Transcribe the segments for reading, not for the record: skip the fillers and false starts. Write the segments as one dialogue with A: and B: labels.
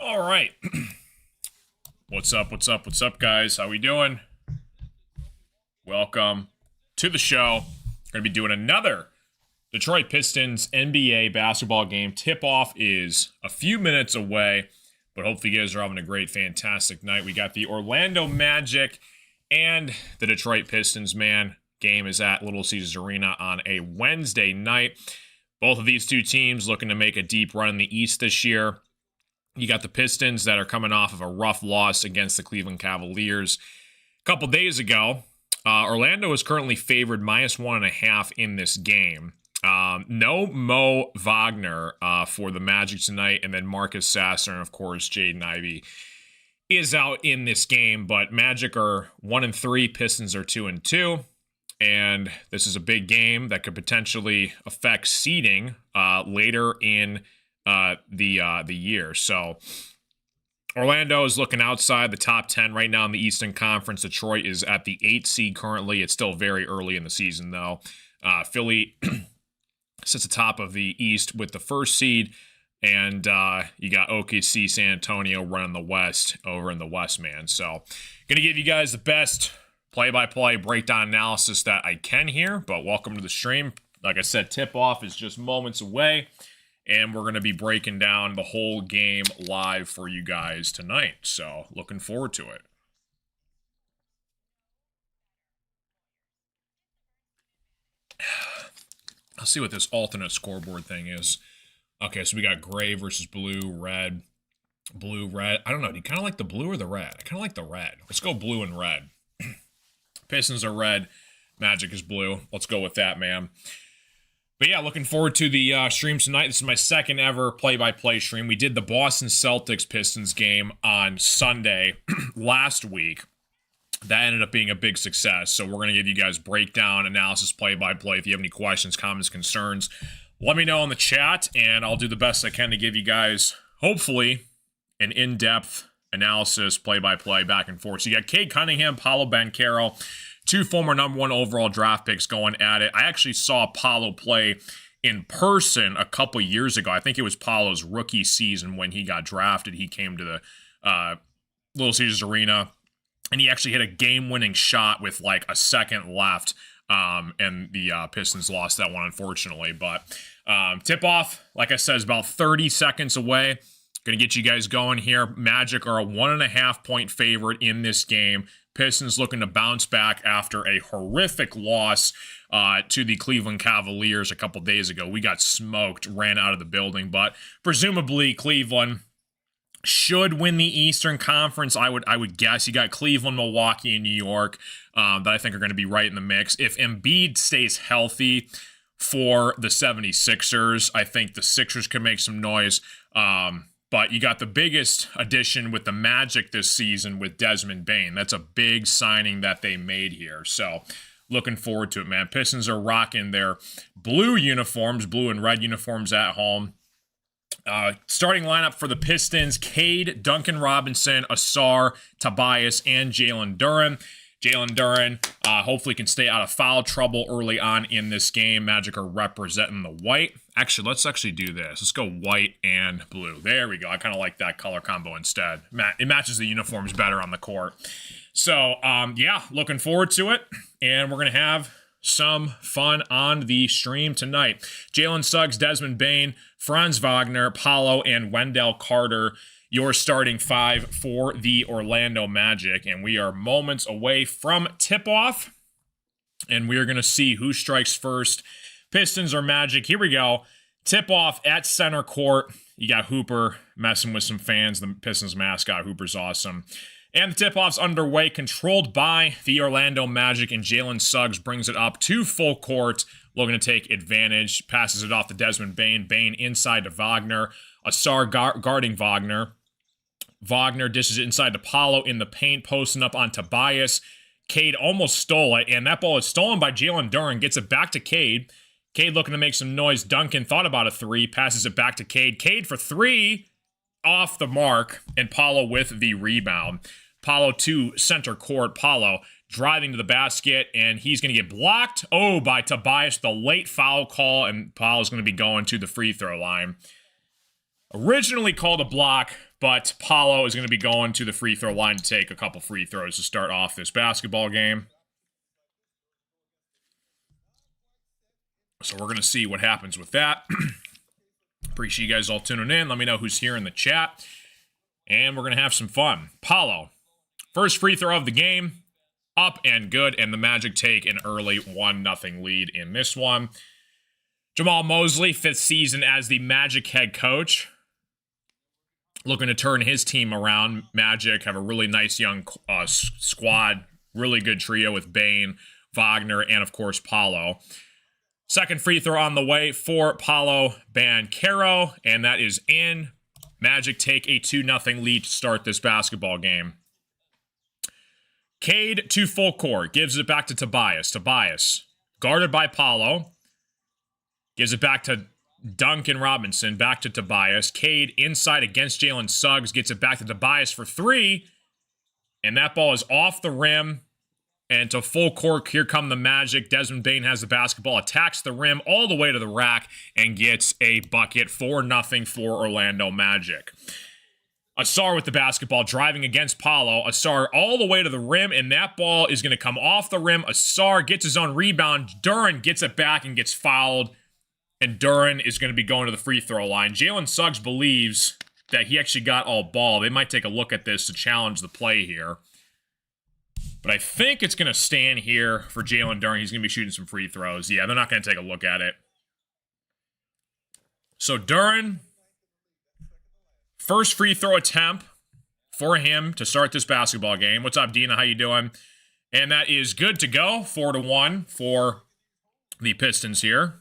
A: All right. What's up? What's up? What's up, guys? How we doing? Welcome to the show. Going to be doing another Detroit Pistons NBA basketball game. Tip-off is a few minutes away, but hopefully you guys are having a great, fantastic night. We got the Orlando Magic and the Detroit Pistons, man. Game is at Little Caesars Arena on a Wednesday night. Both of these two teams looking to make a deep run in the East this year. You got the Pistons that are coming off of a rough loss against the Cleveland Cavaliers a couple days ago. Orlando is currently favored -1.5 in this game. No Mo Wagner for the Magic tonight, and then Marcus Sasser and, of course, Jaden Ivey is out in this game. But Magic are 1-3, Pistons are 2-2, and this is a big game that could potentially affect seeding later in the year. So Orlando is looking outside the top 10 right now in the Eastern Conference. Detroit is at the 8th seed currently. It's still very early in the season, though. Philly sits atop of the East with the first seed, and you got OKC, San Antonio running the West over in the West, man. So going to give you guys the best play-by-play breakdown analysis that I can here, but welcome to the stream. Like I said, tip-off is just moments away, and we're going to be breaking down the whole game live for you guys tonight. So, looking forward to it. Let's see what this alternate scoreboard thing is. Okay, so we got gray versus blue, red, blue, red. I don't know. Do you kind of like the blue or the red? I kind of like the red. Let's go blue and red. Pistons are red. Magic is blue. Let's go with that, man. But yeah, looking forward to the stream tonight. This is my second ever play-by-play stream. We did the Boston Celtics Pistons game on Sunday last week. That ended up being a big success. So we're going to give you guys breakdown, analysis, play-by-play. If you have any questions, comments, concerns, let me know in the chat, and I'll do the best I can to give you guys, hopefully, an in-depth analysis, play-by-play, back and forth. So you got Cade Cunningham, Paolo Banchero, two former number one overall draft picks going at it. I actually saw Paolo play in person a couple years ago. I think it was Paolo's rookie season when he got drafted. He came to the Little Caesars Arena, and he actually hit a game-winning shot with like a second left, and the Pistons lost that one, unfortunately. But tip-off, like I said, is about 30 seconds away. Going to get you guys going here. Magic are a 1.5-point favorite in this game. Pistons looking to bounce back after a horrific loss to the Cleveland Cavaliers a couple days ago. We got smoked, ran out of the building, but presumably Cleveland should win the Eastern Conference. I would guess. You got Cleveland, Milwaukee, and New York that I think are going to be right in the mix. If Embiid stays healthy for the 76ers, I think the Sixers can make some noise. But you got the biggest addition with the Magic this season with Desmond Bane. That's a big signing that they made here. So looking forward to it, man. Pistons are rocking their blue uniforms, blue and red uniforms at home. Starting lineup for the Pistons: Cade, Duncan Robinson, Asar, Tobias, and Jalen Duren. Jalen Duren hopefully can stay out of foul trouble early on in this game. Magic are representing the white. Actually, let's actually do this. Let's go white and blue. There we go. I kind of like that color combo instead. It matches the uniforms better on the court. So, yeah, looking forward to it. And we're going to have some fun on the stream tonight. Jalen Suggs, Desmond Bane, Franz Wagner, Paolo, and Wendell Carter, your starting five for the Orlando Magic. And we are moments away from tip-off. And we are going to see who strikes first, Pistons or Magic. Here we go. Tip-off at center court. You got Hooper messing with some fans. The Pistons mascot, Hooper's awesome. And the tip-off's underway, controlled by the Orlando Magic, and Jalen Suggs brings it up to full court, looking to take advantage. Passes it off to Desmond Bane. Bane inside to Wagner. Asar guarding Wagner. Wagner dishes it inside to Paolo in the paint, posting up on Tobias. Cade almost stole it, and that ball is stolen by Jalen Duren. Gets it back to Cade. Cade looking to make some noise. Duncan thought about a three, passes it back to Cade. Cade for three, off the mark, and Paolo with the rebound. Paolo to center court. Paolo driving to the basket, and he's going to get blocked, by Tobias. The late foul call, and Paolo's going to be going to the free throw line. Originally called a block, but Paulo is going to be going to the free throw line to take a couple free throws to start off this basketball game. So we're going to see what happens with that. Appreciate you guys all tuning in. Let me know who's here in the chat. And we're going to have some fun. Paulo, first free throw of the game. Up and good. And the Magic take an early 1-0 lead in this one. Jamal Mosley, 5th season as the Magic head coach. Looking to turn his team around. Magic have a really nice young squad. Really good trio with Bane, Wagner, and of course Paulo. Second free throw on the way for Paulo Banchero, and that is in. Magic take a 2-0 lead to start this basketball game. Cade to full court, gives it back to Tobias. Tobias, guarded by Paulo, gives it back to Duncan Robinson, back to Tobias. Cade inside against Jalen Suggs, gets it back to Tobias for 3. And that ball is off the rim. And to full court, here come the Magic. Desmond Bane has the basketball, attacks the rim all the way to the rack, and gets a bucket. 4-0 for Orlando Magic. Asar with the basketball, driving against Paulo. Asar all the way to the rim, and that ball is going to come off the rim. Asar gets his own rebound. Duren gets it back and gets fouled. And Duren is going to be going to the free throw line. Jalen Suggs believes that he actually got all ball. They might take a look at this to challenge the play here. But I think it's going to stand here for Jalen Duren. He's going to be shooting some free throws. Yeah, they're not going to take a look at it. So Duren, first free throw attempt for him to start this basketball game. What's up, Dina? How you doing? And that is good to go. 4-1 for the Pistons here.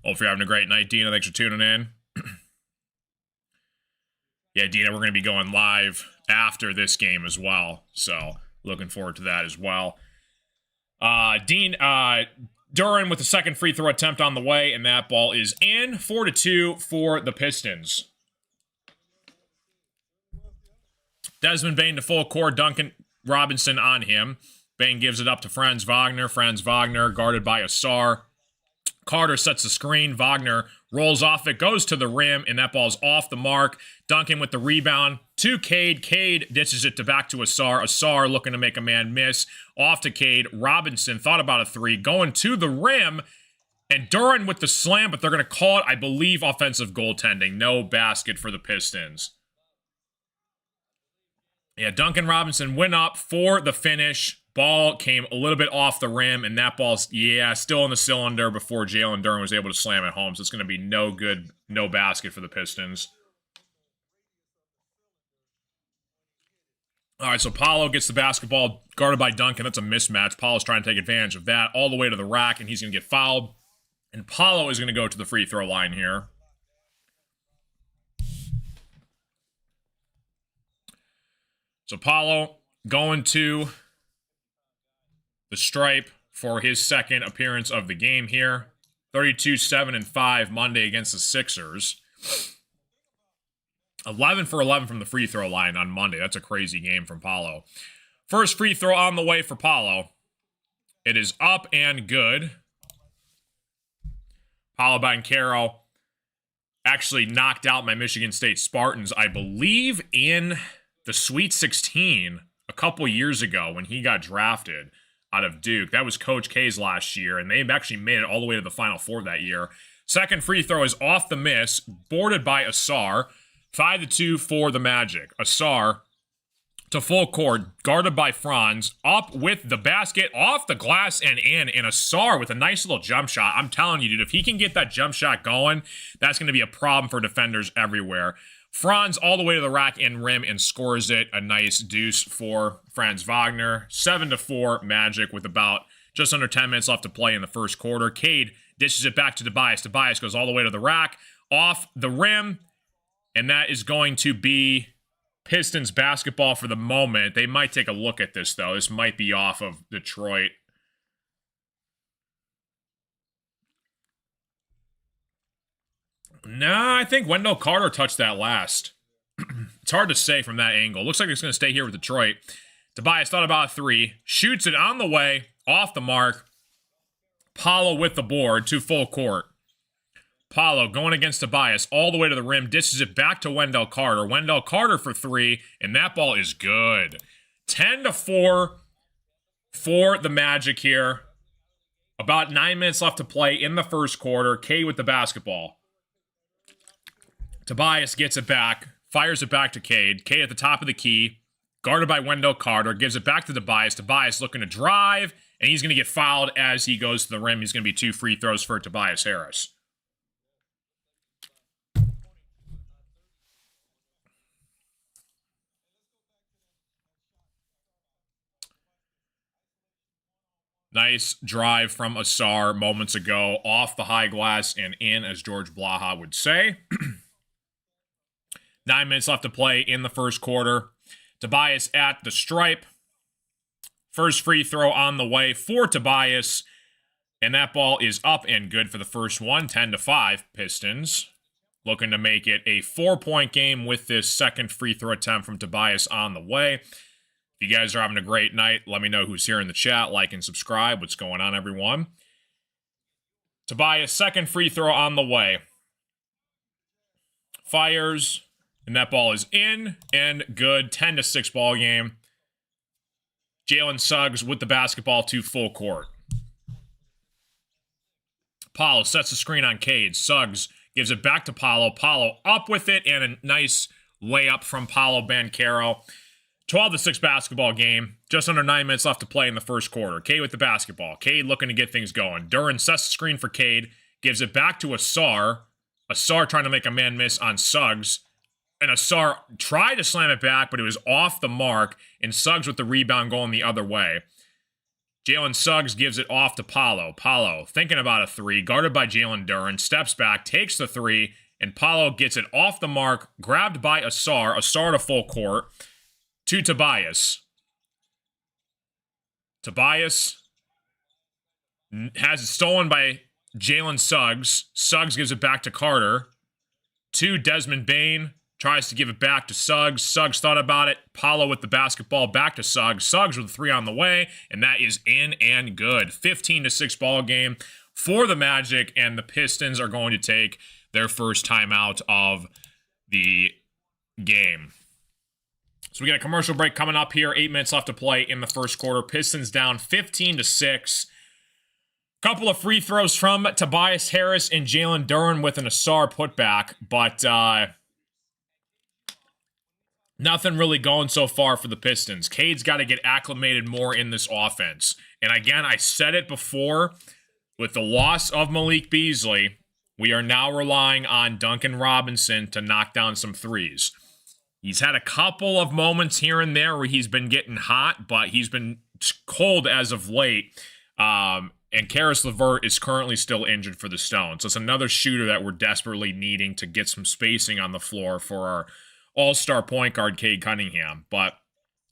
A: Hope you're having a great night, Dina. Thanks for tuning in. Yeah, Dina, we're going to be going live after this game as well. So, looking forward to that as well. Duren with the second free throw attempt on the way, and that ball is in. 4-2 for the Pistons. Desmond Bane to full court. Duncan Robinson on him. Bane gives it up to Franz Wagner. Franz Wagner guarded by Asar. Carter sets the screen. Wagner rolls off it, goes to the rim, and that ball's off the mark. Duncan with the rebound to Cade. Cade dishes it back to Asar. Asar looking to make a man miss. Off to Cade. Robinson thought about a 3, going to the rim, and Duren with the slam, but they're going to call it, I believe, offensive goaltending. No basket for the Pistons. Yeah, Duncan Robinson went up for the finish. Ball came a little bit off the rim, and that ball's, still in the cylinder before Jalen Duren was able to slam it home. So it's going to be no good, no basket for the Pistons. All right, so Paulo gets the basketball, guarded by Duncan. That's a mismatch. Paulo's trying to take advantage of that all the way to the rack, and he's going to get fouled. And Paulo is going to go to the free throw line here. So Paulo going to the stripe for his second appearance of the game here. 32-7-5 Monday against the Sixers. 11 for 11 from the free throw line on Monday. That's a crazy game from Paulo. First free throw on the way for Paulo. It is up and good. Paulo Banchero actually knocked out my Michigan State Spartans, I believe, in the Sweet 16 a couple years ago when he got drafted out of Duke. That was Coach K's last year, and they've actually made it all the way to the Final Four that year. Second free throw is off the miss, boarded by Asar. 5-2 for the Magic. Asar to full court, guarded by Franz, up with the basket, off the glass and in, and Asar with a nice little jump shot. I'm telling you, dude, if he can get that jump shot going, that's going to be a problem for defenders everywhere. Franz all the way to the rack and rim and scores it. A nice deuce for Franz Wagner. 7-4 Magic with about just under 10 minutes left to play in the first quarter. Cade dishes it back to Tobias. Tobias goes all the way to the rack, off the rim, and that is going to be Pistons basketball for the moment. They might take a look at this, though. This might be off of Detroit. Nah, I think Wendell Carter touched that last. It's hard to say from that angle. Looks like it's going to stay here with Detroit. Tobias thought about a 3. Shoots it on the way. Off the mark. Paulo with the board to full court. Paulo going against Tobias all the way to the rim. Dishes it back to Wendell Carter. Wendell Carter for 3, and that ball is good. 10-4 for the Magic here. About 9 minutes left to play in the first quarter. Cade with the basketball. Tobias gets it back, fires it back to Cade. Cade at the top of the key, guarded by Wendell Carter, gives it back to Tobias. Tobias looking to drive, and he's going to get fouled as he goes to the rim. He's going to be 2 free throws for Tobias Harris. Nice drive from Asar moments ago, off the high glass and in, as George Blaha would say. 9 minutes left to play in the first quarter. Tobias at the stripe. First free throw on the way for Tobias. And that ball is up and good for the first one. 10-5 Pistons. Looking to make it a 4-point game with this second free throw attempt from Tobias on the way. If you guys are having a great night, let me know who's here in the chat. Like and subscribe. What's going on, everyone? Tobias, second free throw on the way. Fires. And that ball is in and good. 10-6 ball game. Jalen Suggs with the basketball to full court. Paulo sets the screen on Cade. Suggs gives it back to Paulo. Paulo up with it, and a nice layup from Paulo Banchero. 12-6 basketball game. Just under 9 minutes left to play in the first quarter. Cade with the basketball. Cade looking to get things going. Duran sets the screen for Cade. Gives it back to Asar. Asar trying to make a man miss on Suggs. And Asar tried to slam it back, but it was off the mark. And Suggs with the rebound going the other way. Jalen Suggs gives it off to Paulo. Paulo thinking about a 3. Guarded by Jalen Duran. Steps back, takes the 3. And Paulo gets it off the mark. Grabbed by Asar. Asar to full court. To Tobias. Tobias has it stolen by Jalen Suggs. Suggs gives it back to Carter. To Desmond Bane. Tries to give it back to Suggs. Suggs thought about it. Paulo with the basketball back to Suggs. Suggs with a 3 on the way. And that is in and good. 15-6 ball game for the Magic. And the Pistons are going to take their first timeout of the game. So we got a commercial break coming up here. 8 minutes left to play in the first quarter. Pistons down 15-6. Couple of free throws from Tobias Harris and Jalen Duran with an Asar putback. But nothing really going so far for the Pistons. Cade's got to get acclimated more in this offense. And again, I said it before, with the loss of Malik Beasley, we are now relying on Duncan Robinson to knock down some threes. He's had a couple of moments here and there where he's been getting hot, but he's been cold as of late. And Karis LeVert is currently still injured for the Stones. So it's another shooter that we're desperately needing to get some spacing on the floor for our all-star point guard, Cade Cunningham. But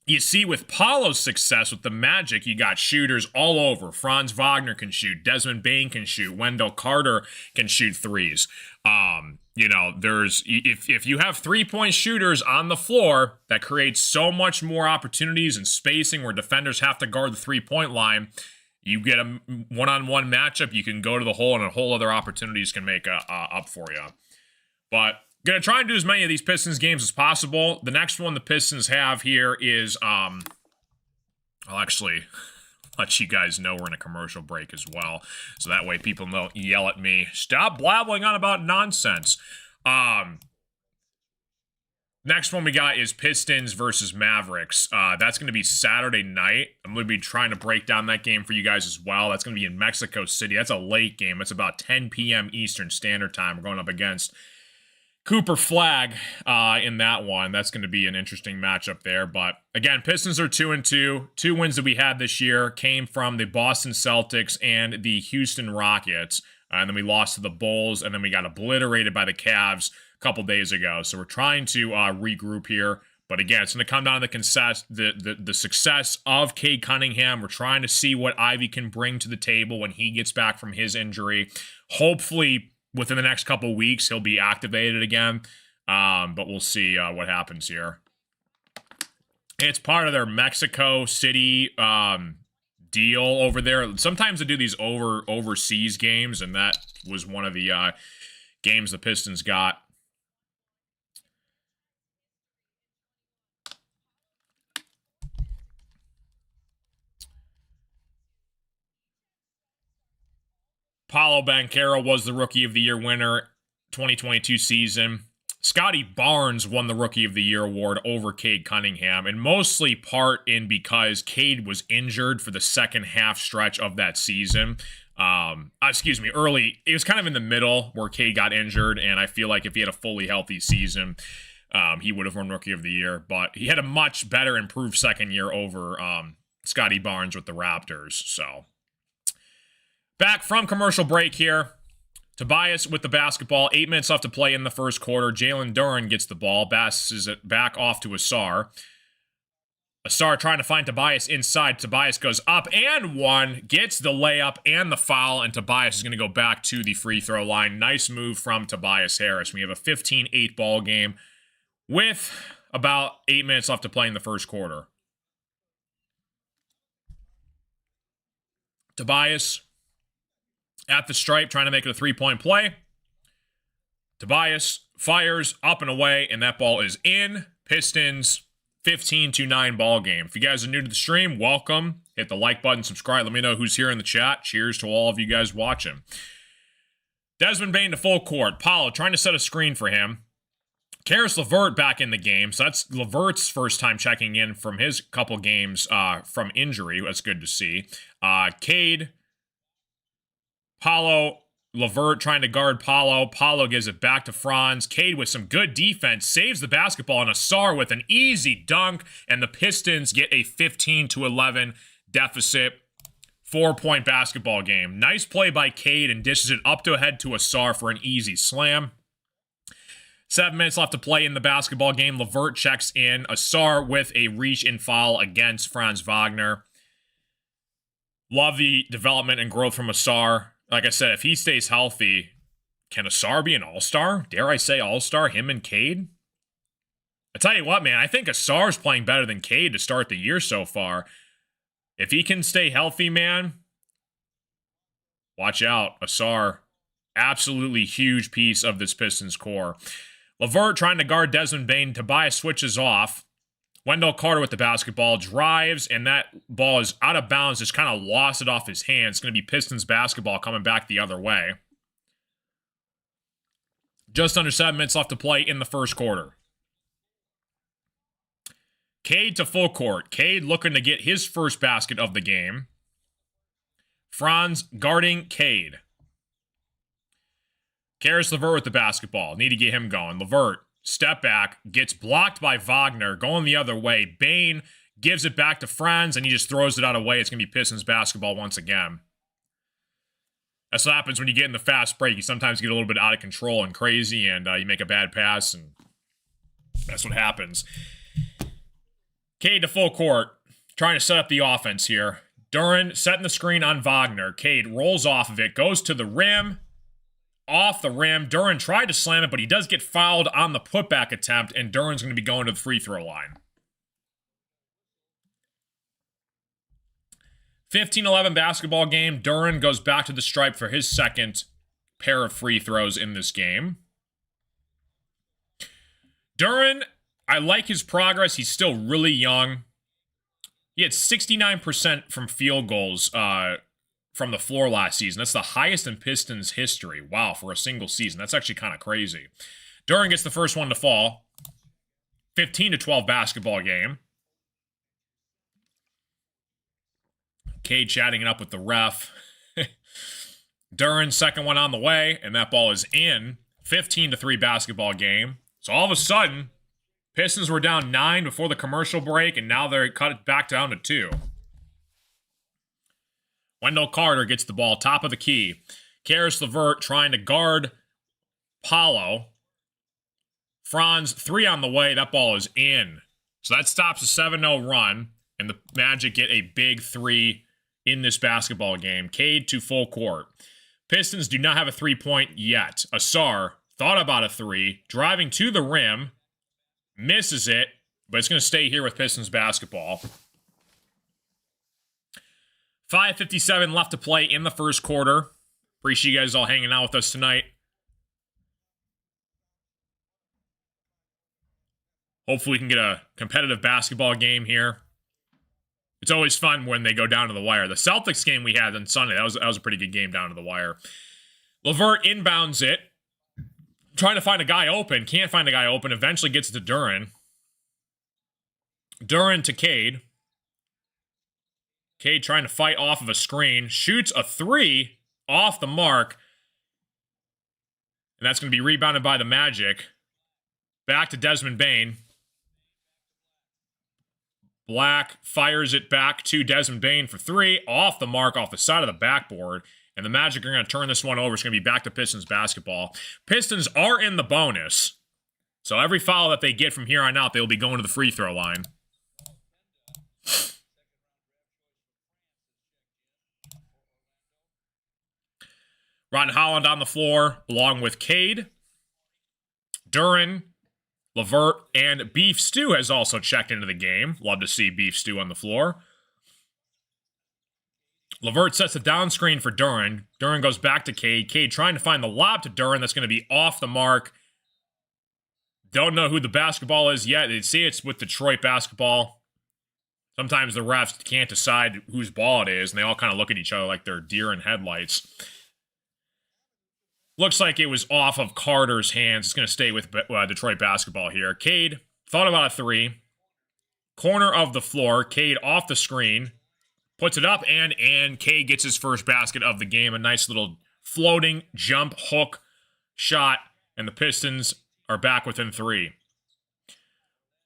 A: you see with Paulo's success with the Magic, you got shooters all over. Franz Wagner can shoot. Desmond Bane can shoot. Wendell Carter can shoot threes. You know, there's if you have three-point shooters on the floor, that creates so much more opportunities and spacing where defenders have to guard the three-point line. You get a one-on-one matchup, you can go to the hole, and a whole other opportunities can make up for you. But going to try and do as many of these Pistons games as possible. The next one the Pistons have here is, I'll actually let you guys know we're in a commercial break as well. So that way people don't yell at me. Stop blabbling on about nonsense. Next one we got is Pistons versus Mavericks. That's going to be Saturday night. I'm going to be trying to break down that game for you guys as well. That's going to be in Mexico City. That's a late game. It's about 10 p.m. Eastern Standard Time. We're going up against Cooper Flag in that one. That's going to be an interesting matchup there. But again, Pistons are 2-2. 2 wins that we had this year came from the Boston Celtics and the Houston Rockets. And then we lost to the Bulls, and then we got obliterated by the Cavs a couple days ago. So we're trying to regroup here. But again, it's going to come down to the success of Cade Cunningham. We're trying to see what Ivy can bring to the table when he gets back from his injury. Hopefully, within the next couple weeks, he'll be activated again. But we'll see what happens here. It's part of their Mexico City deal over there. Sometimes they do these overseas games, and that was one of the games the Pistons got. Paolo Banchero was the Rookie of the Year winner 2022 season. Scotty Barnes won the Rookie of the Year award over Cade Cunningham, and mostly part in because Cade was injured for the second half stretch of that season. Early. It was kind of in the middle where Cade got injured, and I feel like if he had a fully healthy season, he would have won Rookie of the Year. But he had a much better improved second year over Scotty Barnes with the Raptors. So, back from commercial break here. Tobias with the basketball. 8 minutes left to play in the first quarter. Jalen Duren gets the ball. Passes it back off to Asar. Asar trying to find Tobias inside. Tobias goes up and one. Gets the layup and the foul. And Tobias is going to go back to the free throw line. Nice move from Tobias Harris. We have a 15-8 ball game with about 8 minutes left to play in the first quarter. Tobias at the stripe, trying to make it a three-point play. Tobias fires up and away, and that ball is in. Pistons 15-9 ball game. If you guys are new to the stream, welcome. Hit the like button, subscribe. Let me know who's here in the chat. Cheers to all of you guys watching. Desmond Bane to full court. Paolo trying to set a screen for him. Karis LeVert back in the game. So that's LeVert's first time checking in from his couple games from injury. That's good to see. Cade, Paolo, LeVert trying to guard Paolo. Paolo gives it back to Franz. Cade with some good defense saves the basketball, and Asar with an easy dunk, and the Pistons get a 15-11 deficit. 4-point basketball game. Nice play by Cade, and dishes it up to ahead to Asar for an easy slam. 7 minutes left to play in the basketball game. LeVert checks in. Asar with a reach and foul against Franz Wagner. Love the development and growth from Asar. Like I said, if he stays healthy, can Asar be an all-star? Dare I say all-star, him and Cade? I tell you what, man, I think Asar's playing better than Cade to start the year so far. If he can stay healthy, man, watch out. Asar, absolutely huge piece of this Pistons core. LeVert trying to guard Desmond Bane. Tobias switches off. Wendell Carter with the basketball, drives, and that ball is out of bounds, just kind of lost it off his hands. It's going to be Pistons basketball coming back the other way. Just under 7 minutes left to play in the first quarter. Cade to full court. Cade looking to get his first basket of the game. Franz guarding Cade. Karis LeVert with the basketball. Need to get him going. LeVert, step back, gets blocked by Wagner, going the other way. Bane gives it back to Franz, and he just throws it out of the way. It's going to be Pistons basketball once again. That's what happens when you get in the fast break. You sometimes get a little bit out of control and crazy, and you make a bad pass, and that's what happens. Cade to full court, trying to set up the offense here. Duren setting the screen on Wagner. Cade rolls off of it, goes to the rim. Off the rim. Duren tried to slam it, but he does get fouled on the putback attempt, and Duren's going to be going to the free throw line. 15-11 basketball game. Duren goes back to the stripe for his second pair of free throws in this game. Duren, I like his progress. He's still really young. He had 69% from field goals from the floor last season. That's the highest in Pistons history. Wow, for a single season. That's actually kind of crazy. Duren gets the first one to fall. 15-12 basketball game. Cade chatting it up with the ref. Duren, second one on the way, and that ball is in. 15-3 basketball game. So all of a sudden, Pistons were down 9 before the commercial break, and now they're cut it back down to 2. Wendell Carter gets the ball, top of the key. Karis LeVert trying to guard Paolo. Franz, 3 on the way. That ball is in. So that stops a 7-0 run, and the Magic get a big 3 in this basketball game. Cade to full court. Pistons do not have a 3-point yet. Asar thought about a 3, driving to the rim, misses it, but it's going to stay here with Pistons basketball. 5:57 left to play in the first quarter. Appreciate you guys all hanging out with us tonight. Hopefully we can get a competitive basketball game here. It's always fun when they go down to the wire. The Celtics game we had on Sunday, that was a pretty good game down to the wire. LeVert inbounds it. Trying to find a guy open. Can't find a guy open. Eventually gets to Duren. Duren to Cade. Cade trying to fight off of a screen. Shoots a three off the mark. And that's going to be rebounded by the Magic. Back to Desmond Bane. Black fires it back to Desmond Bane for three. Off the mark, off the side of the backboard. And the Magic are going to turn this one over. It's going to be back to Pistons basketball. Pistons are in the bonus. So every foul that they get from here on out, they'll be going to the free throw line. Ron Holland on the floor, along with Cade, Duren, LeVert, and Beef Stew has also checked into the game. Love to see Beef Stew on the floor. LeVert sets a down screen for Duren. Duren goes back to Cade. Cade trying to find the lob to Duren. That's going to be off the mark. Don't know who the basketball is yet. They see it's with Detroit basketball. Sometimes the refs can't decide whose ball it is, and they all kind of look at each other like they're deer in headlights. Looks like it was off of Carter's hands. It's going to stay with Detroit basketball here. Cade thought about a three. Corner of the floor. Cade off the screen. Puts it up, and Cade gets his first basket of the game. A nice little floating jump hook shot, and the Pistons are back within three.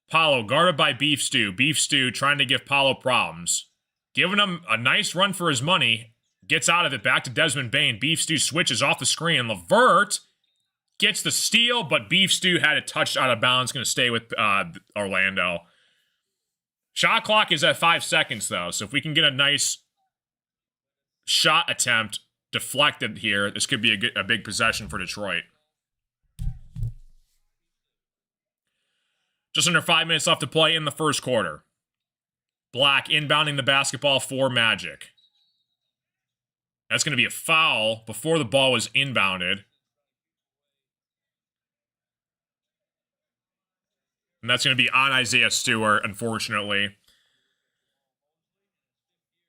A: Paolo guarded by Beef Stew. Beef Stew trying to give Paolo problems. Giving him a nice run for his money. Gets out of it, back to Desmond Bane. Beef Stew switches off the screen. LeVert gets the steal, but Beef Stew had it touched out of bounds. Going to stay with Orlando. Shot clock is at 5 seconds, though, so if we can get a nice shot attempt deflected here, this could be a big possession for Detroit. Just under 5 minutes left to play in the first quarter. Black inbounding the basketball for Magic. That's going to be a foul before the ball was inbounded. And that's going to be on Isaiah Stewart, unfortunately.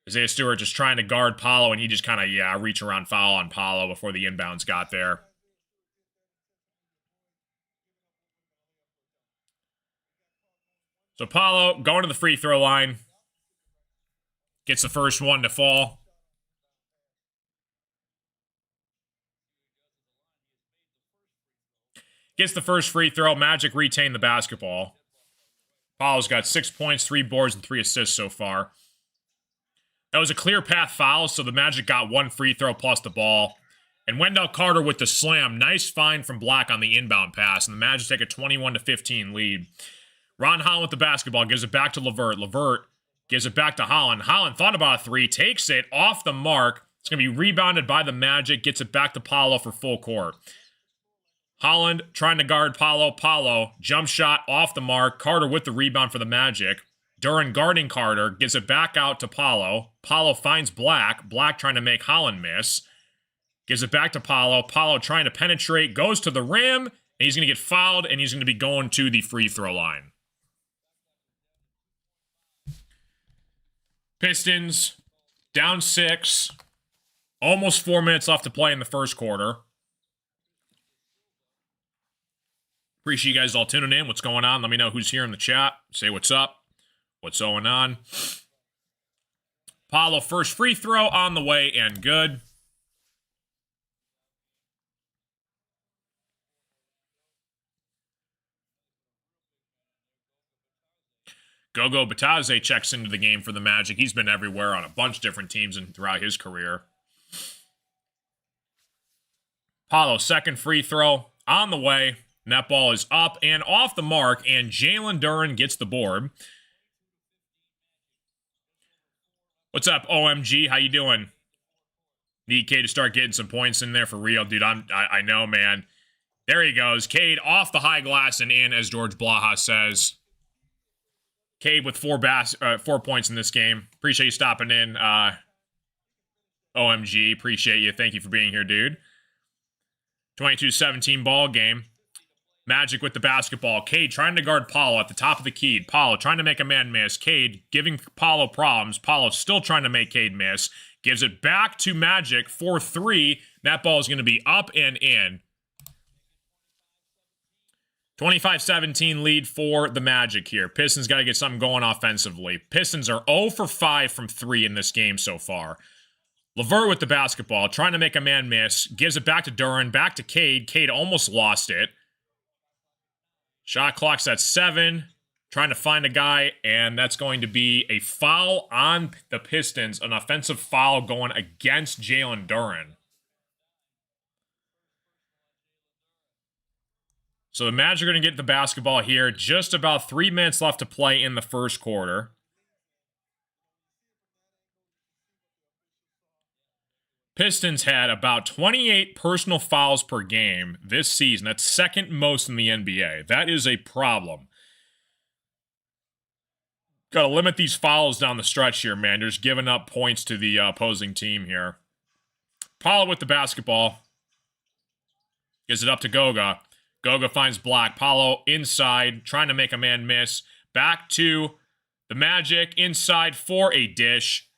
A: Isaiah Stewart just trying to guard Paolo, and he just kind of, reach around foul on Paolo before the inbounds got there. So Paolo going to the free throw line. Gets the first one to fall. Gets the first free throw. Magic retain the basketball. Paolo's got 6 points, 3 boards, and 3 assists so far. That was a clear path foul, so the Magic got 1 free throw plus the ball. And Wendell Carter with the slam. Nice find from Black on the inbound pass. And the Magic take a 21-15 lead. Ron Holland with the basketball. Gives it back to LeVert. LeVert gives it back to Holland. Holland thought about a three. Takes it off the mark. It's going to be rebounded by the Magic. Gets it back to Paolo for full court. Holland trying to guard Paolo. Paolo, jump shot off the mark. Carter with the rebound for the Magic. Duren guarding Carter. Gives it back out to Paolo. Paolo finds Black. Black trying to make Holland miss. Gives it back to Paolo. Paolo trying to penetrate. Goes to the rim. And he's going to get fouled. And he's going to be going to the free throw line. Pistons down 6. Almost 4 minutes left to play in the first quarter. Appreciate you guys all tuning in. What's going on? Let me know who's here in the chat. Say what's up. What's going on? Paolo, first free throw on the way and good. Gogo Batadze checks into the game for the Magic. He's been everywhere on a bunch of different teams and throughout his career. Paolo, second free throw on the way. And that ball is up and off the mark, and Jalen Duren gets the board. What's up, OMG? How you doing? Need Cade to start getting some points in there for real, dude. I know, man. There he goes. Cade off the high glass and in, as George Blaha says. Cade with 4 points in this game. Appreciate you stopping in. OMG, appreciate you. Thank you for being here, dude. 22-17 ball game. Magic with the basketball. Cade trying to guard Paulo at the top of the key. Paulo trying to make a man miss. Cade giving Paulo problems. Paulo still trying to make Cade miss. Gives it back to Magic for 3. That ball is going to be up and in. 25-17 lead for the Magic here. Pistons got to get something going offensively. Pistons are 0 for 5 from 3 in this game so far. LeVert with the basketball, trying to make a man miss. Gives it back to Duren, back to Cade. Cade almost lost it. Shot clock's at 7. Trying to find a guy, and that's going to be a foul on the Pistons. An offensive foul going against Jalen Duren. So the Magic are going to get the basketball here. Just about 3 minutes left to play in the first quarter. Pistons had about 28 personal fouls per game this season. That's second most in the NBA. That is a problem. Got to limit these fouls down the stretch here, man. You're just giving up points to the opposing team here. Paulo with the basketball. Gives it up to Goga. Goga finds Black. Paulo inside, trying to make a man miss. Back to the Magic, inside for a dish.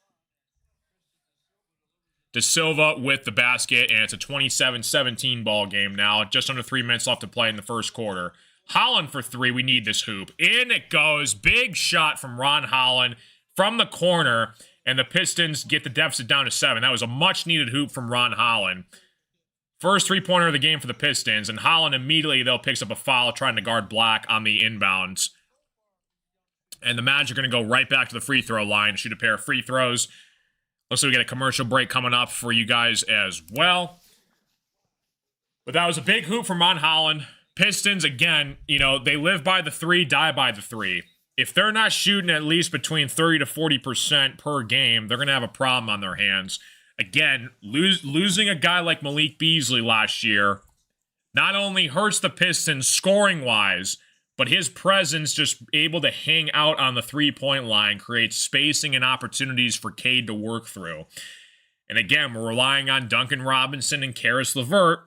A: De Silva with the basket, and it's a 27-17 ball game now. Just under 3 minutes left to play in the first quarter. Holland for 3. We need this hoop. In it goes. Big shot from Ron Holland from the corner, and the Pistons get the deficit down to 7. That was a much-needed hoop from Ron Holland. First three-pointer of the game for the Pistons, and Holland immediately, though, picks up a foul trying to guard Black on the inbounds. And the Magic are going to go right back to the free throw line, shoot a pair of free throws. Looks like we get a commercial break coming up for you guys as well. But that was a big hoop from Ron Holland. Pistons, again, you know, they live by the 3, die by the 3. If they're not shooting at least between 30 to 40% per game, they're going to have a problem on their hands. Again, losing a guy like Malik Beasley last year not only hurts the Pistons scoring-wise, but his presence just able to hang out on the three-point line creates spacing and opportunities for Cade to work through. And again, we're relying on Duncan Robinson and Karis LeVert,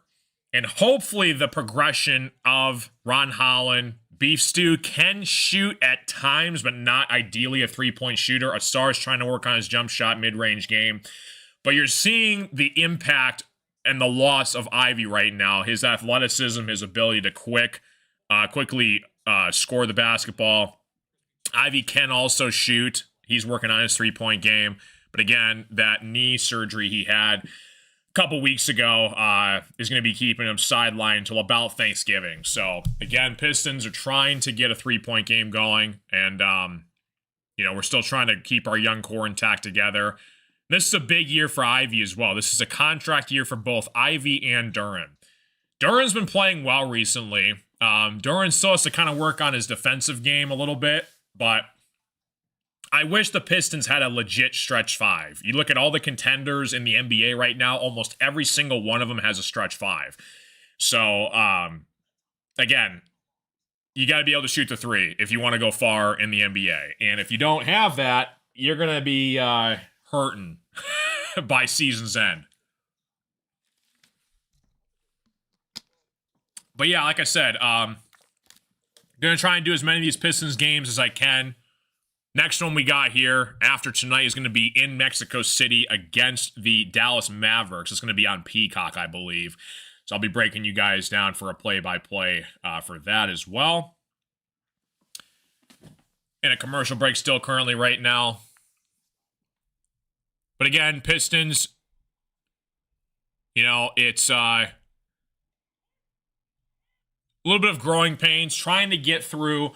A: and hopefully the progression of Ron Holland. Beef Stew can shoot at times, but not ideally a three-point shooter. Asar's trying to work on his jump shot mid-range game. But you're seeing the impact and the loss of Ivy right now. His athleticism, his ability to quickly score the basketball. Ivy can also shoot. He's working on his three-point game. But again, that knee surgery he had a couple weeks ago is going to be keeping him sidelined until about Thanksgiving. So, again, Pistons are trying to get a three-point game going. And, you know, we're still trying to keep our young core intact together. This is a big year for Ivy as well. This is a contract year for both Ivy and Duren. Duren's been playing well recently. Duren still has to kind of work on his defensive game a little bit, but I wish the Pistons had a legit stretch 5. You look at all the contenders in the NBA right now, almost every single one of them has a stretch 5. So, again, you got to be able to shoot the 3 if you want to go far in the NBA. And if you don't have that, you're going to be hurting by season's end. But yeah, like I said, going to try and do as many of these Pistons games as I can. Next one we got here after tonight is going to be in Mexico City against the Dallas Mavericks. It's going to be on Peacock, I believe. So I'll be breaking you guys down for a play-by-play for that as well. And a commercial break still currently right now. But again, Pistons, you know, it's a little bit of growing pains, trying to get through,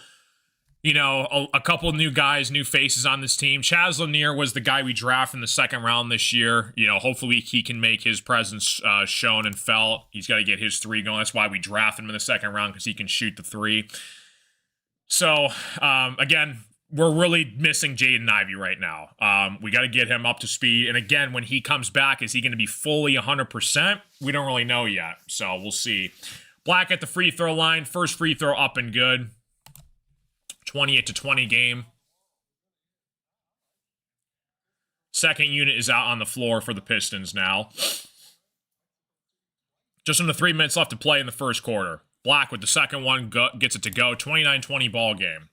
A: you know, a couple new guys, new faces on this team. Chaz Lanier was the guy we drafted in the second round this year. You know, hopefully he can make his presence shown and felt. He's got to get his 3 going. That's why we drafted him in the second round, because he can shoot the 3. So, again, we're really missing Jaden Ivey right now. We got to get him up to speed. And again, when he comes back, is he going to be fully 100%? We don't really know yet. So we'll see. Black at the free throw line. First free throw up and good. 28-20 game. Second unit is out on the floor for the Pistons now. Just under 3 minutes left to play in the first quarter. Black with the second one gets it to go. 29-20 ball game.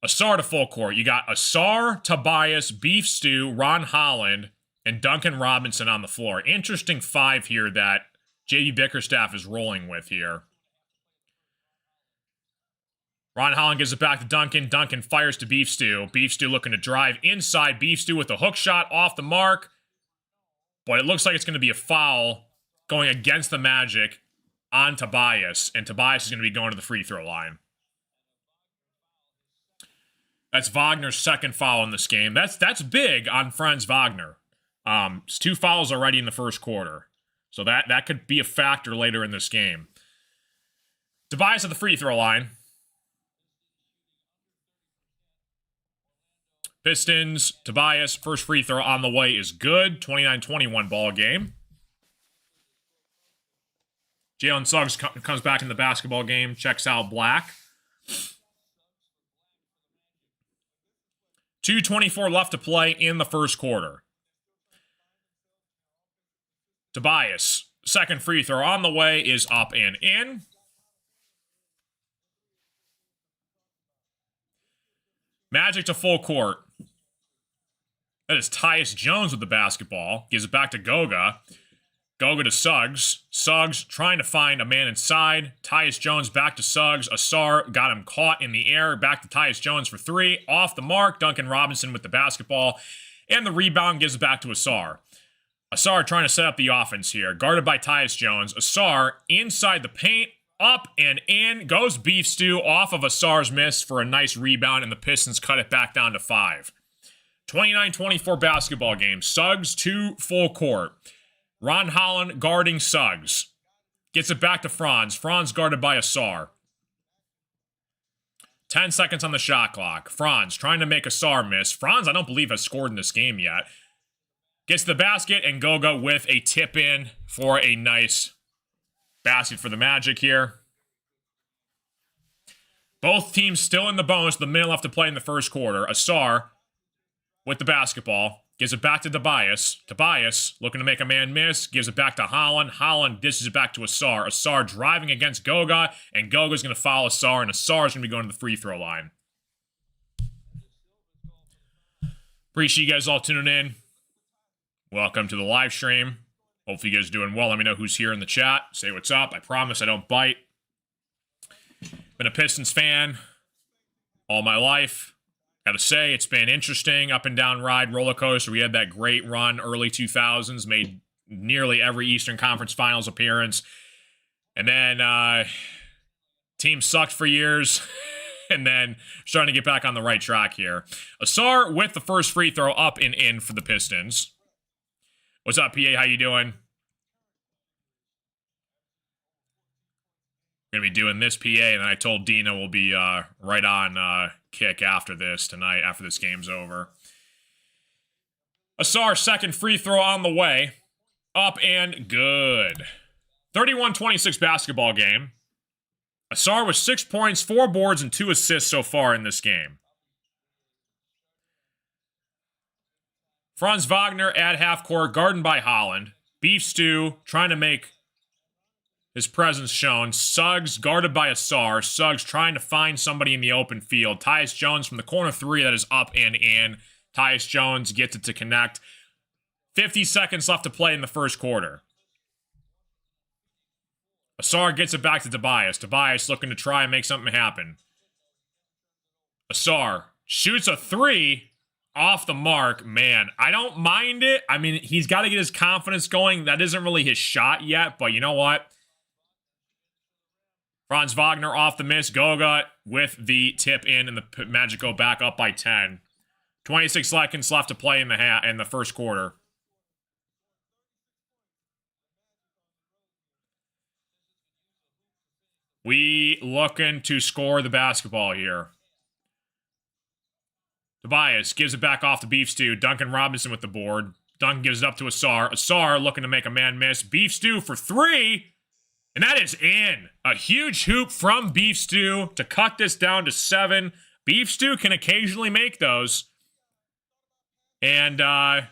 A: Asar to full court. You got Asar, Tobias, Beef Stew, Ron Holland, and Duncan Robinson on the floor. Interesting five here that JB Bickerstaff is rolling with here. Ron Holland gives it back to Duncan. Duncan fires to Beef Stew. Beef Stew looking to drive inside. Beef Stew with a hook shot off the mark. But it looks like it's going to be a foul going against the Magic on Tobias. And Tobias is going to be going to the free throw line. That's Wagner's second foul in this game. That's big on Franz Wagner. It's 2 fouls already in the first quarter. So that could be a factor later in this game. Tobias at the free throw line. Pistons, Tobias, first free throw on the way is good. 29-21 ball game. Jalen Suggs comes back in the basketball game, checks out Black. 2:24 left to play in the first quarter. Tobias, second free throw on the way is up and in. Magic to full court. That is Tyus Jones with the basketball. Gives it back to Goga. Goga to Suggs. Suggs trying to find a man inside. Tyus Jones back to Suggs. Asar got him caught in the air. Back to Tyus Jones for 3. Off the mark. Duncan Robinson with the basketball. And the rebound gives it back to Asar. Asar trying to set up the offense here. Guarded by Tyus Jones. Asar inside the paint. Up and in. Goes Beef Stew off of Asar's miss for a nice rebound. And the Pistons cut it back down to 5. 29-24 basketball game. Suggs to full court. Ron Holland guarding Suggs. Gets it back to Franz. Franz guarded by Asar. 10 seconds on the shot clock. Franz trying to make Asar miss. Franz, I don't believe, has scored in this game yet. Gets the basket, and Goga with a tip in for a nice basket for the Magic here. Both teams still in the bonus. The minute left to play in the first quarter. Asar with the basketball. Gives it back to Tobias. Tobias looking to make a man miss. Gives it back to Holland. Holland dishes it back to Asar. Asar driving against Goga. And Goga's going to foul Asar. And Asar's going to be going to the free throw line. Appreciate you guys all tuning in. Welcome to the live stream. Hopefully you guys are doing well. Let me know who's here in the chat. Say what's up. I promise I don't bite. Been a Pistons fan all my life. Gotta say, it's been interesting, up and down ride, roller coaster. We had that great run, early 2000s, made nearly every Eastern Conference Finals appearance. And then, team sucked for years, and then starting to get back on the right track here. Asar with the first free throw up and in for the Pistons. What's up, PA? How you doing? We're going to be doing this PA, and I told Dina we'll be right on kick after this tonight, after this game's over. Asar, second free throw on the way. Up and good. 31-26 basketball game. Asar with 6 points, 4 boards, and 2 assists so far in this game. Franz Wagner at half court, guarded by Holland. Beef Stew trying to make his presence shown. Suggs guarded by Asar. Suggs trying to find somebody in the open field. Tyus Jones from the corner 3 that is up and in. Tyus Jones gets it to connect. 50 seconds left to play in the first quarter. Asar gets it back to Tobias. Tobias looking to try and make something happen. Asar shoots a 3 off the mark. Man, I don't mind it. I mean, he's got to get his confidence going. That isn't really his shot yet, but you know what? Franz Wagner off the miss. Goga with the tip in, and the Magic go back up by 10. 26 seconds left to play in the first quarter. We looking to score the basketball here. Tobias gives it back off to Beef Stew. Duncan Robinson with the board. Duncan gives it up to Asar. Asar looking to make a man miss. Beef Stew for 3. And that is in. A huge hoop from Beef Stew to cut this down to 7. Beef Stew can occasionally make those. And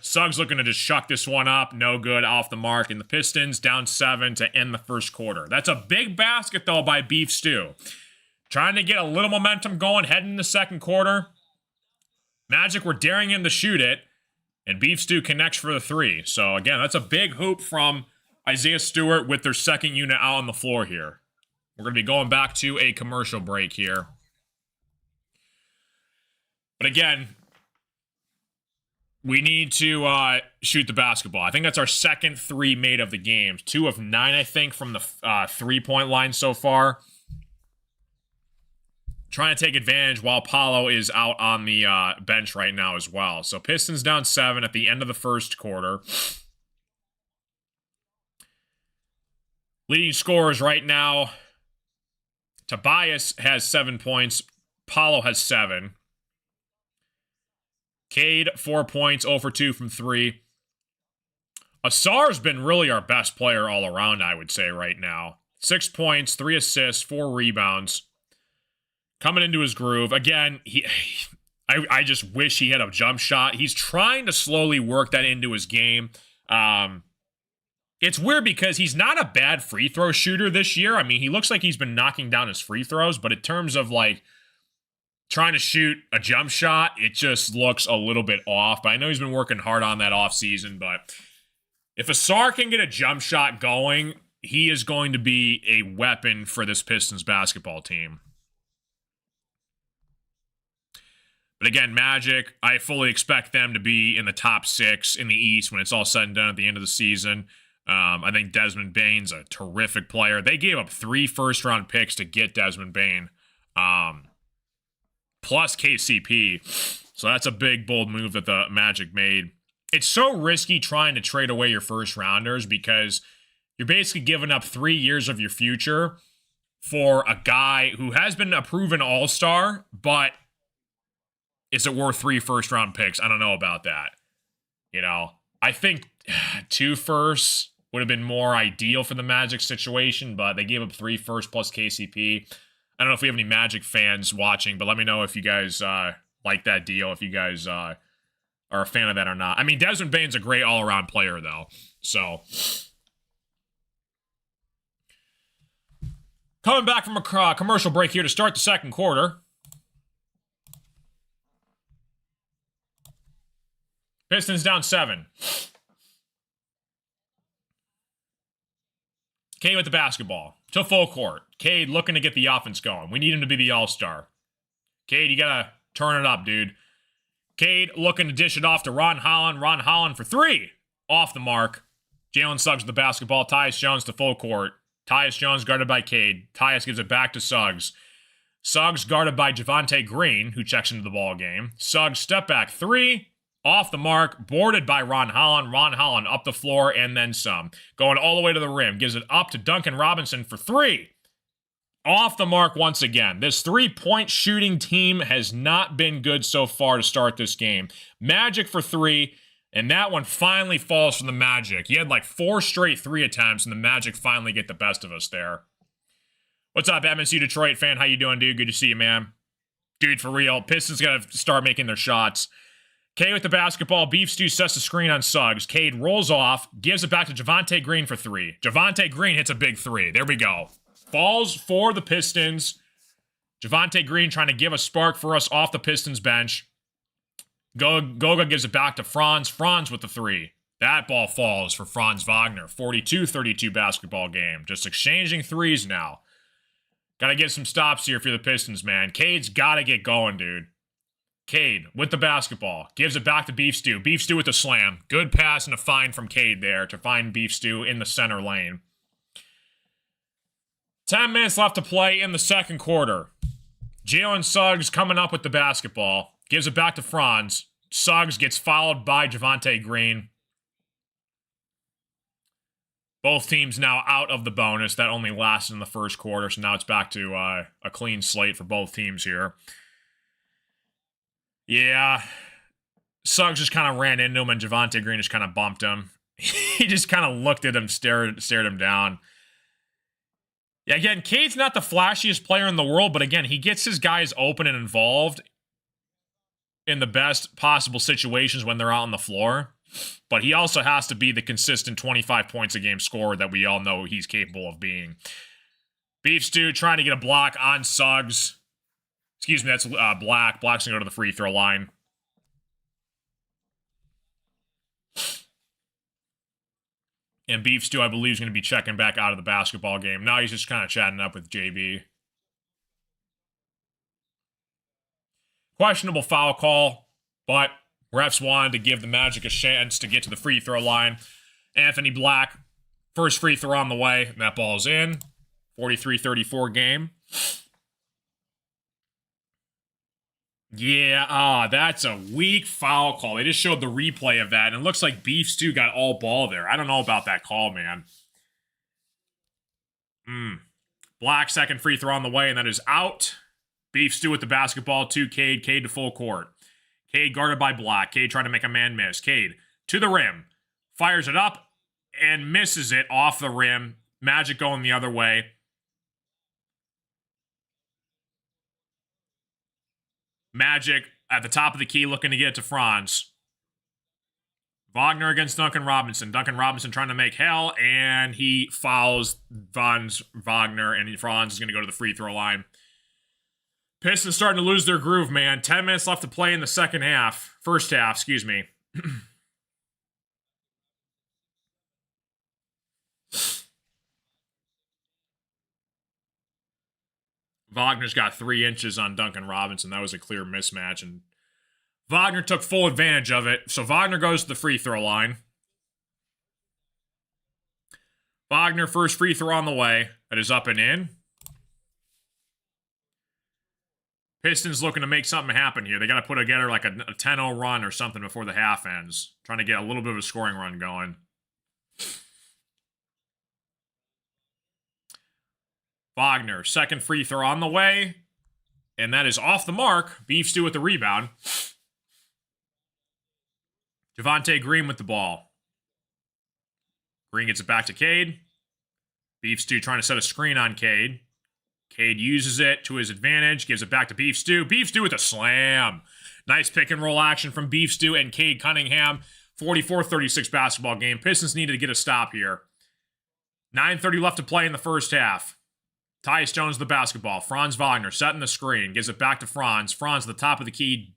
A: Suggs looking to just shuck this one up. No good, off the mark. And the Pistons down 7 to end the first quarter. That's a big basket, though, by Beef Stew. Trying to get a little momentum going, heading in the second quarter. Magic were daring him to shoot it. And Beef Stew connects for the 3. So, again, that's a big hoop from Isaiah Stewart with their second unit out on the floor here. We're going to be going back to a commercial break here. But again, we need to shoot the basketball. I think that's our second 3 made of the game. 2 of 9, I think, from the 3-point line so far. Trying to take advantage while Paulo is out on the bench right now as well. So Pistons down 7 at the end of the first quarter. Leading scorers right now, Tobias has 7 points. Paulo has 7. Cade, 4 points, 0 for 2 from 3. Asar's been really our best player all around, I would say, right now. 6 points, 3 assists, 4 rebounds. Coming into his groove. Again, I just wish he had a jump shot. He's trying to slowly work that into his game. It's weird because he's not a bad free throw shooter this year. I mean, he looks like he's been knocking down his free throws, but in terms of, like, trying to shoot a jump shot, it just looks a little bit off. But I know he's been working hard on that offseason. But if Asar can get a jump shot going, he is going to be a weapon for this Pistons basketball team. But again, Magic, I fully expect them to be in the top 6 in the East when it's all said and done at the end of the season. I think Desmond Bane's a terrific player. They gave up 3 first-round picks to get Desmond Bane. Plus KCP. So that's a big, bold move that the Magic made. It's so risky trying to trade away your first-rounders because you're basically giving up 3 years of your future for a guy who has been a proven all-star, but is it worth 3 first-round picks? I don't know about that. You know, I think 2 firsts would have been more ideal for the Magic situation, but they gave up 3 firsts plus KCP. I don't know if we have any Magic fans watching, but let me know if you guys like that deal, if you guys are a fan of that or not. I mean, Desmond Bane's a great all-around player, though. So, coming back from a commercial break here to start the second quarter. Pistons down 7. Cade with the basketball to full court. Cade looking to get the offense going. We need him to be the all-star. Cade, you gotta turn it up, dude. Cade looking to dish it off to Ron Holland. Ron Holland for 3. Off the mark. Jalen Suggs with the basketball. Tyus Jones to full court. Tyus Jones guarded by Cade. Tyus gives it back to Suggs. Suggs guarded by Javonte Green, who checks into the ball game. Suggs step back 3. Off the mark, boarded by Ron Holland. Ron Holland up the floor and then some. Going all the way to the rim. Gives it up to Duncan Robinson for 3. Off the mark once again. This 3-point shooting team has not been good so far to start this game. Magic for 3, and that one finally falls from the Magic. He had like 4 straight 3 attempts, and the Magic finally get the best of us there. What's up, MSU Detroit fan? How you doing, dude? Good to see you, man. Dude, for real. Pistons gotta start making their shots. Cade with the basketball. Beef Stew sets the screen on Suggs. Cade rolls off, gives it back to Javonte Green for 3. Javonte Green hits a big 3. There we go. Falls for the Pistons. Javonte Green trying to give a spark for us off the Pistons bench. Goga gives it back to Franz. Franz with the 3. That ball falls for Franz Wagner. 42-32 basketball game. Just exchanging 3s now. Got to get some stops here for the Pistons, man. Cade's got to get going, dude. Cade with the basketball. Gives it back to Beef Stew. Beef Stew with the slam. Good pass and a find from Cade there to find Beef Stew in the center lane. 10 minutes left to play in the second quarter. Jalen Suggs coming up with the basketball. Gives it back to Franz. Suggs gets fouled by Javonte Green. Both teams now out of the bonus. That only lasted in the first quarter, so now it's back to a clean slate for both teams here. Yeah, Suggs just kind of ran into him, and Javonte Green just kind of bumped him. He just kind of looked at him, stared him down. Yeah, again, Cade's not the flashiest player in the world, but again, he gets his guys open and involved. in the best possible situations when they're out on the floor. But he also has to be the consistent 25 points a game scorer that we all know he's capable of being. Beef Stew trying to get a block on Suggs. Excuse me, that's Black. Black's going to go to the free throw line. And Beef Stew, I believe, is going to be checking back out of the basketball game. Now he's just kind of chatting up with JB. Questionable foul call, but refs wanted to give the Magic a chance to get to the free throw line. Anthony Black, first free throw on the way, and that ball's in. 43-34 game. Yeah, that's a weak foul call. They just showed the replay of that, and it looks like Beef Stew got all ball there. I don't know about that call, man. Black, second free throw on the way, and that is out. Beef Stew with the basketball to Cade. Cade to full court. Cade guarded by Black. Cade trying to make a man miss. Cade to the rim. Fires it up and misses it off the rim. Magic going the other way. Magic at the top of the key looking to get it to Franz. Wagner against Duncan Robinson. Duncan Robinson trying to make hell, and he fouls Wagner, and Franz is going to go to the free throw line. Pistons starting to lose their groove, man. 10 minutes left to play in the second half. First half, excuse me. Wagner's got 3 inches on Duncan Robinson. That was a clear mismatch, and Wagner took full advantage of it. So Wagner goes to the free throw line. Wagner, first free throw on the way. That is up and in. Pistons looking to make something happen here. They got to put together like a 10-0 run or something before the half ends. Trying to get a little bit of a scoring run going. Wagner, second free throw on the way. And that is off the mark. Beef Stew with the rebound. Javonte Green with the ball. Green gets it back to Cade. Beef Stew trying to set a screen on Cade. Cade uses it to his advantage. Gives it back to Beef Stew. Beef Stew with a slam. Nice pick and roll action from Beef Stew and Cade Cunningham. 44-36 basketball game. Pistons needed to get a stop here. 9:30 left to play in the first half. Tyus Jones the basketball. Franz Wagner setting the screen. Gives it back to Franz. Franz at the top of the key.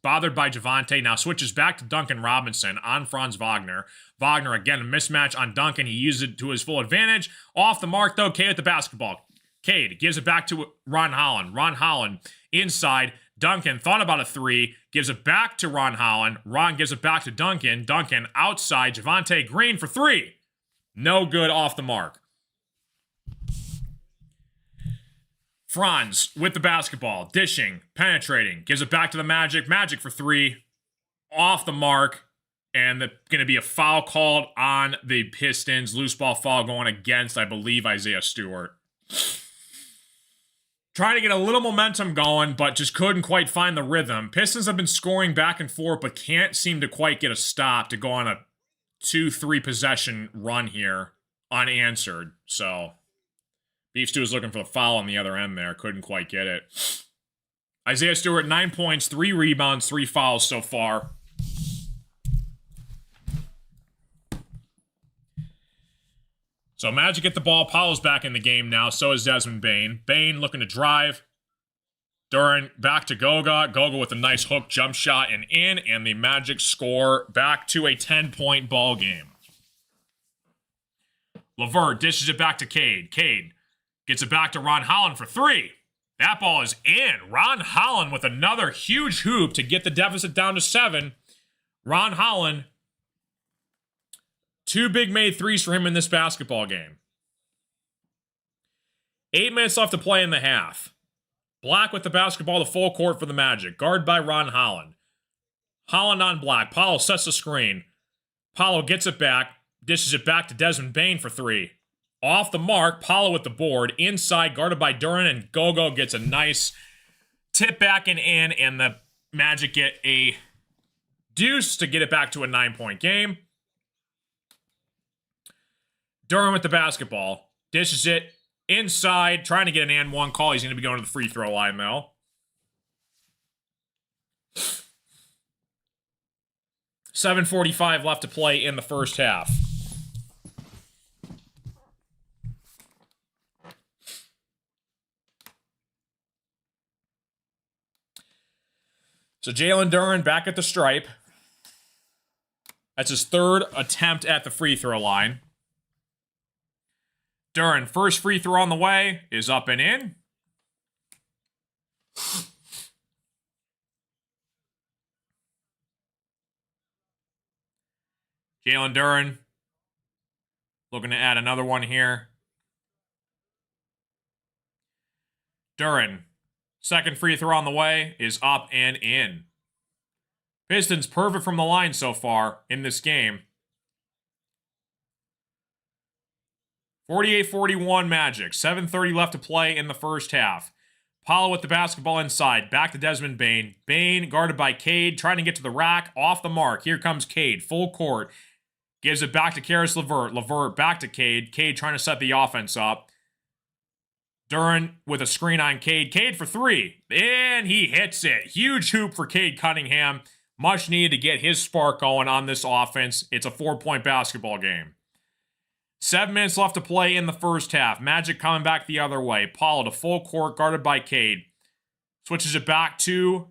A: Bothered by Javonte. Now switches back to Duncan Robinson on Franz Wagner. Wagner again a mismatch on Duncan. He uses it to his full advantage. Off the mark though. Cade at the basketball. Cade gives it back to Ron Holland. Ron Holland inside. Duncan thought about a 3. Gives it back to Ron Holland. Ron gives it back to Duncan. Duncan outside. Javonte Green for 3. No good, off the mark. Franz with the basketball, dishing, penetrating, gives it back to the Magic. Magic for 3, off the mark, and going to be a foul called on the Pistons. Loose ball foul going against, I believe, Isaiah Stewart. Trying to get a little momentum going, but just couldn't quite find the rhythm. Pistons have been scoring back and forth, but can't seem to quite get a stop to go on a 2-3 possession run here unanswered. So Beef Stew was looking for the foul on the other end there. Couldn't quite get it. Isaiah Stewart, 9 points, 3 rebounds, 3 fouls so far. So Magic get the ball. Powell's back in the game now. So is Desmond Bane. Bane looking to drive. Duran back to Goga. Goga with a nice hook jump shot and in. And the Magic score back to a 10-point ball game. LeVert dishes it back to Cade. Cade gets it back to Ron Holland for 3. That ball is in. Ron Holland with another huge hoop to get the deficit down to 7. Ron Holland, 2 big made 3s for him in this basketball game. 8 minutes left to play in the half. Black with the basketball to full court for the Magic. Guarded by Ron Holland. Holland on Black. Paulo sets the screen. Paulo gets it back. Dishes it back to Desmond Bane for 3. Off the mark, Paulo with the board. Inside, guarded by Duran, and Gogo gets a nice tip back and in, and the Magic get a deuce to get it back to a 9-point game. Duran with the basketball. Dishes it inside, trying to get an and one call. He's going to be going to the free throw line, though. 7:45 left to play in the first half. So Jalen Duren back at the stripe. That's his third attempt at the free throw line. Duren, first free throw on the way, is up and in. Jalen Duren looking to add another one here. Duren, second free throw on the way, is up and in. Pistons perfect from the line so far in this game. 48-41 Magic. 7:30 left to play in the first half. Paolo with the basketball inside. Back to Desmond Bane. Bane guarded by Cade, trying to get to the rack. Off the mark. Here comes Cade. Full court. Gives it back to Karis LeVert. LeVert back to Cade. Cade trying to set the offense up. Duren with a screen on Cade. Cade for three. And he hits it. Huge hoop for Cade Cunningham. Much needed to get his spark going on this offense. It's a 4-point basketball game. 7 minutes left to play in the first half. Magic coming back the other way. Paolo to full court, guarded by Cade. Switches it back to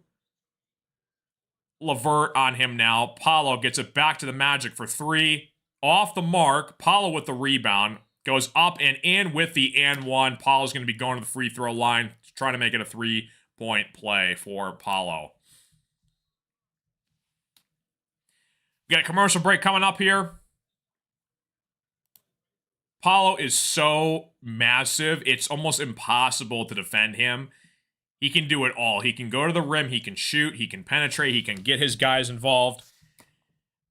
A: LeVert on him now. Paolo gets it back to the Magic for three. Off the mark. Paolo with the rebound. Goes up and in with the and one. Paolo's going to be going to the free throw line, trying to make it a 3-point play for Paolo. We got a commercial break coming up here. Paolo is so massive, it's almost impossible to defend him. He can do it all. He can go to the rim, he can shoot, he can penetrate, he can get his guys involved.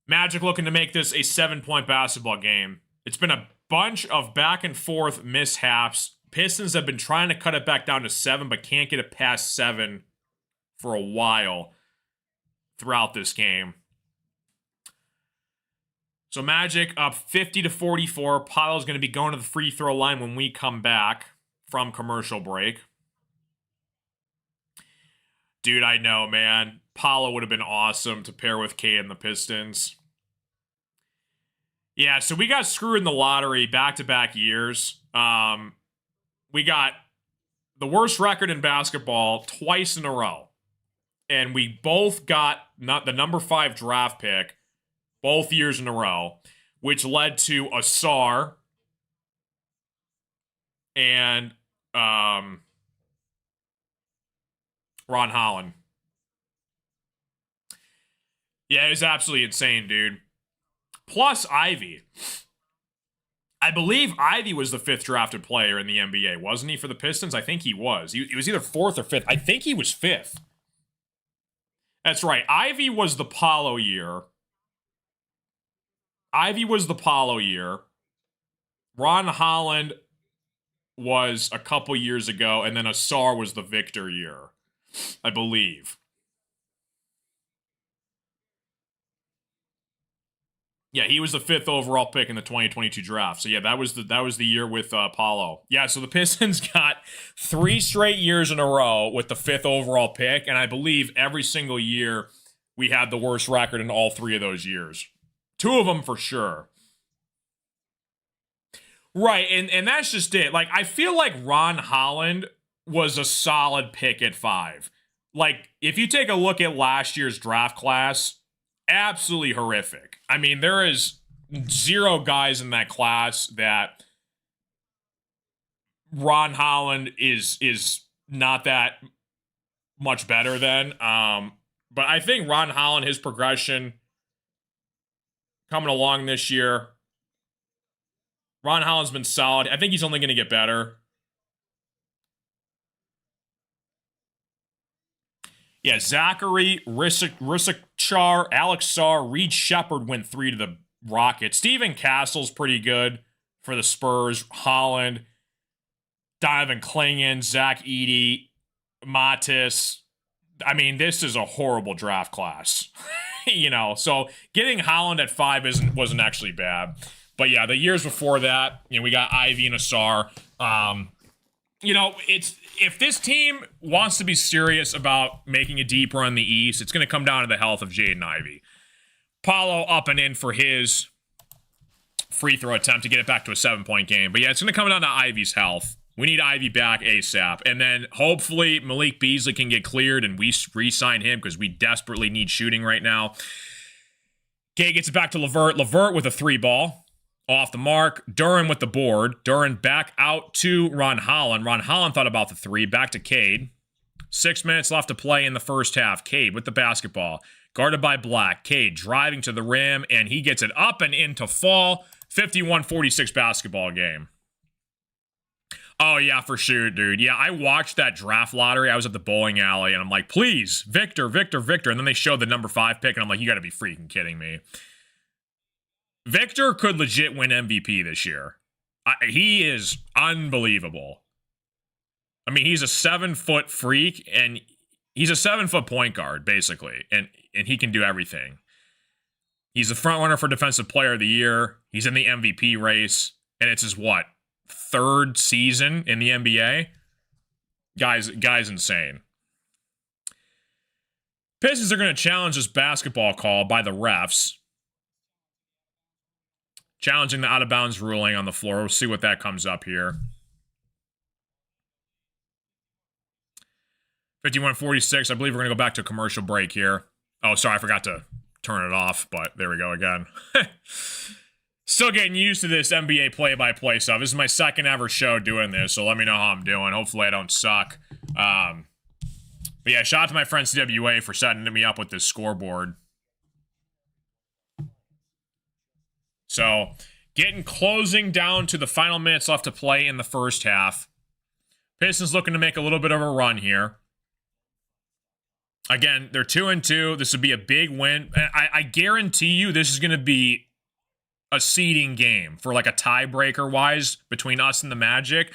A: Magic looking to make this a 7-point basketball game. It's been a bunch of back and forth mishaps. Pistons have been trying to cut it back down to 7, but can't get it past 7 for a while throughout this game. So Magic up 50-44. Paolo's going to be going to the free throw line when we come back from commercial break. Dude, I know, man. Paolo would have been awesome to pair with Cade and the Pistons. Yeah, so we got screwed in the lottery back-to-back years. We got the worst record in basketball twice in a row. And we both got the number 5 draft pick both years in a row, which led to Asar and Ron Holland. Yeah, it was absolutely insane, dude. Plus Ivy. I believe Ivy was the 5th drafted player in the NBA, wasn't he, for the Pistons? I think he was. He was either 4th or 5th. I think he was 5th. That's right. Ivy was the Paolo year. Ron Holland was a couple years ago, and then Asar was the Victor year, I believe. Yeah, he was the 5th overall pick in the 2022 draft. So yeah, that was the year with Paolo. Yeah, so the Pistons got 3 straight years in a row with the 5th overall pick, and I believe every single year we had the worst record in all 3 of those years. 2 of them for sure. Right, and that's just it. Like, I feel like Ron Holland was a solid pick at 5. Like, if you take a look at last year's draft class, absolutely horrific. I mean, there is 0 guys in that class that Ron Holland is not that much better than. But I think Ron Holland, his progression coming along this year, Ron Holland's been solid. I think he's only going to get better. Yeah, Zachary, Risachar, Alex Sarr, Reed Shepard went 3 to the Rockets. Steven Castle's pretty good for the Spurs. Holland, Donovan Clingan, Zach Edey, Mattis. I mean, this is a horrible draft class. You know, so getting Holland at 5 wasn't actually bad. But yeah, the years before that, you know, we got Ivy and Asar. You know, if this team wants to be serious about making a deep run in the East, it's going to come down to the health of Jaden Ivey. Paulo up and in for his free throw attempt to get it back to a 7-point game. But yeah, it's going to come down to Ivy's health. We need Ivy back ASAP. And then hopefully Malik Beasley can get cleared and we re-sign him because we desperately need shooting right now. Gay gets it back to LeVert. LeVert with a 3-ball. Off the mark. Duran with the board. Duran back out to Ron Holland. Ron Holland thought about the 3. Back to Cade. 6 minutes left to play in the first half. Cade with the basketball. Guarded by Black. Cade driving to the rim, and he gets it up and in to fall. 51-46 basketball game. Oh, yeah, for sure, dude. Yeah, I watched that draft lottery. I was at the bowling alley, and I'm like, please, Victor, Victor, Victor. And then they showed the number 5 pick, and I'm like, you got to be freaking kidding me. Victor could legit win MVP this year. He is unbelievable. I mean, he's a 7-foot freak, and he's a 7-foot point guard, basically, and he can do everything. He's a front runner for Defensive Player of the Year. He's in the MVP race, and it's his, 3rd season in the NBA? Guy's insane. Pistons are going to challenge this basketball call by the refs. Challenging the out-of-bounds ruling on the floor. We'll see what that comes up here. 51-46. I believe we're going to go back to a commercial break here. Oh, sorry, I forgot to turn it off, but there we go again. Still getting used to this NBA play-by-play stuff. This is my second ever show doing this, so let me know how I'm doing. Hopefully I don't suck. But yeah, shout out to my friend CWA for setting me up with this scoreboard. So, closing down to the final minutes left to play in the first half. Pistons looking to make a little bit of a run here. Again, they're 2-2. This would be a big win. I guarantee you this is going to be a seeding game for like a tiebreaker-wise between us and the Magic.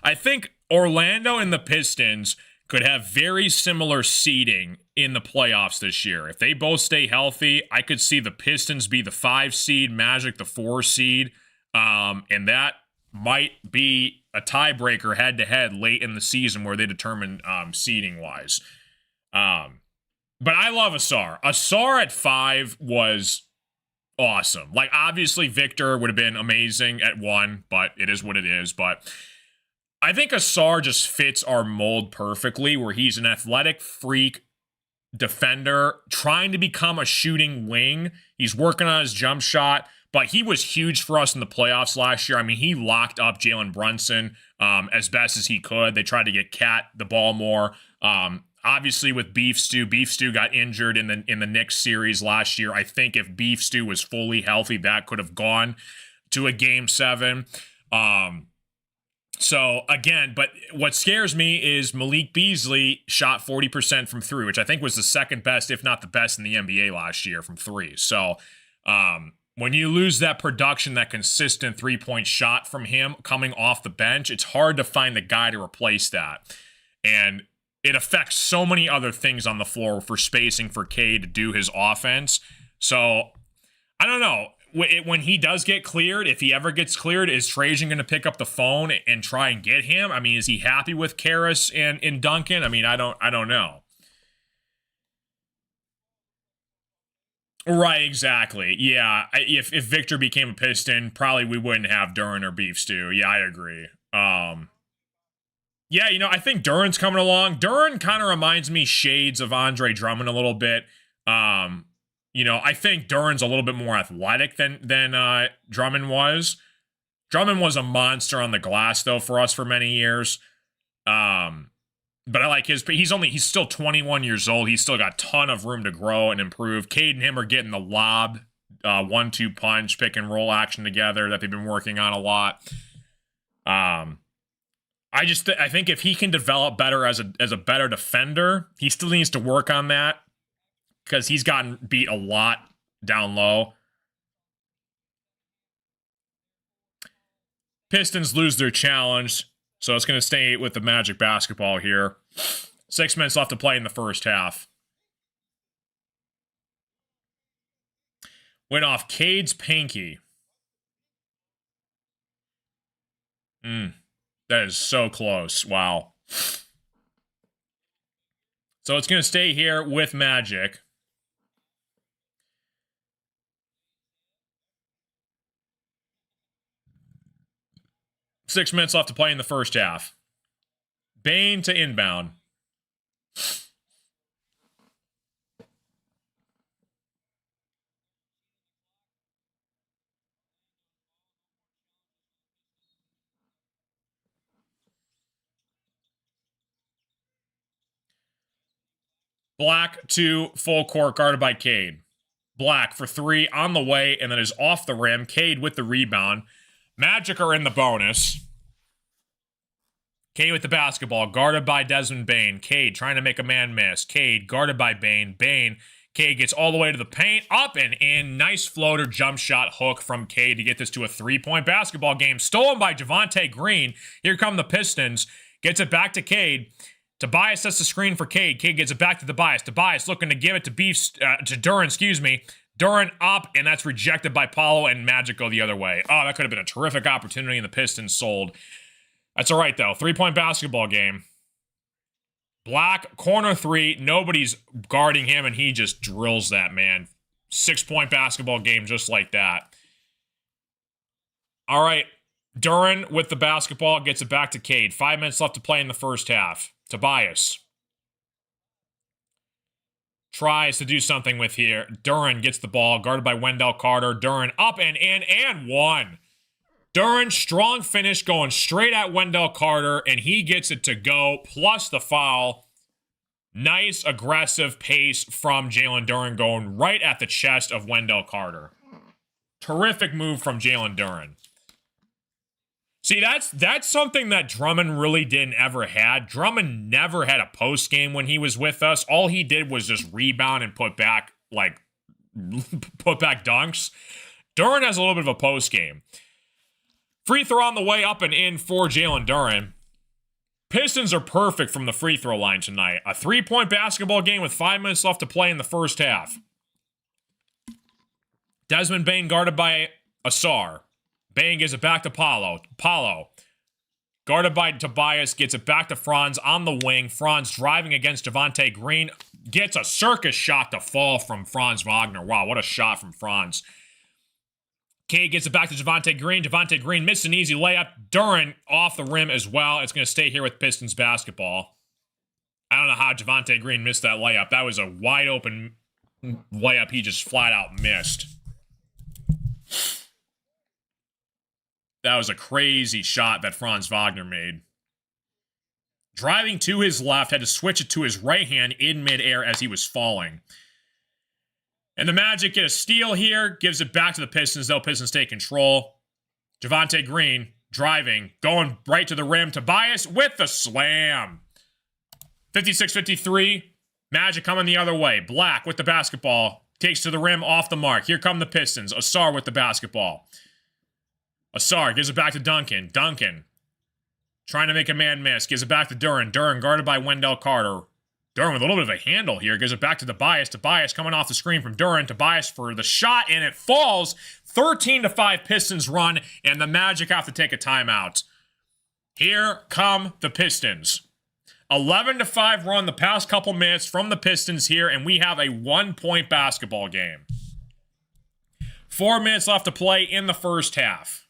A: I think Orlando and the Pistons could have very similar seeding in the playoffs this year. If they both stay healthy, I could see the Pistons be the 5 seed, Magic the 4 seed, and that might be a tiebreaker head-to-head late in the season where they determine seeding-wise. But I love Asar. Asar at 5 was awesome. Like, obviously, Victor would have been amazing at 1, but it is what it is. But I think Asar just fits our mold perfectly, where he's an athletic freak defender trying to become a shooting wing. He's working on his jump shot, but he was huge for us in the playoffs last year. I mean, he locked up Jalen Brunson as best as he could. They tried to get Cat the ball more. Obviously, with Beef Stew got injured in the Knicks series last year. I think if Beef Stew was fully healthy, that could have gone to a Game 7. So, again, but what scares me is Malik Beasley shot 40% from 3, which I think was the second best, if not the best, in the NBA last year from 3. So, when you lose that production, that consistent 3-point shot from him coming off the bench, it's hard to find a guy to replace that. And it affects so many other things on the floor for spacing for K to do his offense. So, I don't know. When he does get cleared, if he ever gets cleared, is Trajan going to pick up the phone and try and get him? I mean, is he happy with Karras and Duncan? I mean, I don't know. Right, exactly. Yeah, if Victor became a Piston, probably we wouldn't have Duran or Beef Stew. Yeah, I agree. Yeah, I think Duran's coming along. Duran kind of reminds me shades of Andre Drummond a little bit. I think Duran's a little bit more athletic than Drummond was. Drummond was a monster on the glass, though, for us for many years. But I like he's still 21 years old. He's still got a ton of room to grow and improve. Cade and him are getting the lob, 1-2 punch, pick and roll action together that they've been working on a lot. I think if he can develop better as a better defender, he still needs to work on that because he's gotten beat a lot down low. Pistons lose their challenge, so it's going to stay with the Magic basketball here. 6 minutes left to play in the first half. Went off Cade's pinky. That is so close. Wow. So it's going to stay here with Magic. 6 minutes left to play in the first half. Bane to inbound. Black to full court, guarded by Cade. Black for 3 on the way, and then is off the rim. Cade with the rebound. Magic are in the bonus. Cade with the basketball, guarded by Desmond Bane. Cade trying to make a man miss. Cade guarded by Bane. Cade gets all the way to the paint, up and in. Nice floater jump shot hook from Cade to get this to a 3-point basketball game. Stolen by Javonte Green. Here come the Pistons. Gets it back to Cade. Tobias sets the screen for Cade. Cade gets it back to Tobias. Tobias looking to give it to Duren, Duren up, and that's rejected by Paulo, and Magic go the other way. Oh, that could have been a terrific opportunity, and the Pistons sold. That's all right, though. 3-point basketball game. Black, corner 3. Nobody's guarding him, and he just drills that, man. 6-point basketball game just like that. All right. Duren with the basketball gets it back to Cade. 5 minutes left to play in the first half. Tobias tries to do something with here. Duren gets the ball, guarded by Wendell Carter. Duren up and in and one. Duren, strong finish, going straight at Wendell Carter, and he gets it to go, plus the foul. Nice, aggressive pace from Jalen Duren, going right at the chest of Wendell Carter. Terrific move from Jalen Duren. See, that's something that Drummond really didn't ever had. Drummond never had a post game when he was with us. All he did was just rebound and put back dunks. Duren has a little bit of a post game. Free throw on the way, up and in for Jalen Duren. Pistons are perfect from the free throw line tonight. A 3-point basketball game with 5 minutes left to play in the first half. Desmond Bane guarded by Asar. Bane gives it back to Paulo. Paulo, guarded by Tobias, gets it back to Franz on the wing. Franz driving against Javonte Green. Gets a circus shot to fall from Franz Wagner. Wow, what a shot from Franz. Cade gets it back to Javonte Green. Javonte Green missed an easy layup. Duren off the rim as well. It's going to stay here with Pistons basketball. I don't know how Javonte Green missed that layup. That was a wide open layup he just flat out missed. That was a crazy shot that Franz Wagner made. Driving to his left, had to switch it to his right hand in midair as he was falling. And the Magic get a steal here, gives it back to the Pistons, though. Pistons take control. Javonte Green driving, going right to the rim. Tobias with the slam. 56-53. Magic coming the other way. Black with the basketball. Takes to the rim, off the mark. Here come the Pistons. Asar with the basketball. Asar gives it back to Duncan. Duncan trying to make a man miss. Gives it back to Duren. Duren guarded by Wendell Carter. Duren with a little bit of a handle here. Gives it back to Tobias. Tobias coming off the screen from Duren. Tobias for the shot, and it falls. 13-5 Pistons run, and the Magic have to take a timeout. Here come the Pistons. 11-5 run the past couple minutes from the Pistons here, and we have a 1-point basketball game. 4 minutes left to play in the first half.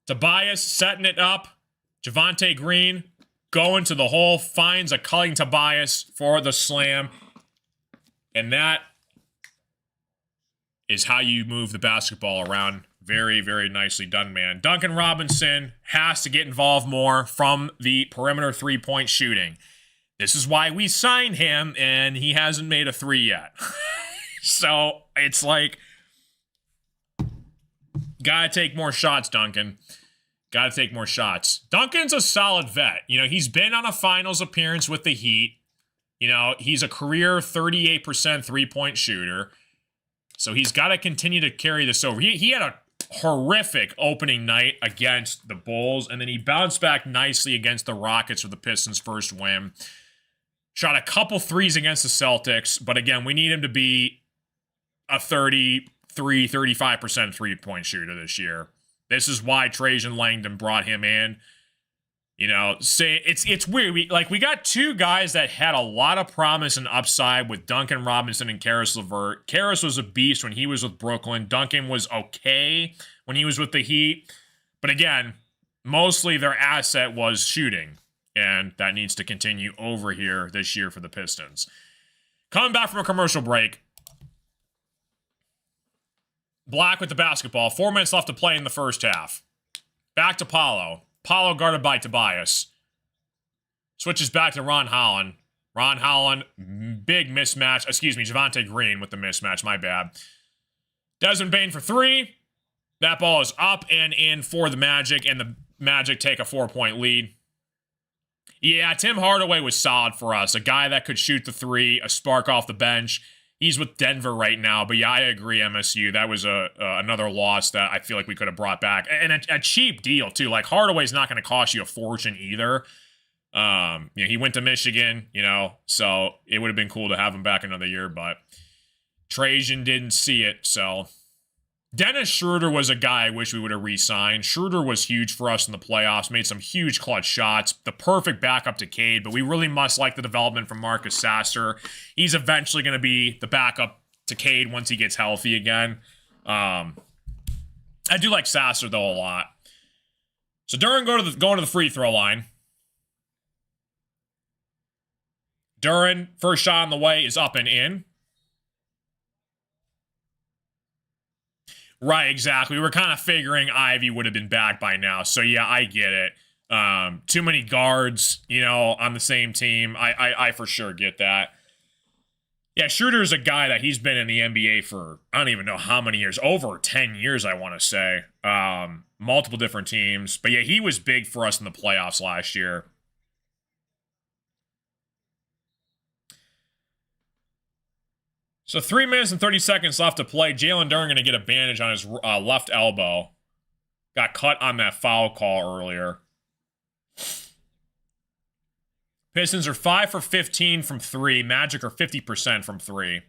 A: Tobias setting it up. Javonte Green going to the hole, finds a cutting Tobias for the slam. And that is how you move the basketball around. Very, very nicely done, man. Duncan Robinson has to get involved more from the perimeter three-point shooting. This is why we signed him, and he hasn't made a three yet. So it's like, gotta take more shots, Duncan. Gotta take more shots. Duncan's a solid vet. You know, he's been on a finals appearance with the Heat. You know, he's a career 38% three-point shooter. So he's got to continue to carry this over. He had a horrific opening night against the Bulls, and then he bounced back nicely against the Rockets for the Pistons' first win. Shot a couple threes against the Celtics, but again, we need him to be a 35% three-point shooter this year. This is why Trajan Langdon brought him in. You know, it's weird. We got two guys that had a lot of promise and upside with Duncan Robinson and Karis LeVert. Karis was a beast when he was with Brooklyn. Duncan was okay when he was with the Heat. But again, mostly their asset was shooting, and that needs to continue over here this year for the Pistons. Coming back from a commercial break, Black with the basketball. 4 minutes left to play in the first half. Back to Paolo. Paolo guarded by Tobias. Switches back to Ron Holland. Ron Holland, big mismatch. Excuse me, Javonte Green with the mismatch. My bad. Desmond Bane for 3. That ball is up and in for the Magic, and the Magic take a 4-point lead. Yeah, Tim Hardaway was solid for us. A guy that could shoot the 3, a spark off the bench. He's with Denver right now, but yeah, I agree, MSU. That was another loss that I feel like we could have brought back. And a cheap deal, too. Like, Hardaway's not going to cost you a fortune either. He went to Michigan, so it would have been cool to have him back another year, but Trajan didn't see it, so... Dennis Schroeder was a guy I wish we would have re-signed. Schroeder was huge for us in the playoffs, made some huge clutch shots, the perfect backup to Cade, but we really must like the development from Marcus Sasser. He's eventually going to be the backup to Cade once he gets healthy again. I do like Sasser, though, a lot. So Duren going to the free throw line. Duren, first shot on the way, is up and in. Right, exactly. We were kind of figuring Ivy would have been back by now. So, yeah, I get it. Too many guards, on the same team. I for sure get that. Yeah, Schroeder's a guy that he's been in the NBA for, I don't even know how many years. Over 10 years, I want to say. Multiple different teams. But, yeah, he was big for us in the playoffs last year. So 3 minutes and 30 seconds left to play. Jalen Duren going to get a bandage on his left elbow. Got cut on that foul call earlier. Pistons are 5 for 15 from 3. Magic are 50% from 3.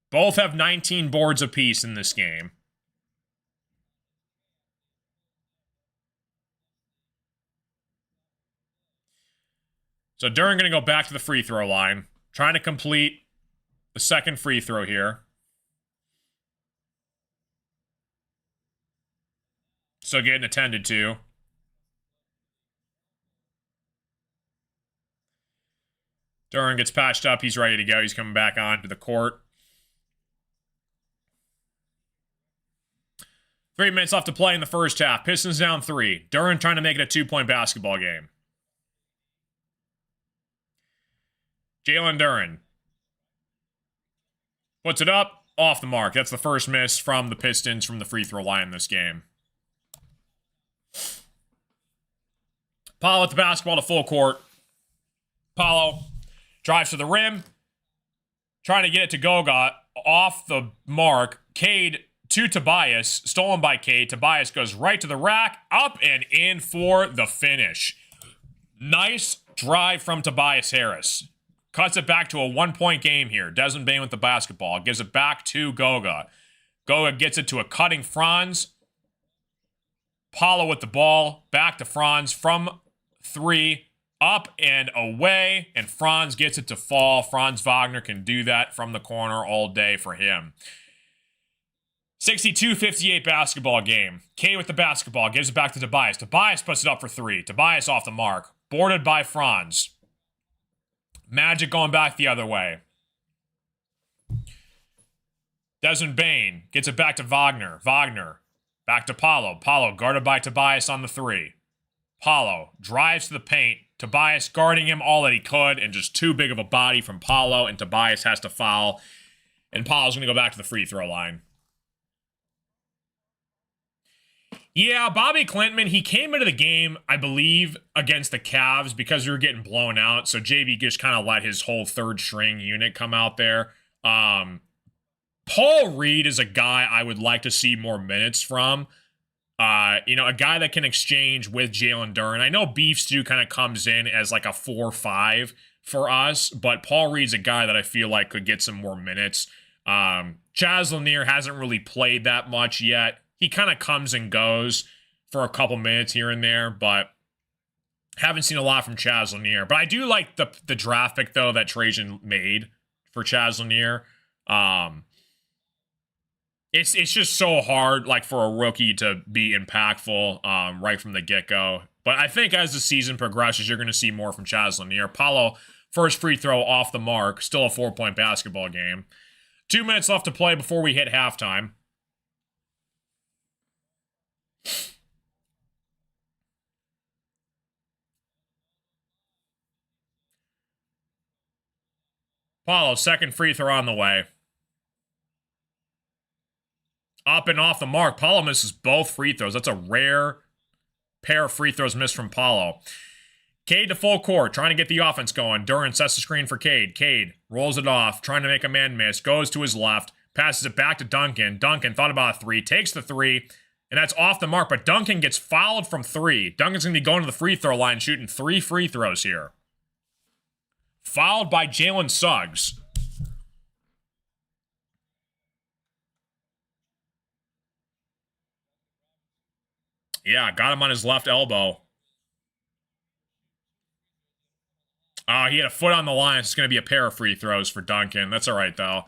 A: Both have 19 boards apiece in this game. So Duren going to go back to the free throw line. Trying to complete the second free throw here. So getting attended to. Duren gets patched up. He's ready to go. He's coming back onto the court. 3 minutes left to play in the first half. Pistons down 3. Duren trying to make it a 2-point basketball game. Jalen Duren puts it up, off the mark. That's the first miss from the Pistons from the free throw line in this game. Paolo with the basketball to full court. Paolo drives to the rim. Trying to get it to Goga. Off the mark. Cade to Tobias. Stolen by Cade. Tobias goes right to the rack. Up and in for the finish. Nice drive from Tobias Harris. Cuts it back to a 1-point game here. Desmond Bane with the basketball. Gives it back to Goga. Goga gets it to a cutting Franz. Paolo with the ball. Back to Franz from 3. Up and away. And Franz gets it to fall. Franz Wagner can do that from the corner all day for him. 62-58 basketball game. K with the basketball. Gives it back to Tobias. Tobias puts it up for 3. Tobias off the mark. Boarded by Franz. Magic going back the other way. Desmond Bane gets it back to Wagner. Wagner back to Paolo. Paolo guarded by Tobias on the 3. Paolo drives to the paint. Tobias guarding him all that he could, and just too big of a body from Paolo, and Tobias has to foul. And Paolo's going to go back to the free throw line. Yeah, Bobby Klintman, he came into the game, I believe, against the Cavs because we were getting blown out. So JV just kind of let his whole third string unit come out there. Paul Reed is a guy I would like to see more minutes from. A guy that can exchange with Jalen Duren. I know Beef Stew kind of comes in as like a 4-5 for us, but Paul Reed's a guy that I feel like could get some more minutes. Chaz Lanier hasn't really played that much yet. He kind of comes and goes for a couple minutes here and there, but haven't seen a lot from Chaz Lanier. But I do like the draft pick, though, that Trajan made for Chaz Lanier. It's just so hard, like, for a rookie to be impactful right from the get-go. But I think as the season progresses, you're going to see more from Chaz Lanier. Paulo, first free throw off the mark. Still a 4-point basketball game. 2 minutes left to play before we hit halftime. Paulo, second free throw on the way. Up and off the mark. Paulo misses both free throws. That's a rare pair of free throws missed from Paulo. Cade to full court, trying to get the offense going. Duran sets the screen for Cade. Cade rolls it off, trying to make a man miss. Goes to his left, passes it back to Duncan. Duncan thought about a three, takes the three, and that's off the mark. But Duncan gets fouled from three. Duncan's going to be going to the free throw line, shooting 3 free throws here. Fouled by Jalen Suggs. Yeah, got him on his left elbow. He had a foot on the line. It's going to be a pair of free throws for Duncan. That's all right, though.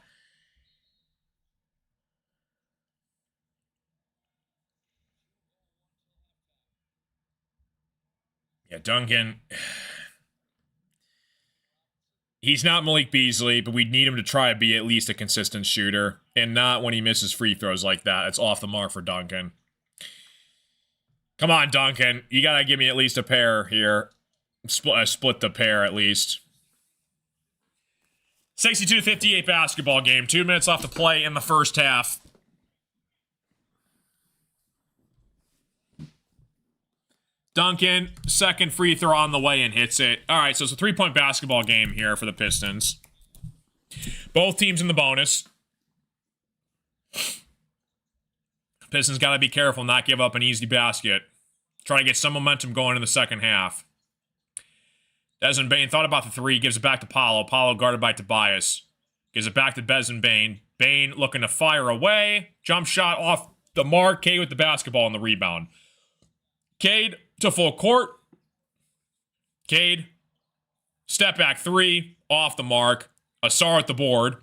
A: Yeah, Duncan. He's not Malik Beasley, but we need him to try to be at least a consistent shooter, and not when he misses free throws like that. It's off the mark for Duncan. Come on, Duncan. You got to give me at least a pair here. Split the pair at least. 62-58 basketball game. 2 minutes left to play in the first half. Duncan, second free throw on the way and hits it. All right, so it's a 3-point basketball game here for the Pistons. Both teams in the bonus. Pistons got to be careful, not give up an easy basket. Try to get some momentum going in the second half. Desmond Bane thought about the three, gives it back to Paulo. Paulo guarded by Tobias. Gives it back to Desmond Bane. Bane looking to fire away. Jump shot off the mark. Cade with the basketball on the rebound. Cade to full court. Cade. Step back three. Off the mark. Asar at the board.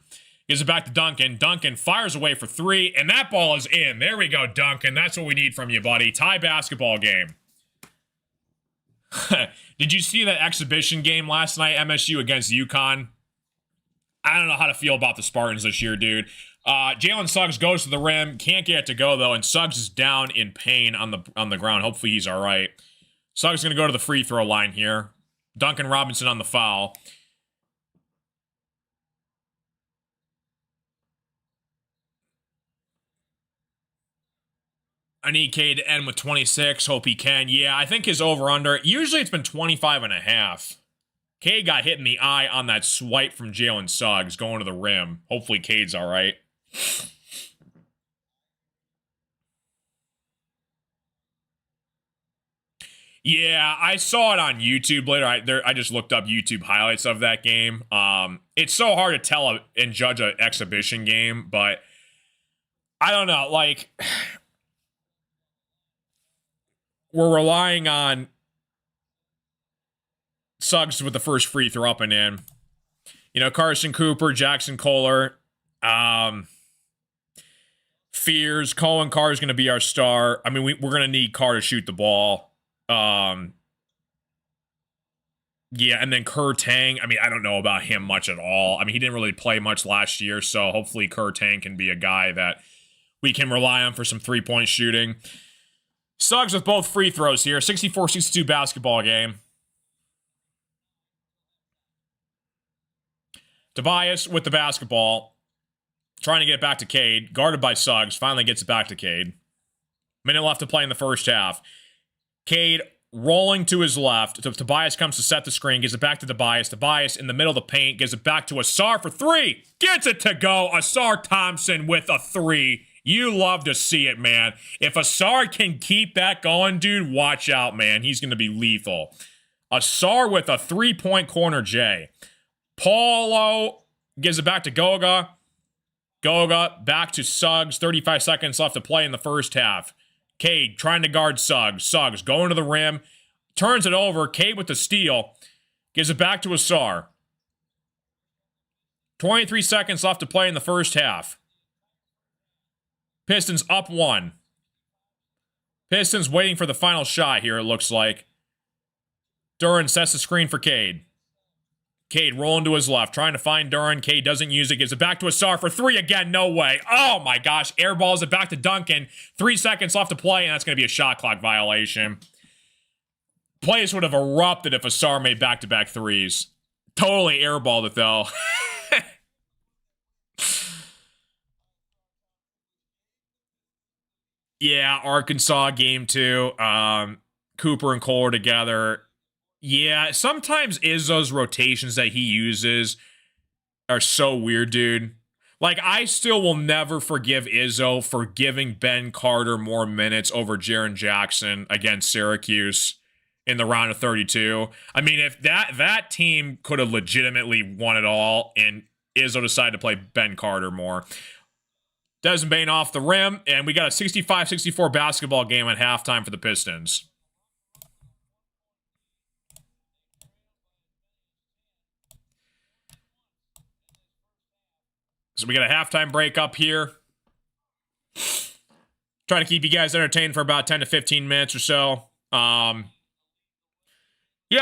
A: Gives it back to Duncan. Duncan fires away for three, and that ball is in. There we go, Duncan. That's what we need from you, buddy. Tie basketball game. Did you see that exhibition game last night, MSU against UConn? I don't know how to feel about the Spartans this year, dude. Jalen Suggs goes to the rim. Can't get it to go, though, and Suggs is down in pain on the ground. Hopefully he's all right. Suggs is going to go to the free throw line here. Duncan Robinson on the foul. I need Cade to end with 26. Hope he can. Yeah, I think his over-under, usually it's been 25.5. Cade got hit in the eye on that swipe from Jalen Suggs going to the rim. Hopefully Cade's all right. Yeah, I saw it on YouTube later. I just looked up YouTube highlights of that game. It's so hard to tell and judge an exhibition game, but I don't know. Like, we're relying on Suggs with the first free throw up and in. You know, Carson Cooper, Jackson Kohler, Fears, Cohen Carr is going to be our star. I mean, we're going to need Carr to shoot the ball. Yeah, and then Kerr Tang. I mean, I don't know about him much at all. I mean, he didn't really play much last year, so hopefully Kerr Tang can be a guy that we can rely on for some three-point shooting. Suggs with both free throws here. 64-62 basketball game. Tobias with the basketball. Trying to get it back to Cade. Guarded by Suggs. Finally gets it back to Cade. Minute left to play in the first half. Cade rolling to his left. Tobias comes to set the screen. Gives it back to Tobias. Tobias in the middle of the paint. Gives it back to Asar for three. Gets it to go. Asar Thompson with a three. You love to see it, man. If Asar can keep that going, dude, watch out, man. He's going to be lethal. Asar with a three-point corner J. Paulo gives it back to Goga. Goga back to Suggs. 35 seconds left to play in the first half. Cade trying to guard Suggs. Suggs going to the rim. Turns it over. Cade with the steal. Gives it back to Asar. 23 seconds left to play in the first half. Pistons up 1. Pistons waiting for the final shot here, it looks like. Duran sets the screen for Cade. Cade rolling to his left, trying to find Duran. Cade doesn't use it, gives it back to Asar for 3 again. No way. Oh my gosh. Airballs it back to Duncan. 3 seconds left to play, and that's going to be a shot clock violation. Plays would have erupted if Asar made back-to-back threes. Totally airballed it, though. Yeah, Arkansas game 2. Cooper and Cole are together. Yeah, sometimes Izzo's rotations that he uses are so weird, dude. Like, I still will never forgive Izzo for giving Ben Carter more minutes over Jaren Jackson against Syracuse in the round of 32. I mean, if that team could have legitimately won it all, and Izzo decided to play Ben Carter more. Desmond Bane off the rim, and we got a 65-64 basketball game at halftime for the Pistons. So we got a halftime break up here. Trying to keep you guys entertained for about 10 to 15 minutes or so. Yeah,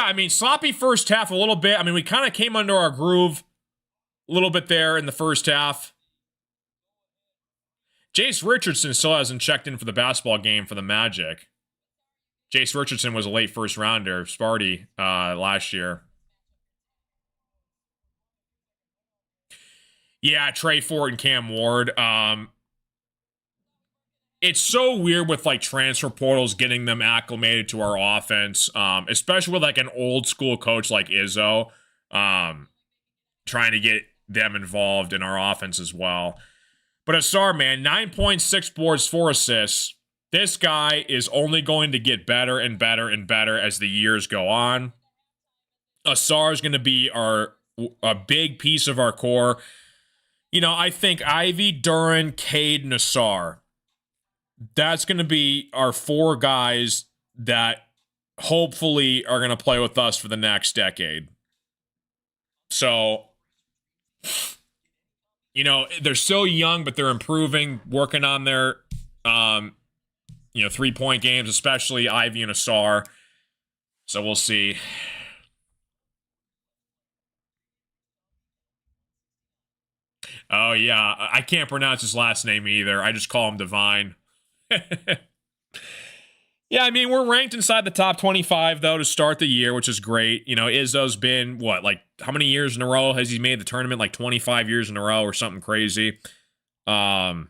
A: I mean, sloppy first half a little bit. I mean, we kind of came under our groove a little bit there in the first half. Jace Richardson still hasn't checked in for the basketball game for the Magic. Jace Richardson was a late first rounder, Sparty, last year. Yeah, Trey Ford and Cam Ward. It's so weird with like transfer portals getting them acclimated to our offense, especially with like an old school coach like Izzo, trying to get them involved in our offense as well. But Asar, man, 9.6 boards, 4 assists. This guy is only going to get better and better and better as the years go on. Asar is going to be a big piece of our core. You know, I think Ivy, Duran, Cade, and Asar. That's going to be our 4 guys that hopefully are going to play with us for the next decade. So, you know, they're still young, but they're improving, working on their, 3-point games, especially Ivy and Asar. So we'll see. Oh, yeah. I can't pronounce his last name either. I just call him Divine. Yeah, I mean, we're ranked inside the top 25, though, to start the year, which is great. You know, Izzo's been, how many years in a row has he made the tournament? Like 25 years in a row or something crazy. But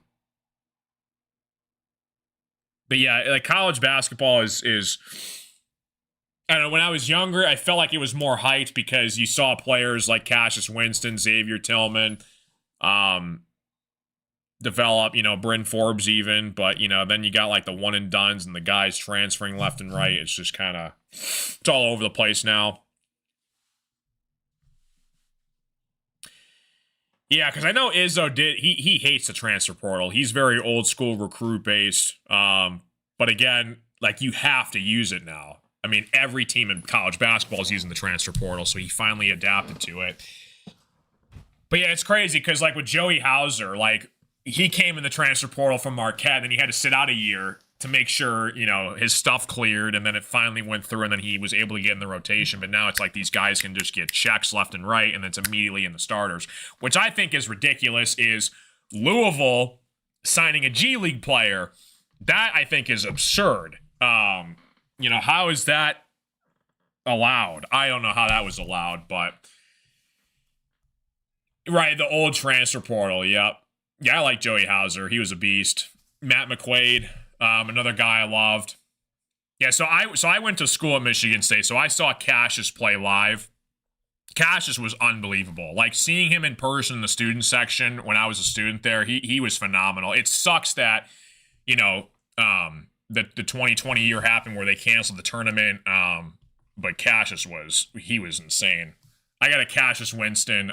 A: yeah, like college basketball is I don't know, when I was younger, I felt like it was more hyped because you saw players like Cassius Winston, Xavier Tillman, develop, Bryn Forbes even, but, then you got like the one and dones and the guys transferring left and right. It's just kind of, it's all over the place now. Yeah, because I know Izzo he hates the transfer portal. He's very old school recruit based. But again, like you have to use it now. I mean, every team in college basketball is using the transfer portal, so he finally adapted to it. But yeah, it's crazy because like with Joey Hauser, like he came in the transfer portal from Marquette, and he had to sit out a year to make sure, his stuff cleared, and then it finally went through, and then he was able to get in the rotation. But now it's like these guys can just get checks left and right, and it's immediately in the starters, which I think is ridiculous. Is Louisville signing a G League player? That I think is absurd. How is that allowed? I don't know how that was allowed, but right, the old transfer portal, yep. Yeah, I like Joey Hauser. He was a beast. Matt McQuaid, another guy I loved. Yeah, so I went to school at Michigan State, so I saw Cassius play live. Cassius was unbelievable. Like, seeing him in person in the student section when I was a student there, he was phenomenal. It sucks that, the 2020 year happened where they canceled the tournament, but Cassius was insane. I got a Cassius Winston,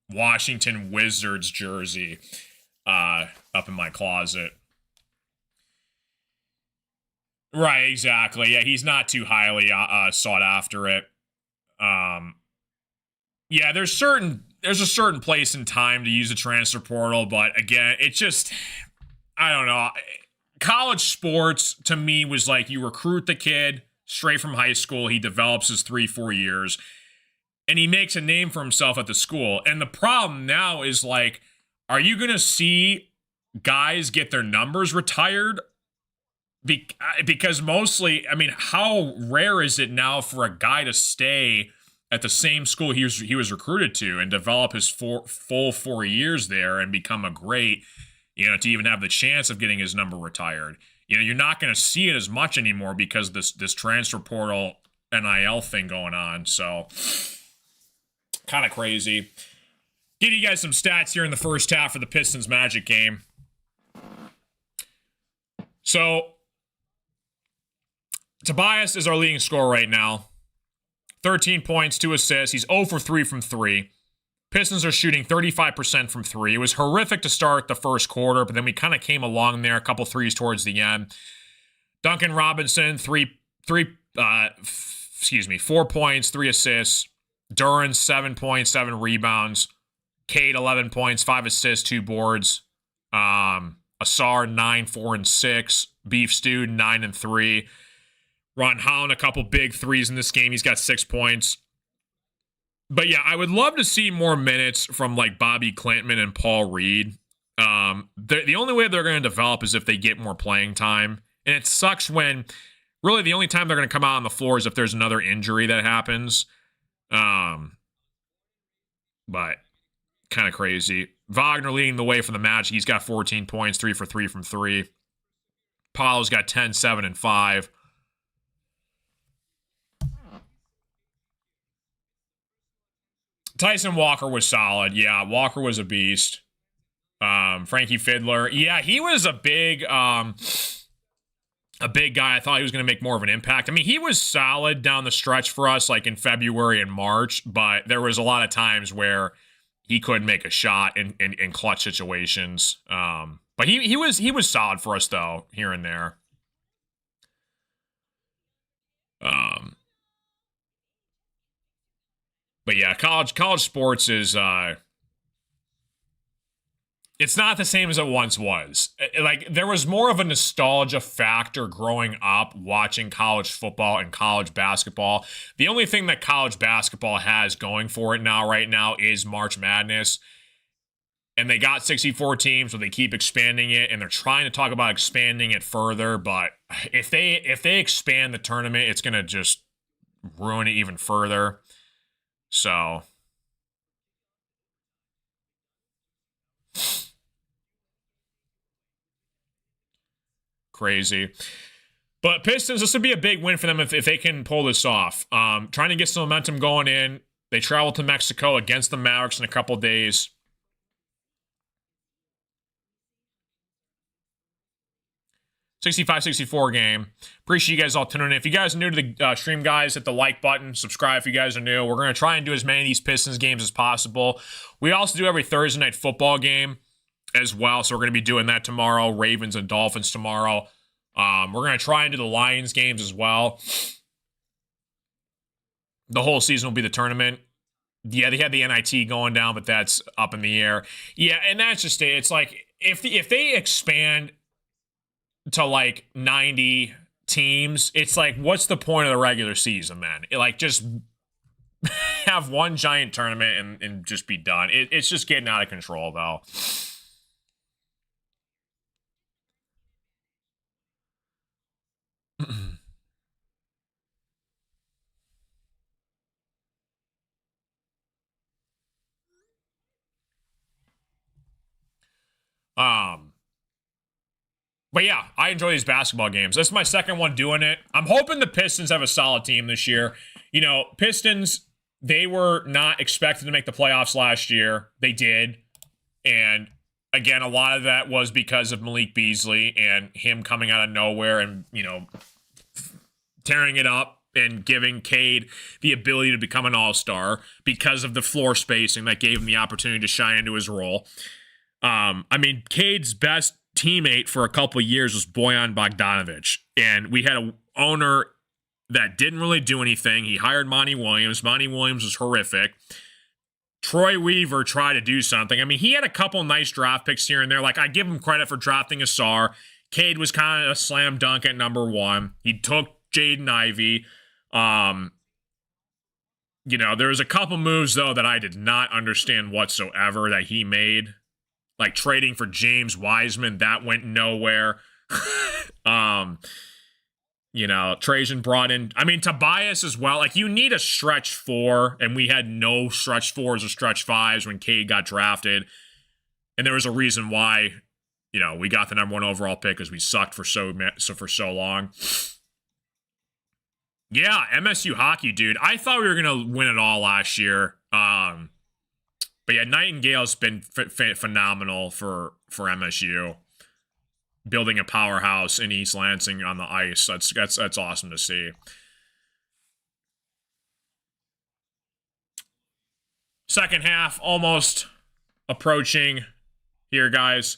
A: Washington Wizards jersey up in my closet. Right, exactly. Yeah, he's not too highly sought after it. Yeah, there's a certain place and time to use a transfer portal, but again, I don't know. College sports to me was like you recruit the kid straight from high school. He develops his 3-4 years and he makes a name for himself at the school. And the problem now is like, are you going to see guys get their numbers retired? Because mostly, I mean, how rare is it now for a guy to stay at the same school he was recruited to and develop his full 4 years there and become a great, to even have the chance of getting his number retired? You're not going to see it as much anymore because this transfer portal NIL thing going on. So kind of crazy. Give you guys some stats here in the first half for the Pistons Magic game. So Tobias is our leading scorer right now. 13 points, 2 assists. He's 0 for 3 from 3. Pistons are shooting 35% from 3. It was horrific to start the first quarter, but then we kind of came along there, a couple threes towards the end. Duncan Robinson, 4 points, 3 assists. Duran, 7 points, 7 rebounds. Cade, 11 points, 5 assists, 2 boards. Asar, 9, 4, and 6. Beef Stew, 9 and 3. Ron Holland, a couple big threes in this game. He's got 6 points. But yeah, I would love to see more minutes from like Bobby Klintman and Paul Reed. The only way they're going to develop is if they get more playing time. And it sucks when really the only time they're going to come out on the floor is if there's another injury that happens. But kind of crazy. Wagner leading the way for the Magic. He's got 14 points, 3 for 3 from 3. Paulo's got 10, 7, and 5. Tyson Walker was solid. Yeah, Walker was a beast. Frankie Fiddler. Yeah, he was a big guy. I thought he was going to make more of an impact. I mean, he was solid down the stretch for us, like in February and March, but there was a lot of times where he couldn't make a shot in clutch situations. But he was solid for us though, here and there. But yeah, college sports is it's not the same as it once was. Like, there was more of a nostalgia factor growing up watching college football and college basketball. The only thing that college basketball has going for it right now is March Madness. And they got 64 teams, so they keep expanding it, and they're trying to talk about expanding it further. But if they expand the tournament, it's going to just ruin it even further. So crazy. But Pistons, this would be a big win for them if they can pull this off. Trying to get some momentum going in. They travel to Mexico against the Mavericks in a couple days. 65-64 game. Appreciate you guys all tuning in. If you guys are new to the stream, guys, hit the like button. Subscribe if you guys are new. We're going to try and do as many of these Pistons games as possible. We also do every Thursday night football game as well, so we're going to be doing that tomorrow. Ravens and Dolphins tomorrow. We're going to try and do the Lions games as well. The whole season will be the tournament. Yeah, they had the NIT going down, but that's up in the air. Yeah, and that's just it. It's like if they expand to like 90 teams, it's like, what's the point of the regular season then? Just have one giant tournament and just be done. It's just getting out of control though. But yeah, I enjoy these basketball games. This is my second one doing it. I'm hoping the Pistons have a solid team this year. Pistons, they were not expected to make the playoffs last year. They did. And again, a lot of that was because of Malik Beasley and him coming out of nowhere and, tearing it up and giving Cade the ability to become an all-star because of the floor spacing that gave him the opportunity to shine into his role. Cade's best teammate for a couple of years was Bojan Bogdanovic, and we had an owner that didn't really do anything. He hired Monty Williams. Monty Williams was horrific. Troy Weaver try to do something. I mean, he had a couple nice draft picks here and there. Like, I give him credit for drafting Asar. Cade was kind of a slam dunk at number 1. He took Jaden Ivey. There was a couple moves, though, that I did not understand whatsoever that he made. Like trading for James Wiseman, that went nowhere. Trajan brought in, Tobias as well. Like, you need a stretch 4, and we had no stretch 4s or stretch 5s when Cade got drafted. And there was a reason why, we got the number 1 overall pick, because we sucked for so long. Yeah, MSU hockey, dude. I thought we were going to win it all last year. But yeah, Nightingale's been phenomenal for MSU. Building a powerhouse in East Lansing on the ice. That's awesome to see. Second half almost approaching here, guys.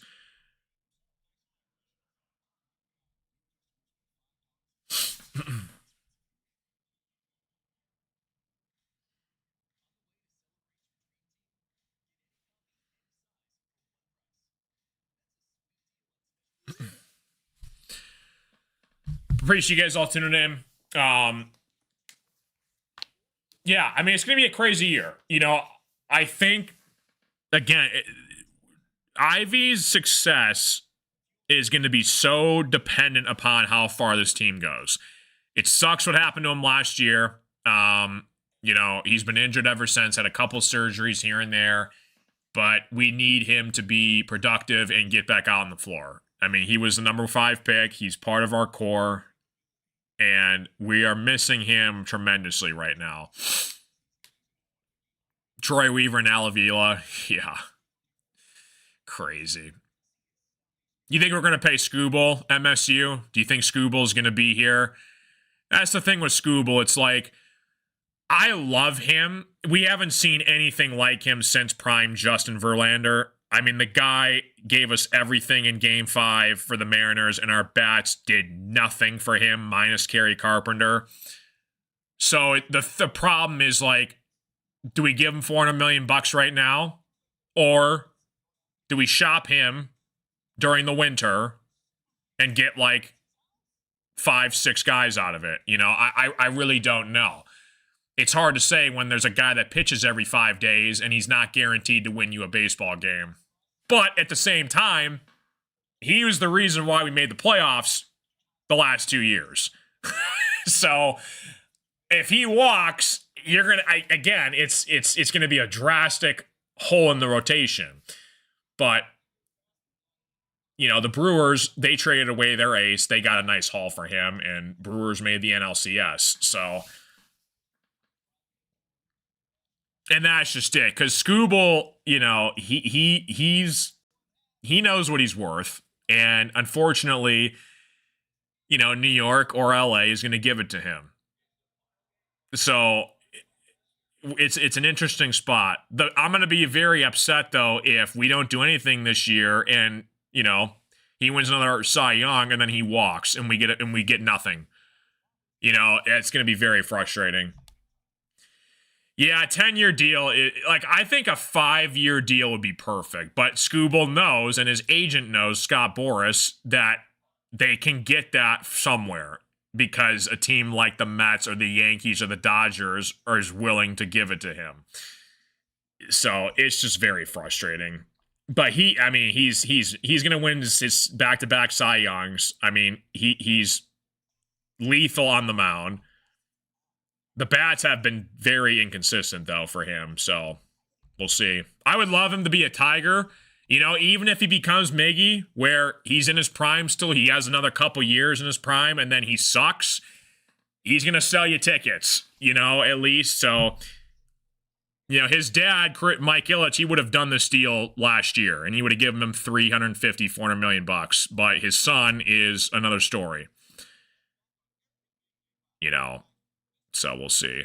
A: Appreciate you guys all tuning in. Yeah, it's going to be a crazy year. I think, again, Ivy's success is going to be so dependent upon how far this team goes. It sucks what happened to him last year. He's been injured ever since, had a couple surgeries here and there, but we need him to be productive and get back out on the floor. He was the number 5 pick. He's part of our core, and we are missing him tremendously right now. Troy Weaver and Alavila, yeah. Crazy. You think we're going to pay Scooble, MSU? Do you think Scooble's going to be here? That's the thing with Scooble. It's like, I love him. We haven't seen anything like him since prime Justin Verlander. The guy gave us everything in Game 5 for the Mariners, and our bats did nothing for him, minus Kerry Carpenter. So the problem is, like, do we give him $400 million right now? Or do we shop him during the winter and get, like, 5-6 guys out of it? I really don't know. It's hard to say when there's a guy that pitches every 5 days and he's not guaranteed to win you a baseball game. But at the same time, he was the reason why we made the playoffs the last 2 years. So if he walks, it's gonna be a drastic hole in the rotation. But the Brewers, they traded away their ace. They got a nice haul for him, and Brewers made the NLCS. So. And that's just it, because Scooble, he knows what he's worth, and unfortunately, New York or LA is going to give it to him. So it's an interesting spot. I'm going to be very upset though if we don't do anything this year, and he wins another Cy Young, and then he walks, and we get nothing. It's going to be very frustrating. Yeah, a 10-year deal. I think a 5-year deal would be perfect. But Scooble knows, and his agent knows, Scott Boras, that they can get that somewhere because a team like the Mets or the Yankees or the Dodgers is willing to give it to him. So it's just very frustrating. But he's going to win his back-to-back Cy Youngs. He's lethal on the mound. The bats have been very inconsistent, though, for him, so we'll see. I would love him to be a Tiger, even if he becomes Miggy, where he's in his prime still, he has another couple years in his prime, and then he sucks. He's going to sell you tickets, at least. So, his dad, Mike Ilitch, he would have done this deal last year, and he would have given him $400 million. But his son is another story. So we'll see.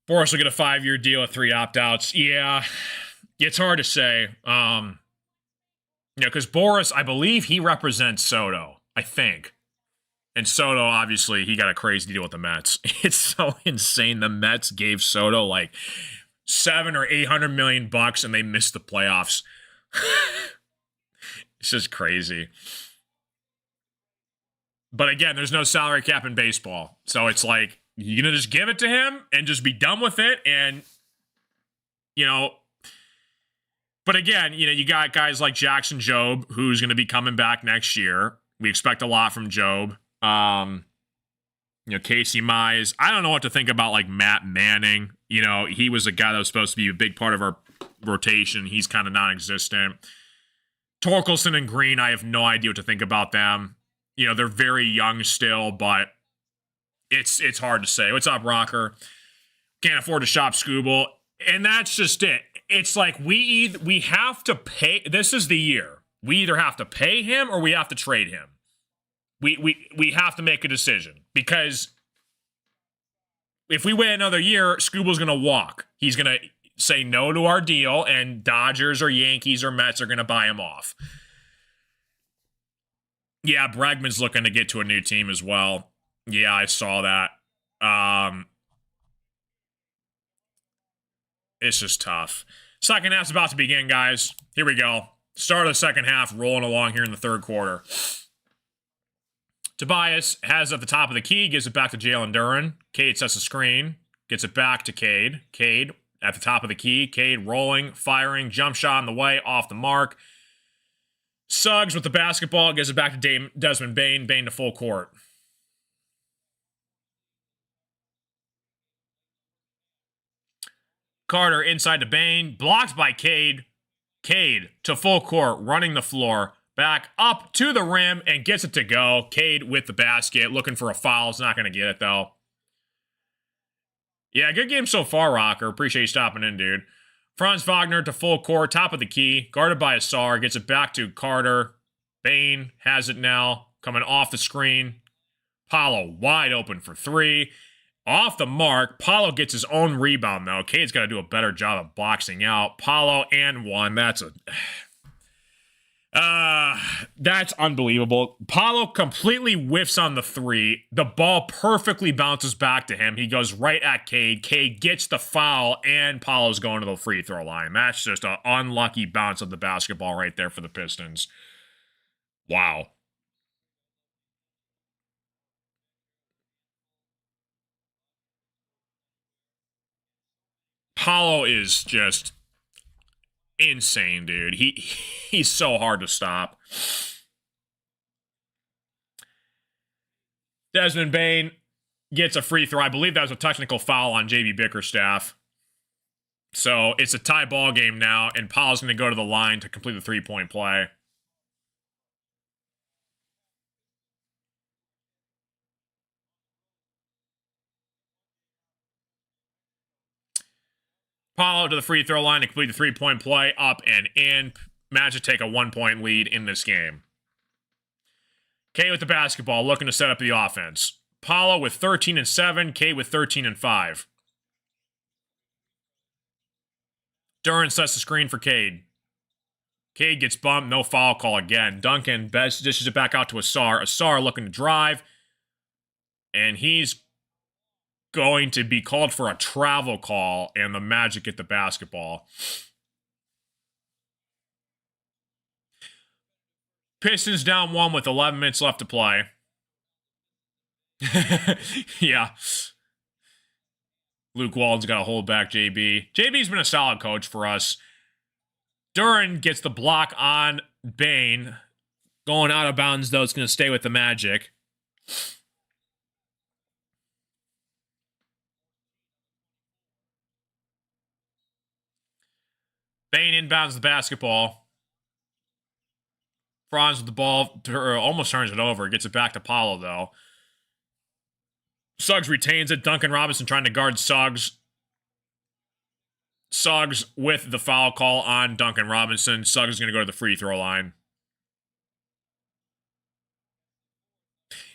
A: Boras will get a 5-year deal with 3 opt-outs. Yeah. It's hard to say. Because Boris, I believe he represents Soto, I think. And Soto, obviously, he got a crazy deal with the Mets. It's so insane. The Mets gave Soto like $700 or $800 million bucks, and they missed the playoffs. It's just crazy. But again, there's no salary cap in baseball, so it's like you're gonna just give it to him and just be done with it, and But again, you got guys like Jackson Jobe, who's gonna be coming back next year. We expect a lot from Jobe. Casey Mize. I don't know what to think about like Matt Manning. He was a guy that was supposed to be a big part of our rotation. He's kind of non-existent. Torkelson and Green, I have no idea what to think about them. They're very young still, but it's hard to say. What's up, Rocker? Can't afford to shop Scooble. And that's just it. It's like we have to pay. This is the year. We either have to pay him or we have to trade him. We have to make a decision, because if we wait another year, Scooble's going to walk. He's going to say no to our deal, and Dodgers or Yankees or Mets are going to buy him off. Yeah, Bregman's looking to get to a new team as well. Yeah, I saw that. It's just tough. Second half's about to begin, guys. Here we go. Start of the second half, rolling along here in the third quarter. Tobias has it at the top of the key, gives it back to Jalen Duren. Cade sets the screen, gets it back to Cade. Cade at the top of the key. Cade rolling, firing, jump shot on the way, off the mark. Suggs with the basketball, gives it back to Desmond Bane. Bane to full court. Carter inside to Bane, blocked by Cade. Cade to full court, running the floor. Back up to the rim and gets it to go. Cade with the basket, looking for a foul. It's not going to get it, though. Yeah, good game so far, Rocker. Appreciate you stopping in, dude. Franz Wagner to full court, top of the key. Guarded by Asar, gets it back to Carter. Bane has it now, coming off the screen. Paulo wide open for three. Off the mark. Paulo gets his own rebound, though. Cade's got to do a better job of boxing out. Paulo and one. That's unbelievable. Paulo completely whiffs on the three. The ball perfectly bounces back to him. He goes right at Cade. Cade gets the foul, and Paulo's going to the free throw line. That's just an unlucky bounce of the basketball right there for the Pistons. Wow. Paulo is just insane, dude. He's so hard to stop. Desmond Bane gets a free throw. I believe that was a technical foul on JB Bickerstaff. So it's a tie ball game now, and Paulo's going to go to the line to complete the three-point play. Paulo to the free throw line to complete the three-point play, up and in. Magic take a 1-point lead in this game. Cade with the basketball, looking to set up the offense. Paulo with 13 and 7, Cade with 13 and 5. Duren sets the screen for Cade. Cade gets bumped, no foul call again. Duncan dishes it back out to Asar. Asar looking to drive, and he's going to be called for a travel call, and the Magic get the basketball. Pistons down 1 with 11 minutes left to play. Yeah. Luke Walton's got to hold back JB. JB's been a solid coach for us. Duren gets the block on Bane. Going out of bounds, though. It's going to stay with the Magic. Bane inbounds the basketball. Franz with the ball, almost turns it over. Gets it back to Paulo, though. Suggs retains it. Duncan Robinson trying to guard Suggs. Suggs with the foul call on Duncan Robinson. Suggs is going to go to the free throw line.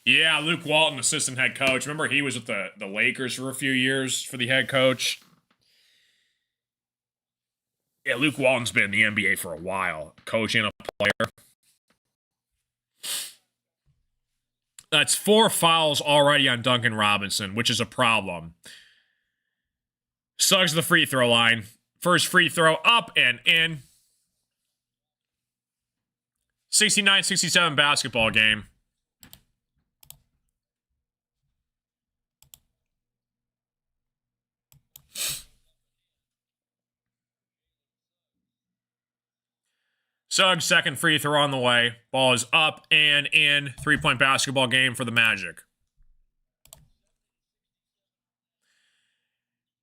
A: Yeah, Luke Walton, assistant head coach. Remember, he was with the Lakers for a few years for the head coach. Yeah, Luke Walton's been in the NBA for a while, coaching a player. That's 4 fouls already on Duncan Robinson, which is a problem. Suggs the free throw line. First free throw up and in. 69-67 basketball game. Suggs second free throw on the way. Ball is up and in. 3-point basketball game for the Magic.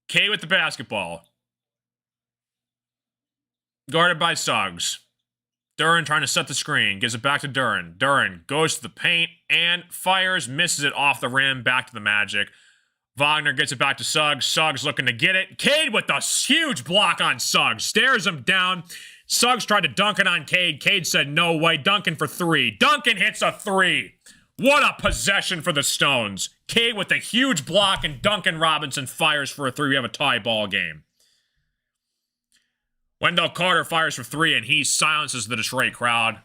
A: K with the basketball. Guarded by Suggs. Duren trying to set the screen. Gives it back to Duren. Duren goes to the paint and fires. Misses it off the rim. Back to the Magic. Wagner gets it back to Suggs. Suggs looking to get it. Cade with a huge block on Suggs. Stares him down. Suggs tried to dunk it on Cade. Cade said no way. Duncan for 3. Duncan hits a 3. What a possession for the Stones. Cade with a huge block and Duncan Robinson fires for a 3. We have a tie ball game. Wendell Carter fires for 3 and he silences the Detroit crowd.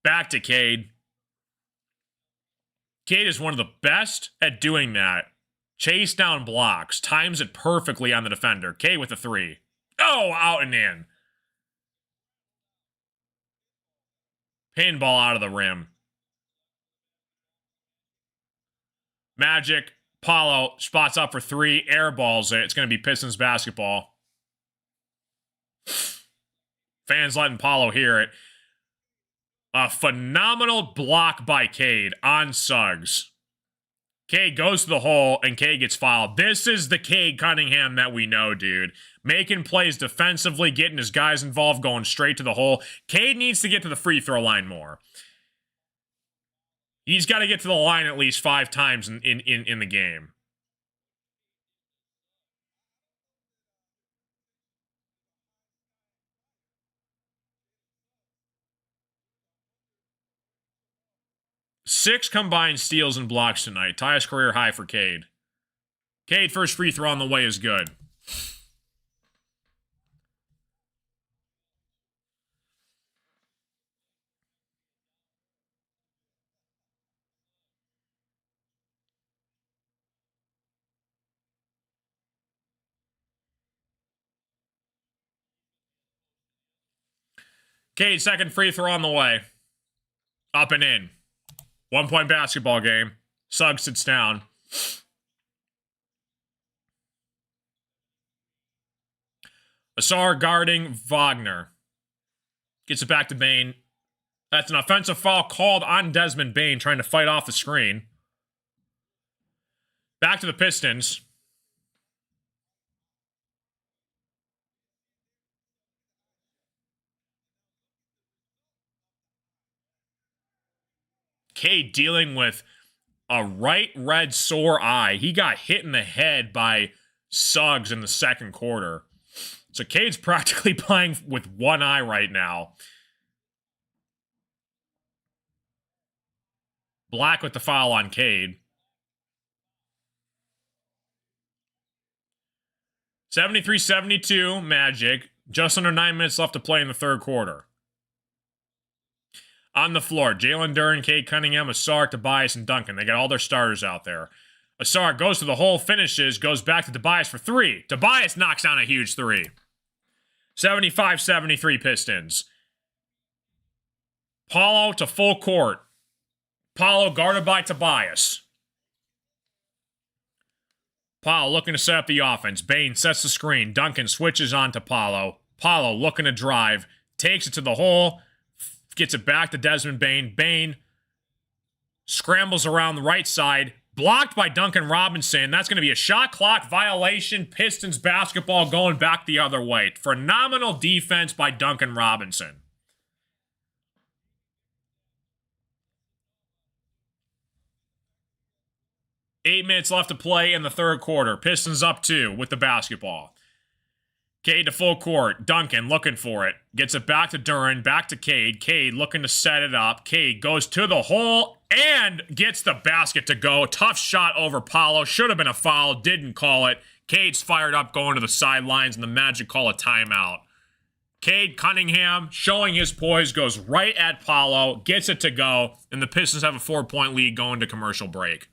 A: Back to Cade. Cade is one of the best at doing that. Chase down blocks. Times it perfectly on the defender. Cade with a 3. Oh, out and in. Pinball out of the rim. Magic. Paulo spots up for 3. Airballs it. It's going to be Pistons basketball. Fans letting Paulo hear it. A phenomenal block by Cade on Suggs. Cade goes to the hole and Cade gets fouled. This is the Cade Cunningham that we know, dude. Making plays defensively, getting his guys involved, going straight to the hole. Cade needs to get to the free throw line more. He's got to get to the line at least 5 times in the game. Six combined steals and blocks tonight. Ties career high for Cade. Cade, first free throw on the way is good. Cade, second free throw on the way. Up and in. 1-point basketball game. Suggs sits down. Asar guarding Wagner. Gets it back to Bane. That's an offensive foul called on Desmond Bane trying to fight off the screen. Back to the Pistons. Cade dealing with a right red sore eye. He got hit in the head by Suggs in the second quarter. So Cade's practically playing with one eye right now. Black with the foul on Cade. 73-72 Magic. Just under 9 minutes left to play in the third quarter. On the floor, Jalen Duren, Cade Cunningham, Asar, Tobias, and Duncan. They got all their starters out there. Asar goes to the hole, finishes, goes back to Tobias for 3. Tobias knocks down a huge 3. 75-73 Pistons. Paulo to full court. Paulo guarded by Tobias. Paulo looking to set up the offense. Bane sets the screen. Duncan switches on to Paulo. Paulo looking to drive. Takes it to the hole. Gets it back to Desmond Bane. Bane scrambles around the right side. Blocked by Duncan Robinson. That's going to be a shot clock violation. Pistons basketball going back the other way. Phenomenal defense by Duncan Robinson. Eight minutes left to play in the third quarter. Pistons up 2 with the basketball. Cade to full court. Duncan looking for it. Gets it back to Duren. Back to Cade. Cade looking to set it up. Cade goes to the hole. and gets the basket to go. Tough shot over Paolo. Should have been a foul. Didn't call it. Cade's fired up going to the sidelines, and the Magic call a timeout. Cade Cunningham, showing his poise, goes right at Paolo, gets it to go, and the Pistons have a 4-point lead going to commercial break.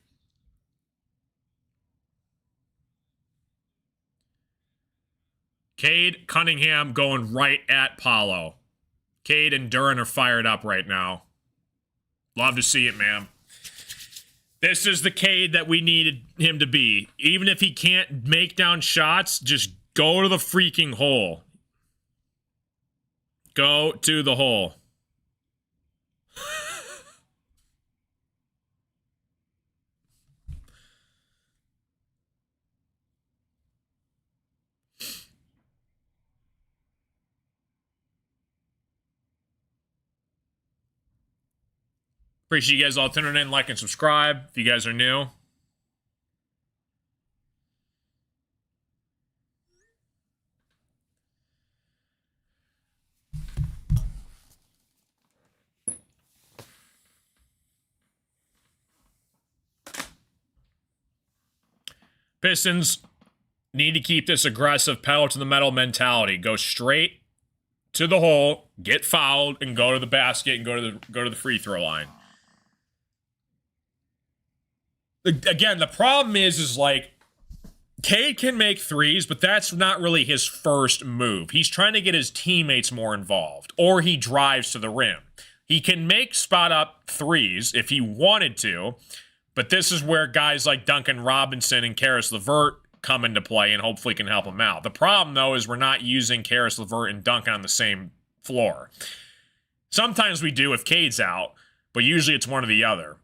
A: Cade Cunningham going right at Paolo. Cade and Duren are fired up right now. Love to see it, man. This is the Cade that we needed him to be. Even if he can't make down shots, just go to the freaking hole. Go to the hole. Appreciate you guys all tuning in, like, and subscribe if you guys are new. Pistons need to keep this aggressive pedal to the metal mentality. Go straight to the hole, get fouled, and go to the basket and go to the free throw line. Again, the problem is like, Cade can make threes, but that's not really his first move. He's trying to get his teammates more involved, or he drives to the rim. He can make spot-up threes if he wanted to, but this is where guys like Duncan Robinson and Karis LeVert come into play and hopefully can help him out. The problem, though, is we're not using Karis LeVert and Duncan on the same floor. Sometimes we do if Cade's out, but usually it's one or the other.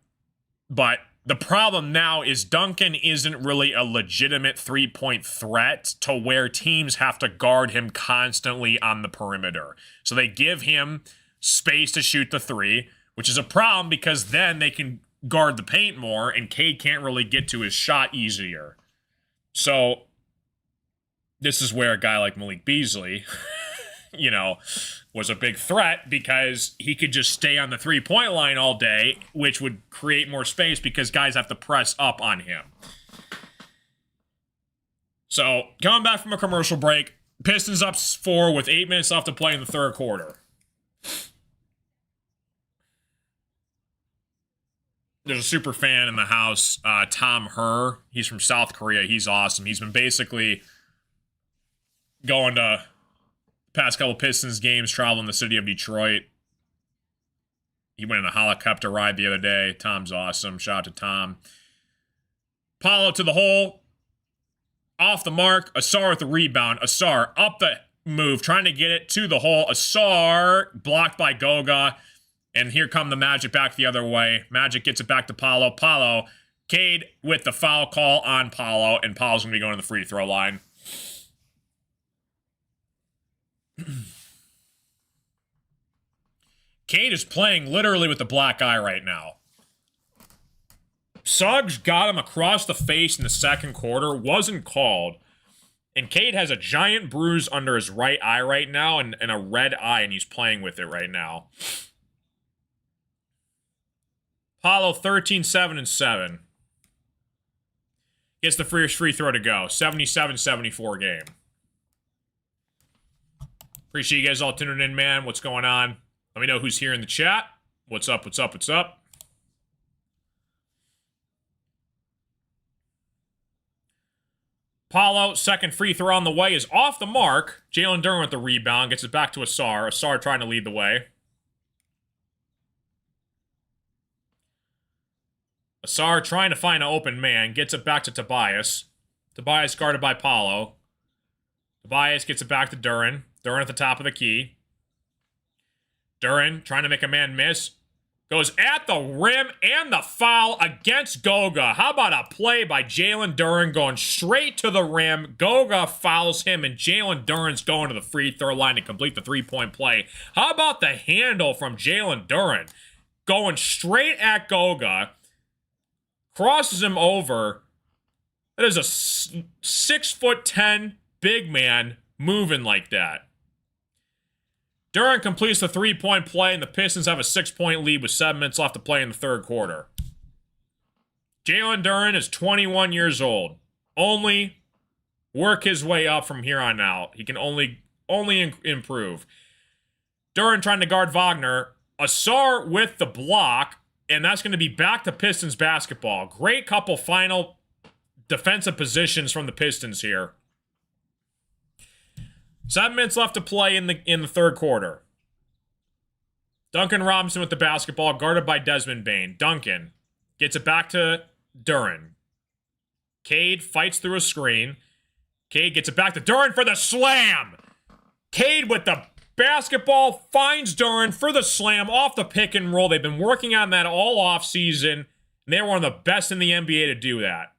A: But the problem now is Duncan isn't really a legitimate three-point threat to where teams have to guard him constantly on the perimeter. So they give him space to shoot the three, which is a problem because then they can guard the paint more and Cade can't really get to his shot easier. So this is where a guy like Malik Beasley, was a big threat because he could just stay on the three-point line all day, which would create more space because guys have to press up on him. So, coming back from a commercial break, Pistons up 4 with 8 minutes left to play in the third quarter. There's a super fan in the house, Tom Herr. He's from South Korea. He's awesome. He's been basically going to past couple Pistons games, traveling the city of Detroit. He went in a helicopter ride the other day. Tom's awesome. Shout out to Tom. Paolo to the hole. Off the mark. Asar with the rebound. Asar up the move, trying to get it to the hole. Asar blocked by Goga. And here come the Magic back the other way. Magic gets it back to Paolo. Paolo. Cade with the foul call on Paolo. And Paolo's going to be going to the free throw line. Cade is playing literally with the black eye right now. Suggs got him across the face in the second quarter, wasn't called. And Cade has a giant bruise under his right eye right now and a red eye, and he's playing with it right now. Paolo 13, 7, and 7. Gets the first free throw to go. 77-74 game. Appreciate you guys all tuning in, man. What's going on? Let me know who's here in the chat. What's up, what's up, what's up? Paolo, second free throw on the way, is off the mark. Jalen Duren with the rebound. Gets it back to Asar. Asar trying to lead the way. Asar trying to find an open man. Gets it back to Tobias. Tobias guarded by Paolo. Tobias gets it back to Duren. Duren at the top of the key. Duren trying to make a man miss. Goes at the rim and the foul against Goga. How about a play by Jalen Duren going straight to the rim. Goga fouls him and Jalen Duren's going to the free throw line to complete the three-point play. How about the handle from Jalen Duren? Going straight at Goga. Crosses him over. That is a 6'10" big man moving like that. Duren completes the three-point play, and the Pistons have a 6-point lead with 7 minutes left to play in the third quarter. Jalen Duren is 21 years old. Only work his way up from here on out. He can only improve. Duren trying to guard Wagner. Asar with the block, and that's going to be back to Pistons basketball. Great couple final defensive positions from the Pistons here. 7 minutes left to play in the third quarter. Duncan Robinson with the basketball, guarded by Desmond Bane. Duncan gets it back to Duren. Cade fights through a screen. Cade gets it back to Duren for the slam. Cade with the basketball finds Duren for the slam off the pick and roll. They've been working on that all off season. And they're one of the best in the NBA to do that.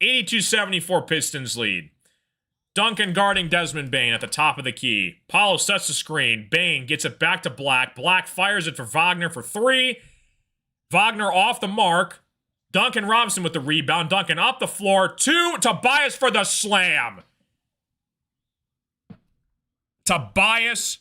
A: 82-74 Pistons lead. Duncan guarding Desmond Bane at the top of the key. Paulo sets the screen. Bane gets it back to Black. Black fires it for Wagner for 3. Wagner off the mark. Duncan Robinson with the rebound. Duncan up the floor. 2. Tobias for the slam. Tobias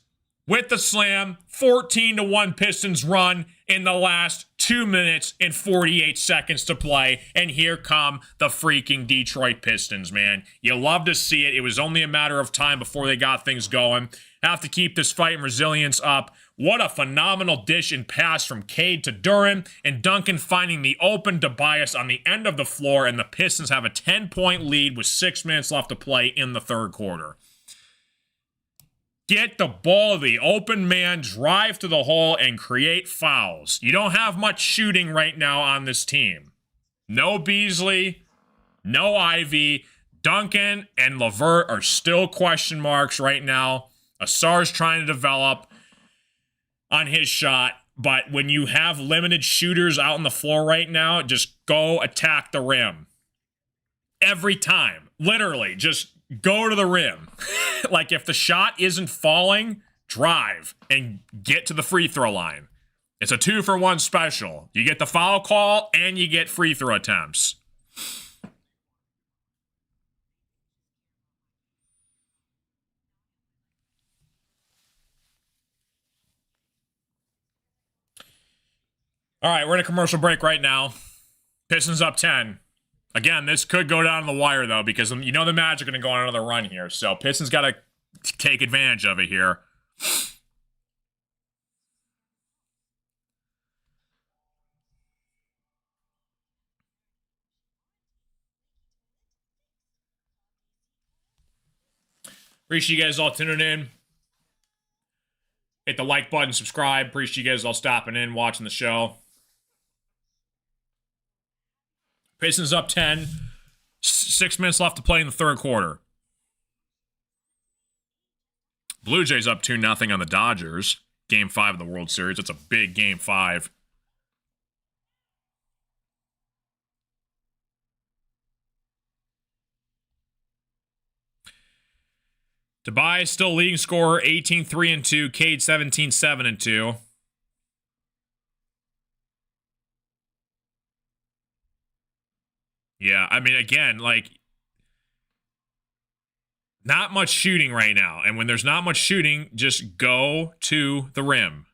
A: with the slam. 14-1 Pistons run in the last 2 minutes and 48 seconds to play. And here come the freaking Detroit Pistons, man. You love to see it. It was only a matter of time before they got things going. Have to keep this fight and resilience up. What a phenomenal dish and pass from Cade to Duren, and Duncan finding the open Tobias on the end of the floor, and the Pistons have a 10-point lead with 6 minutes left to play in the third quarter. Get the ball to the open man, drive to the hole, and create fouls. You don't have much shooting right now on this team. No Beasley, no Ivy. Duncan and LeVert are still question marks right now. Asar's trying to develop on his shot, but when you have limited shooters out on the floor right now, just go attack the rim. Every time. Literally, just go to the rim. Like, if the shot isn't falling, drive and get to the free throw line. It's a 2-for-1 special. You get the foul call and you get free throw attempts. All right, we're in a commercial break right now. Pistons up 10. Again, this could go down to the wire, though, because you know the Magic are going to go on another run here. So Pistons got to take advantage of it here. Appreciate you guys all tuning in. Hit the like button, subscribe. Appreciate you guys all stopping in, watching the show. Pistons up 10. 6 minutes left to play in the third quarter. Blue Jays up 2-0 on the Dodgers. Game 5 of the World Series. It's a big Game 5. Tobias still leading scorer, 18-3-2. Cade 17-7-2. Yeah, I mean, again, like, not much shooting right now. And when there's not much shooting, just go to the rim.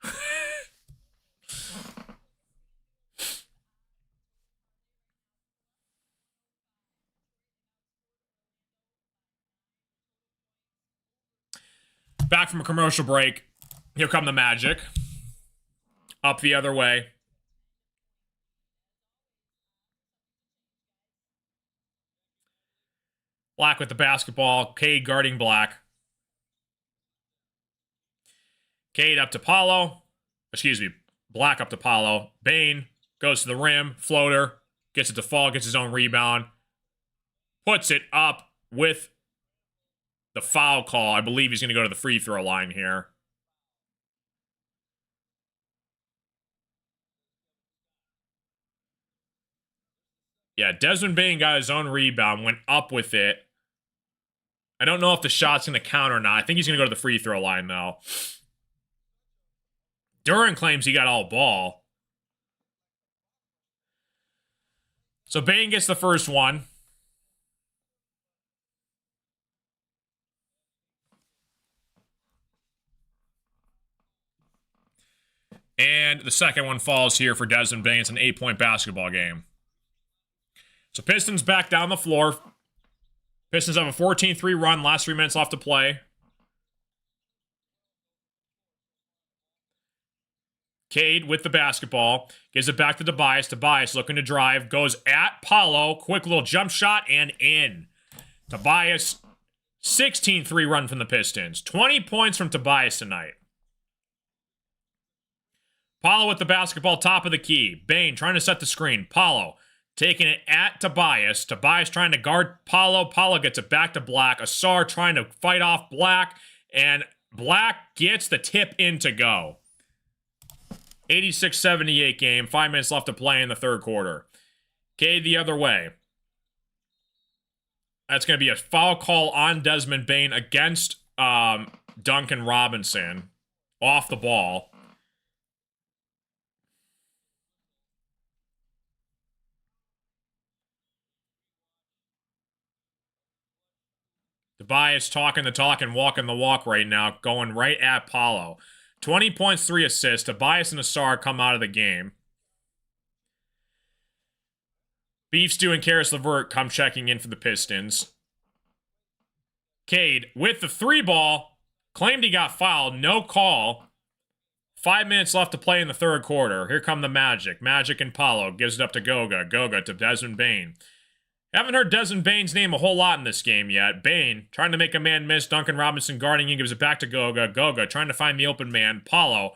A: Back from a commercial break. Here come the Magic. Up the other way. Black with the basketball. Cade guarding Black. Cade up to Paulo. Excuse me. Black up to Paulo. Bane goes to the rim. Floater. Gets it to fall. Gets his own rebound. Puts it up with the foul call. I believe he's going to go to the free throw line here. Yeah, Desmond Bane got his own rebound. Went up with it. I don't know if the shot's going to count or not. I think he's going to go to the free throw line, though. Duren claims he got all ball. So Bane gets the first one. And the second one falls here for Desmond Bane. It's an 8-point basketball game. So Pistons back down the floor. Pistons have a 14-3 run. Last 3 minutes left to play. Cade with the basketball. Gives it back to Tobias. Tobias looking to drive. Goes at Paolo. Quick little jump shot and in. Tobias, 16-3 run from the Pistons. 20 points from Tobias tonight. Paolo with the basketball, top of the key. Bane trying to set the screen. Paolo taking it at Tobias. Tobias trying to guard Paolo. Paolo gets it back to Black. Asar trying to fight off Black. And Black gets the tip in to go. 86-78 game. 5 minutes left to play in the third quarter. Cade the other way. That's going to be a foul call on Desmond Bane against Duncan Robinson. Off the ball. Tobias talking the talk and walking the walk right now. Going right at Paolo. 20 points, 3 assists. Tobias and Asar come out of the game. Beef Stew and Karis LeVert come checking in for the Pistons. Cade with the 3 ball. Claimed he got fouled. No call. 5 minutes left to play in the third quarter. Here come the Magic. Magic and Paolo. Gives it up to Goga. Goga to Desmond Bane. Haven't heard Desmond Bane's name a whole lot in this game yet. Bane trying to make a man miss. Duncan Robinson guarding him. Gives it back to Goga. Goga trying to find the open man. Paolo.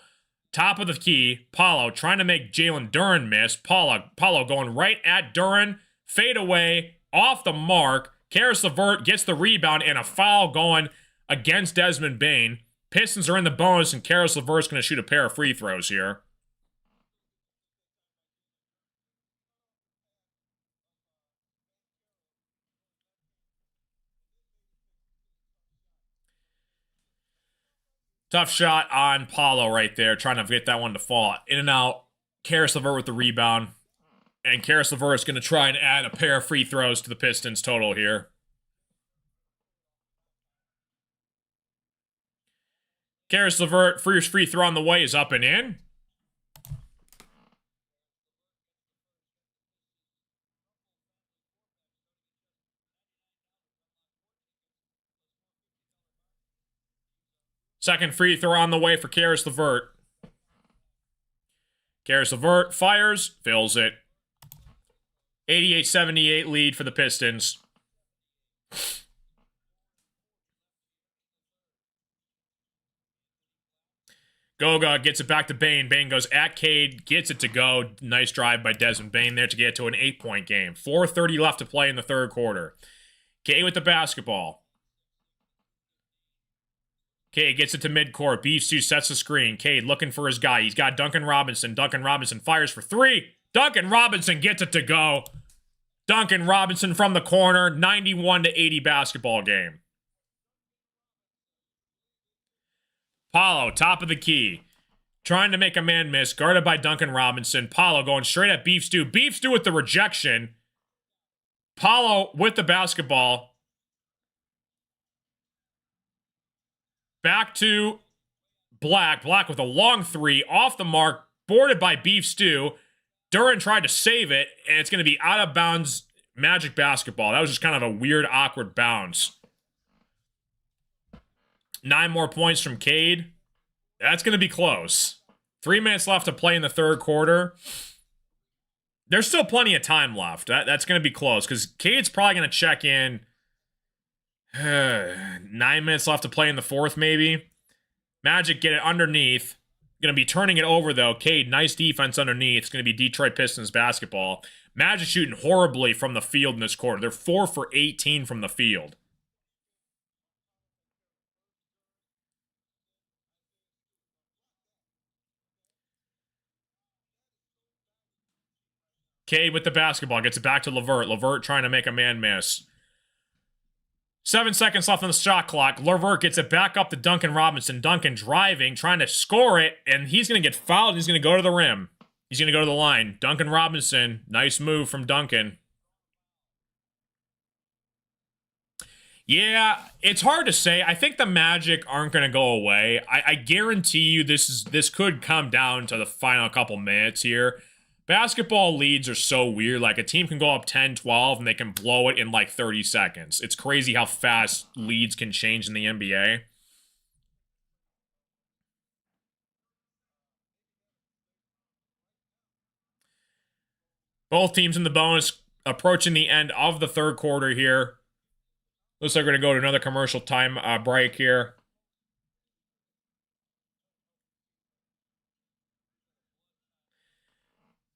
A: Top of the key. Paolo trying to make Jalen Duren miss. Paolo going right at Duren. Fade away. Off the mark. Karis LeVert gets the rebound and a foul going against Desmond Bane. Pistons are in the bonus and Karis LeVert's going to shoot a pair of free throws here. Tough shot on Paolo right there, trying to get that one to fall. In and out. Karis LeVert with the rebound. And Karis LeVert is going to try and add a pair of free throws to the Pistons total here. Karis LeVert, first free throw on the way, is up and in. Second free throw on the way for Karis LeVert. Karis LeVert fires, fills it. 88-78 lead for the Pistons. Goga gets it back to Bane. Bane goes at Cade, gets it to go. Nice drive by Desmond Bane there to get to an 8-point game. 4:30 left to play in the third quarter. Cade with the basketball. Cade gets it to midcourt. Beef Stew sets the screen. Cade looking for his guy. He's got Duncan Robinson. Duncan Robinson fires for 3. Duncan Robinson gets it to go. Duncan Robinson from the corner. 91-80 basketball game. Paolo, top of the key. Trying to make a man miss. Guarded by Duncan Robinson. Paolo going straight at Beef Stew. Beef Stew with the rejection. Paolo with the basketball. Back to Black. Black with a long 3. Off the mark. Boarded by Beef Stew. Duren tried to save it. And it's going to be out of bounds Magic basketball. That was just kind of a weird, awkward bounce. 9 more points from Cade. That's going to be close. 3 minutes left to play in the third quarter. There's still plenty of time left. That's going to be close because Cade's probably going to check in. 9 minutes left to play in the fourth, maybe. Magic get it underneath. Going to be turning it over, though. Cade, nice defense underneath. It's going to be Detroit Pistons basketball. Magic shooting horribly from the field in this quarter. They're 4 for 18 from the field. Cade with the basketball. Gets it back to LeVert. LeVert trying to make a man miss. 7 seconds left on the shot clock. LeVert gets it back up to Duncan Robinson. Duncan driving, trying to score it, and he's going to get fouled. And he's going to go to the rim. He's going to go to the line. Duncan Robinson, nice move from Duncan. Yeah, it's hard to say. I think the Magic aren't going to go away. I guarantee you this could come down to the final couple minutes here. Basketball leads are so weird. Like, a team can go up 10-12 and they can blow it in like 30 seconds. It's crazy how fast leads can change in the NBA. Both teams in the bonus approaching the end of the third quarter here. Looks like we're going to go to another commercial time break here.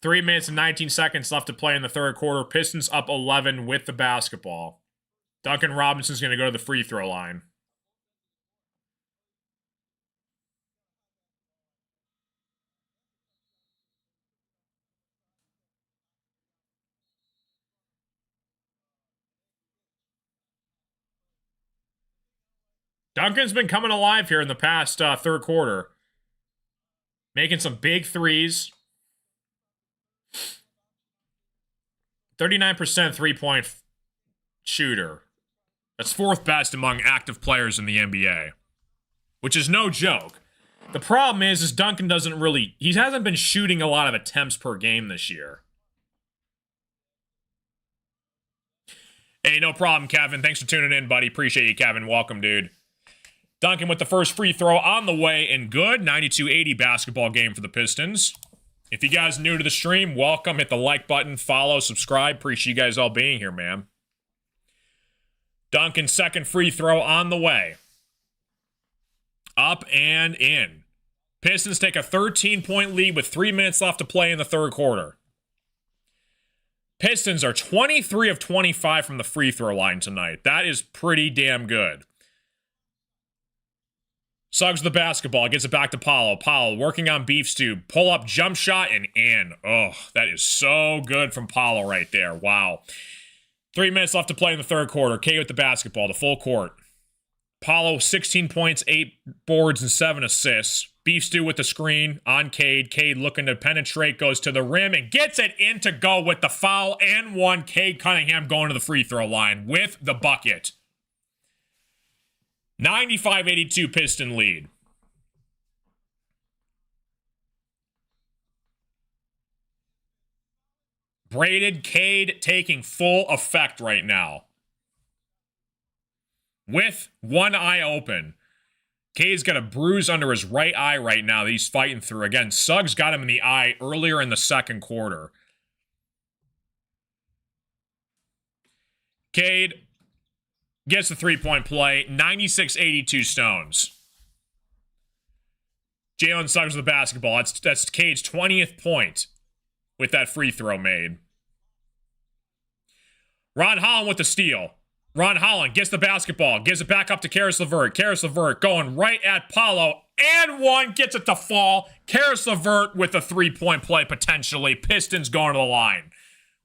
A: Three minutes and 19 seconds left to play in the third quarter. Pistons up 11 with the basketball. Duncan Robinson's going to go to the free throw line. Duncan's been coming alive here in the past third quarter. Making some big threes. 39% three-point shooter. That's fourth best among active players in the NBA. Which is no joke. The problem is Duncan doesn't really... He hasn't been shooting a lot of attempts per game this year. Hey, no problem, Kevin. Thanks for tuning in, buddy. Appreciate you, Kevin. Welcome, dude. Duncan with the first free throw on the way and good. 92-80 basketball game for the Pistons. If you guys are new to the stream, welcome. Hit the like button, follow, subscribe. Appreciate you guys all being here, man. Duncan's second free throw on the way. Up and in. Pistons take a 13-point lead with 3 minutes left to play in the third quarter. Pistons are 23 of 25 from the free throw line tonight. That is pretty damn good. Suggs the basketball, gets it back to Paolo. Paolo working on beef stew. Pull up, jump shot, and in. Oh, that is so good from Paolo right there. Wow. 3 minutes left to play in the third quarter. Cade with the basketball, the full court. Paolo, 16 points, 8 boards, and 7 assists. Beef stew with the screen on Cade. Cade looking to penetrate, goes to the rim, and gets it in to go with the foul and one. Cade Cunningham going to the free throw line with the bucket. 95-82 Piston lead. Braided Cade taking full effect right now. With one eye open. Cade's got a bruise under his right eye right now that he's fighting through. Again, Suggs got him in the eye earlier in the second quarter. Cade gets the three-point play. 96-82 Stones. Jalen Suggs with the basketball. That's Cade's 20th point with that free throw made. Ron Holland with the steal. Ron Holland gets the basketball. Gives it back up to Karis LeVert. Karis LeVert going right at Paolo. And one gets it to fall. Karis LeVert with a three-point play potentially. Pistons going to the line.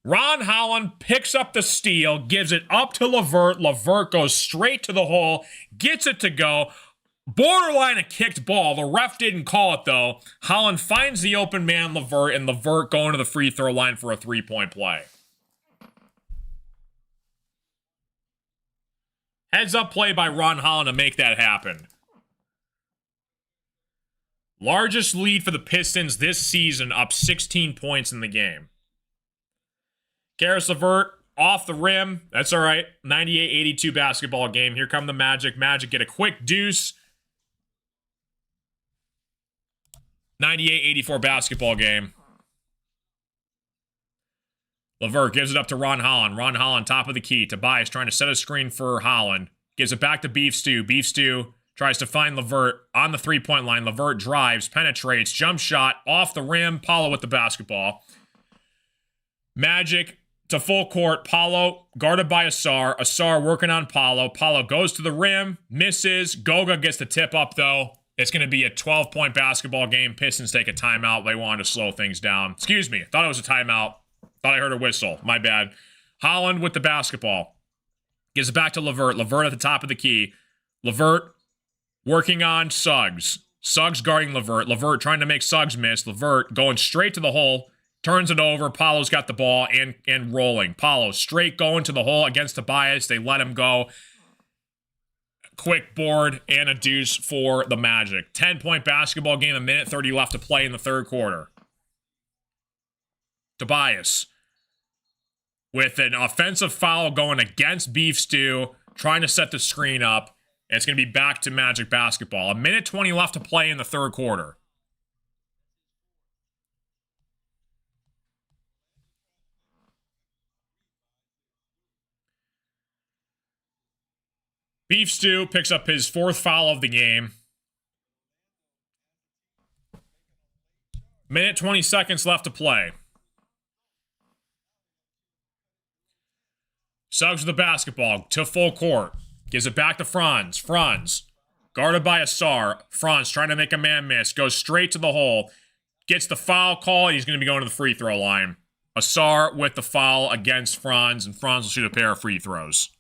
A: Ron Holland picks up the steal, gives it up to LeVert. LeVert goes straight to the hole, gets it to go. Borderline a kicked ball. The ref didn't call it, though. Holland finds the open man, LeVert, and LeVert going to the free throw line for a three-point play. Heads-up play by Ron Holland to make that happen. Largest lead for the Pistons this season, up 16 points in the game. Karis LeVert off the rim. That's all right. 98-82 basketball game. Here come the Magic. Magic get a quick deuce. 98-84 basketball game. LeVert gives it up to Ron Holland. Ron Holland, top of the key. Tobias trying to set a screen for Holland. Gives it back to Beef Stew. Beef Stew tries to find LeVert on the three-point line. LeVert drives, penetrates, jump shot, off the rim. Paolo with the basketball. Magic to full court. Paolo guarded by Asar. Asar working on Paolo. Paolo goes to the rim, misses. Goga gets the tip up, though. It's going to be a 12-point basketball game. Pistons take a timeout. They wanted to slow things down. Excuse me. Thought it was a timeout. Thought I heard a whistle. My bad. Holland with the basketball. Gives it back to LeVert. LeVert at the top of the key. LeVert working on Suggs. Suggs guarding LeVert. LeVert trying to make Suggs miss. LeVert going straight to the hole. Turns it over. Paulo's got the ball and rolling. Paulo straight going to the hole against Tobias. They let him go. quick board and a deuce for the Magic. 10-point basketball game, a minute 30 left to play in the third quarter. Tobias with an offensive foul going against Beef Stew, trying to set the screen up. And it's going to be back to Magic basketball. A minute 20 left to play in the third quarter. Beef Stew picks up his fourth foul of the game. Minute 20 seconds left to play. Suggs with the basketball to full court. Gives it back to Franz. Franz, guarded by Asar. Franz trying to make a man miss. Goes straight to the hole. Gets the foul call, and he's going to be going to the free throw line. Asar with the foul against Franz, and Franz will shoot a pair of free throws.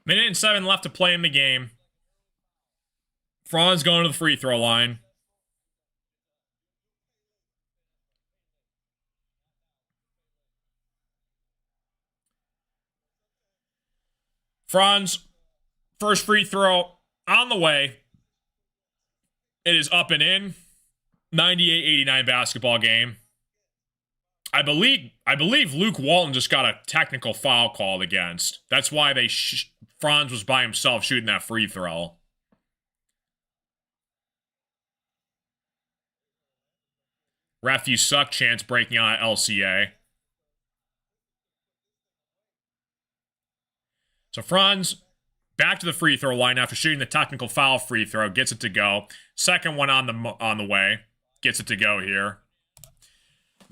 A: Minute and 7 left to play in the game. Franz going to the free throw line. Franz, first free throw on the way. It is up and in. 98-89 basketball game. I believe Luke Walton just got a technical foul called against. That's why Franz was by himself shooting that free throw. Ref, you suck chance breaking out at LCA. So Franz back to the free throw line after shooting the technical foul free throw. Gets it to go. Second one on the way. Gets it to go here.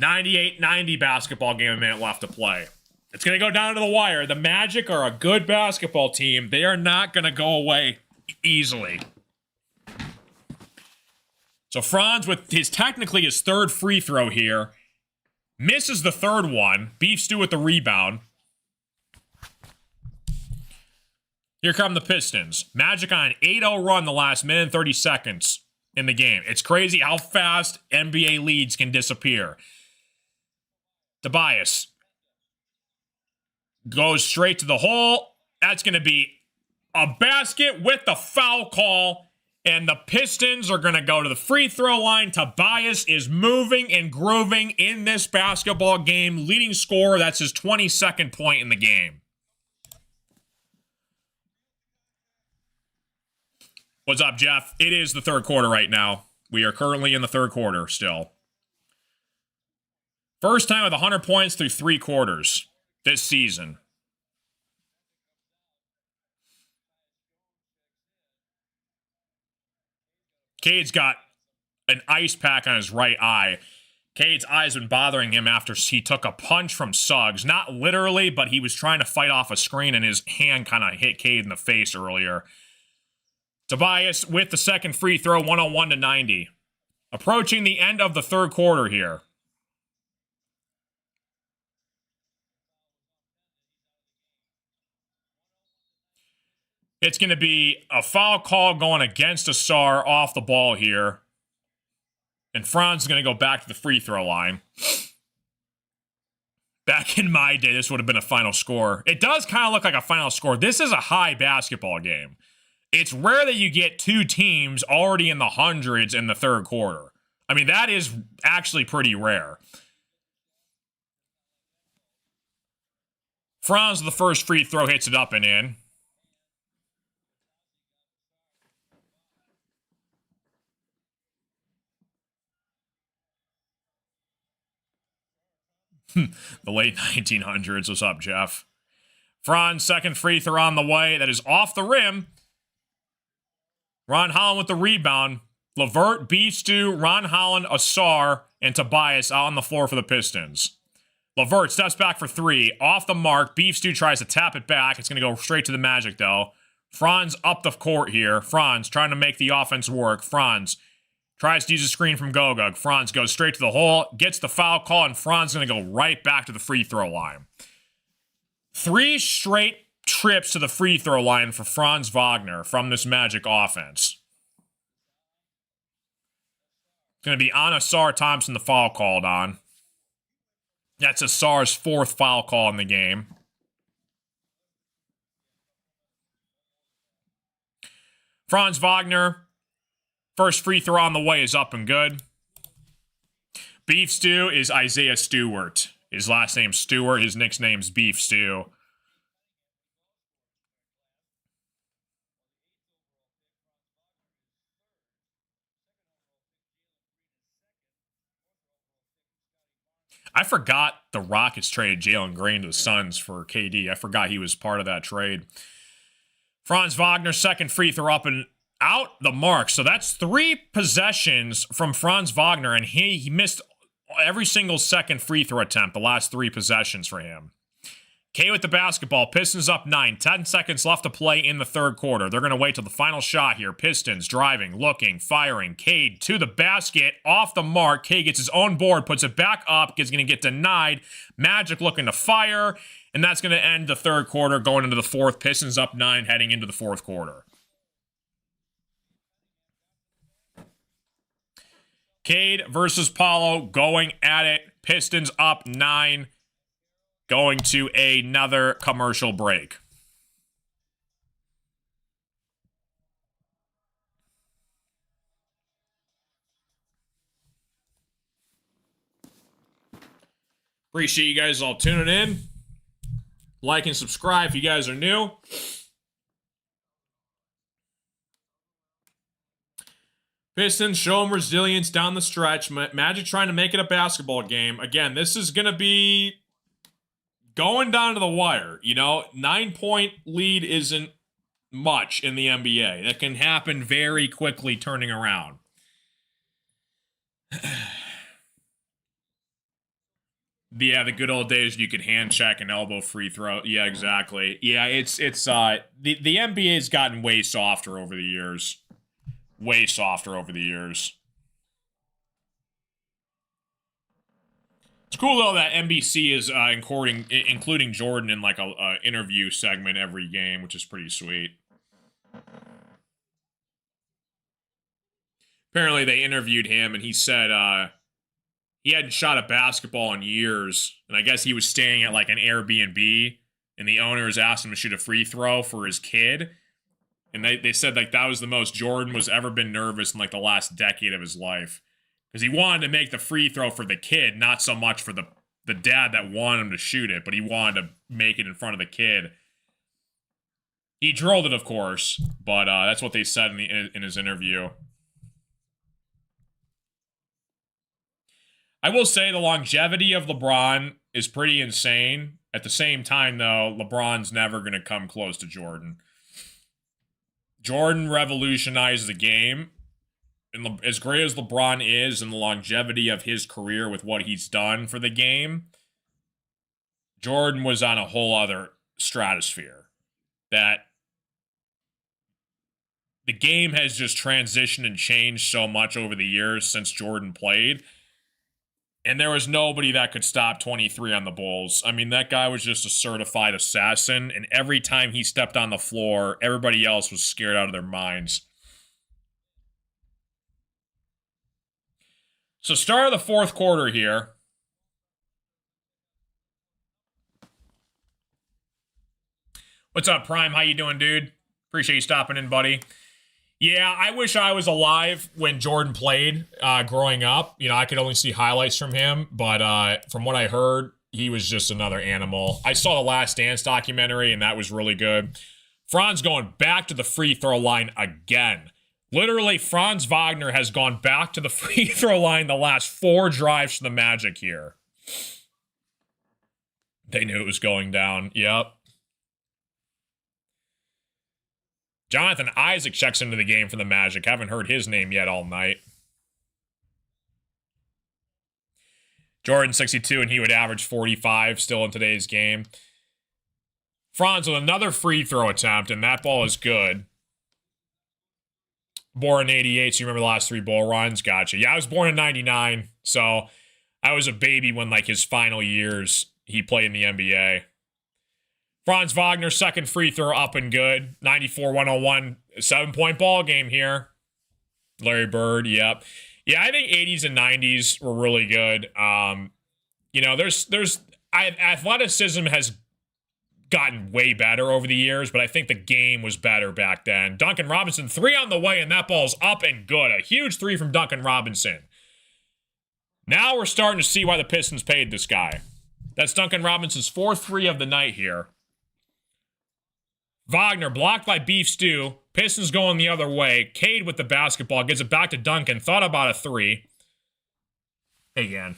A: 98-90 basketball game, a minute left to play. It's going to go down to the wire. The Magic are a good basketball team. They are not going to go away easily. So Franz with technically his third free throw here. Misses the third one. Beef Stew with the rebound. Here come the Pistons. Magic on an 8-0 run the last minute and 30 seconds in the game. It's crazy how fast NBA leads can disappear. Tobias goes straight to the hole. That's going to be a basket with the foul call. And the Pistons are going to go to the free throw line. Tobias is moving and grooving in this basketball game. Leading scorer, that's his 22nd point in the game. What's up, Jeff? It is the third quarter right now. We are currently in the third quarter still. First time with 100 points through 3 quarters this season. Cade's got an ice pack on his right eye. Cade's eyes been bothering him after he took a punch from Suggs. Not literally, but he was trying to fight off a screen and his hand kind of hit Cade in the face earlier. Tobias with the second free throw, 101-90. Approaching the end of the third quarter here. It's going to be a foul call going against Asar off the ball here. And Franz is going to go back to the free throw line. Back in my day, this would have been a final score. It does kind of look like a final score. This is a high basketball game. It's rare that you get two teams already in the hundreds in the third quarter. I mean, that is actually pretty rare. Franz, the first free throw, hits it up and in. The late 1900s. What's up, Jeff? Franz, second free throw on the way. That is off the rim. Ron Holland with the rebound. LeVert, Beef Stew, Ron Holland, Asar, and Tobias out on the floor for the Pistons. LeVert steps back for 3. Off the mark. Beef Stew tries to tap it back. It's going to go straight to the Magic, though. Franz up the court here. Franz trying to make the offense work. Franz tries to use a screen from Gogug. Franz goes straight to the hole, gets the foul call, and Franz is going to go right back to the free throw line. 3 straight trips to the free throw line for Franz Wagner from this Magic offense. It's going to be on Asar Thompson, the foul called on. That's Asar's 4th foul call in the game. Franz Wagner, first free throw on the way is up and good. Beef Stew is Isaiah Stewart. His last name's Stewart. His nickname's Beef Stew. I forgot the Rockets traded Jalen Green to the Suns for KD. I forgot he was part of that trade. Franz Wagner, second free throw up and out the mark. So that's 3 possessions from Franz Wagner, and he missed every single second free throw attempt, the last 3 possessions for him. K with the basketball. Pistons up 9. 10 seconds left to play in the 3rd quarter. They're going to wait till the final shot here. Pistons driving, looking, firing. Cade to the basket, off the mark. Cade gets his own board, puts it back up, is going to get denied. Magic looking to fire, and that's going to end the 3rd quarter, going into the 4th. Pistons up 9, heading into the 4th quarter. Cade versus Paulo, going at it. Pistons up 9. Going to another commercial break. Appreciate you guys all tuning in. Like and subscribe if you guys are new. Pistons show them resilience down the stretch. Magic trying to make it a basketball game. Again, this is going to be going down to the wire. 9-point lead isn't much in the NBA. That can happen very quickly turning around. Yeah, the good old days you could hand check and elbow free throw. Yeah, exactly. Yeah, it's the NBA's gotten way softer over the years. Way softer over the years. It's cool, though, that NBC is including Jordan in like a interview segment every game, which is pretty sweet. Apparently, they interviewed him, and he said he hadn't shot a basketball in years, and I guess he was staying at like an Airbnb, and the owners asked him to shoot a free throw for his kid, and they said like that was the most Jordan was ever been nervous in like the last decade of his life. Because he wanted to make the free throw for the kid, not so much for the dad that wanted him to shoot it, but he wanted to make it in front of the kid. He drilled it, of course, but that's what they said in his interview. I will say the longevity of LeBron is pretty insane. At the same time, though, LeBron's never going to come close to Jordan. Jordan revolutionized the game. And as great as LeBron is and the longevity of his career with what he's done for the game, Jordan was on a whole other stratosphere. That the game has just transitioned and changed so much over the years since Jordan played. And there was nobody that could stop 23 on the Bulls. I mean, that guy was just a certified assassin. And every time he stepped on the floor, everybody else was scared out of their minds. So start of the 4th quarter here. What's up, Prime? How you doing, dude? Appreciate you stopping in, buddy. Yeah, I wish I was alive when Jordan played growing up. I could only see highlights from him, but from what I heard, he was just another animal. I saw the Last Dance documentary, and that was really good. Franz going back to the free throw line again. Literally, Franz Wagner has gone back to the free throw line the last 4 drives for the Magic here. They knew it was going down. Yep. Jonathan Isaac checks into the game for the Magic. Haven't heard his name yet all night. Jordan 62, and he would average 45 still in today's game. Franz with another free throw attempt, and that ball is good. Born in 88, so you remember the last 3 bull runs? Gotcha. Yeah, I was born in 99, so I was a baby when, like, his final years he played in the NBA. Franz Wagner, second free throw up and good. 94-101, 7-point ball game here. Larry Bird, yep. Yeah, I think 80s and 90s were really good. You know, athleticism has gotten way better over the years, but I think the game was better back then. Duncan Robinson, 3 on the way, and that ball's up and good. A huge 3 from Duncan Robinson. Now we're starting to see why the Pistons paid this guy. That's Duncan Robinson's 4th 3 of the night here. Wagner blocked by Beef Stew. Pistons going the other way. Cade with the basketball. Gets it back to Duncan. Thought about a 3. Again.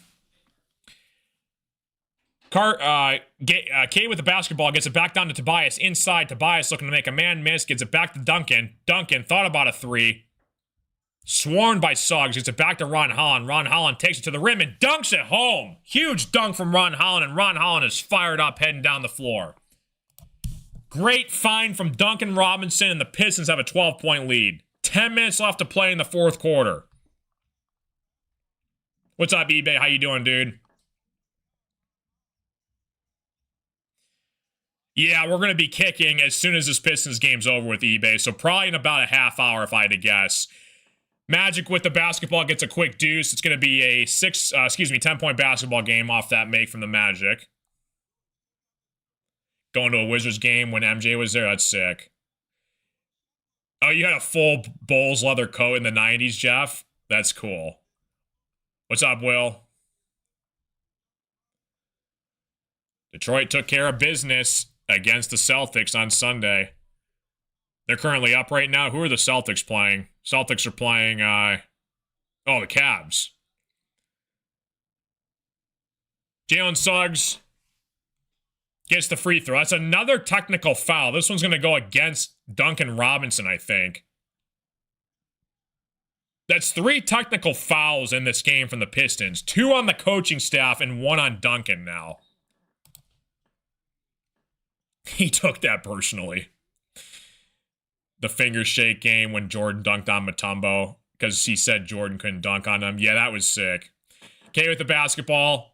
A: Cade with the basketball. Gets it back down to Tobias. Inside. Tobias looking to make a man miss. Gets it back to Duncan. Duncan thought about a 3. Swarmed by Suggs. Gets it back to Ron Holland. Ron Holland takes it to the rim and dunks it home. Huge dunk from Ron Holland. And Ron Holland is fired up heading down the floor. Great find from Duncan Robinson, and the Pistons have a 12-point lead. 10 minutes left to play in the 4th quarter. What's up, eBay? How you doing, dude? Yeah, we're going to be kicking as soon as this Pistons game's over with eBay, so probably in about a half hour if I had to guess. Magic with the basketball gets a quick deuce. It's going to be a 10-point basketball game off that make from the Magic. Going to a Wizards game when MJ was there. That's sick. Oh, you had a full Bulls leather coat in the 90s, Jeff? That's cool. What's up, Will? Detroit took care of business against the Celtics on Sunday. They're currently up right now. Who are the Celtics playing? Celtics are playing, the Cavs. Jalen Suggs gets the free throw. That's another technical foul. This one's going to go against Duncan Robinson, I think. That's 3 technical fouls in this game from the Pistons. 2 on the coaching staff and 1 on Duncan now. He took that personally. The finger shake game when Jordan dunked on Mutombo because he said Jordan couldn't dunk on him. Yeah, that was sick. Cade with the basketball.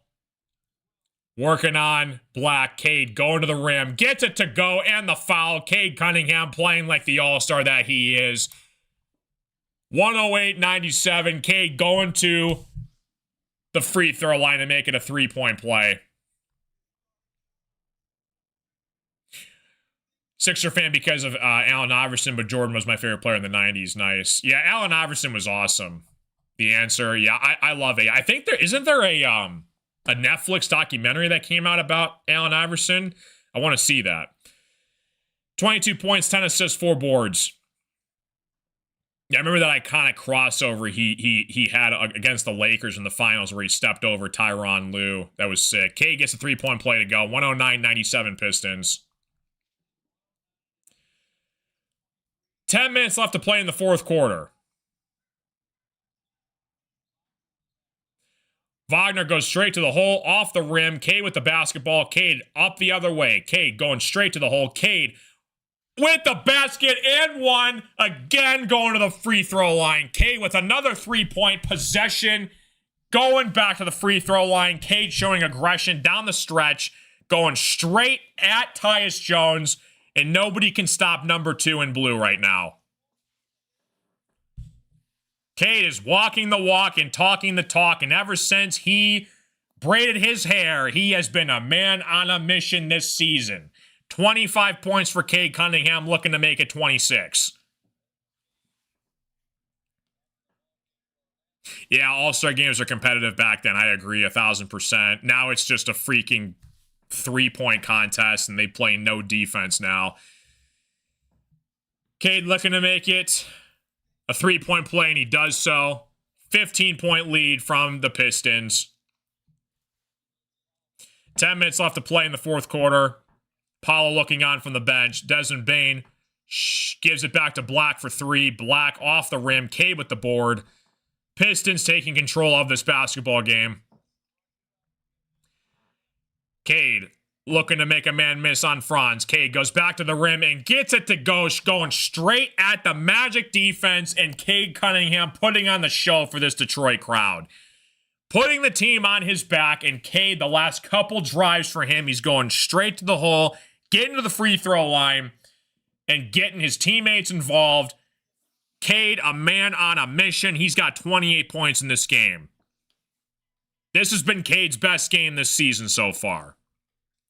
A: Working on Black. Cade going to the rim. Gets it to go and the foul. Cade Cunningham playing like the all-star that he is. 108-97. Cade going to the free throw line to make it a 3-point play. Sixer fan because of Allen Iverson, but Jordan was my favorite player in the 90s. Nice. Yeah, Allen Iverson was awesome. The answer, yeah, I love it. I think isn't there a Netflix documentary that came out about Allen Iverson? I want to see that. 22 points, 10 assists, 4 boards. Yeah, I remember that iconic crossover he had against the Lakers in the finals where he stepped over Tyronn Lue. That was sick. Cade gets a 3-point play to go. 109-97 Pistons. 10 minutes left to play in the 4th quarter. Wagner goes straight to the hole, off the rim. Cade with the basketball. Cade up the other way. Cade going straight to the hole. Cade with the basket and 1. Again going to the free throw line. Cade with another 3-point possession. Going back to the free throw line. Cade showing aggression down the stretch. Going straight at Tyus Jones. And nobody can stop number 2 in blue right now. Cade is walking the walk and talking the talk. And ever since he braided his hair, he has been a man on a mission this season. 25 points for Cade Cunningham, looking to make it 26. Yeah, All-Star games are competitive back then. I agree 1,000%. Now it's just a freaking 3-point contest, and they play no defense now. Cade looking to make it a 3-point play, and he does so. 15-point lead from the Pistons. 10 minutes left to play in the 4th quarter. Paulo looking on from the bench. Desmond Bane gives it back to Black for 3. Black off the rim. Cade with the board. Pistons taking control of this basketball game. Cade looking to make a man miss on Franz. Cade goes back to the rim and gets it to go, going straight at the Magic defense, and Cade Cunningham putting on the show for this Detroit crowd. Putting the team on his back, and Cade, the last couple drives for him, he's going straight to the hole, getting to the free throw line and getting his teammates involved. Cade, a man on a mission. He's got 28 points in this game. This has been Cade's best game this season so far.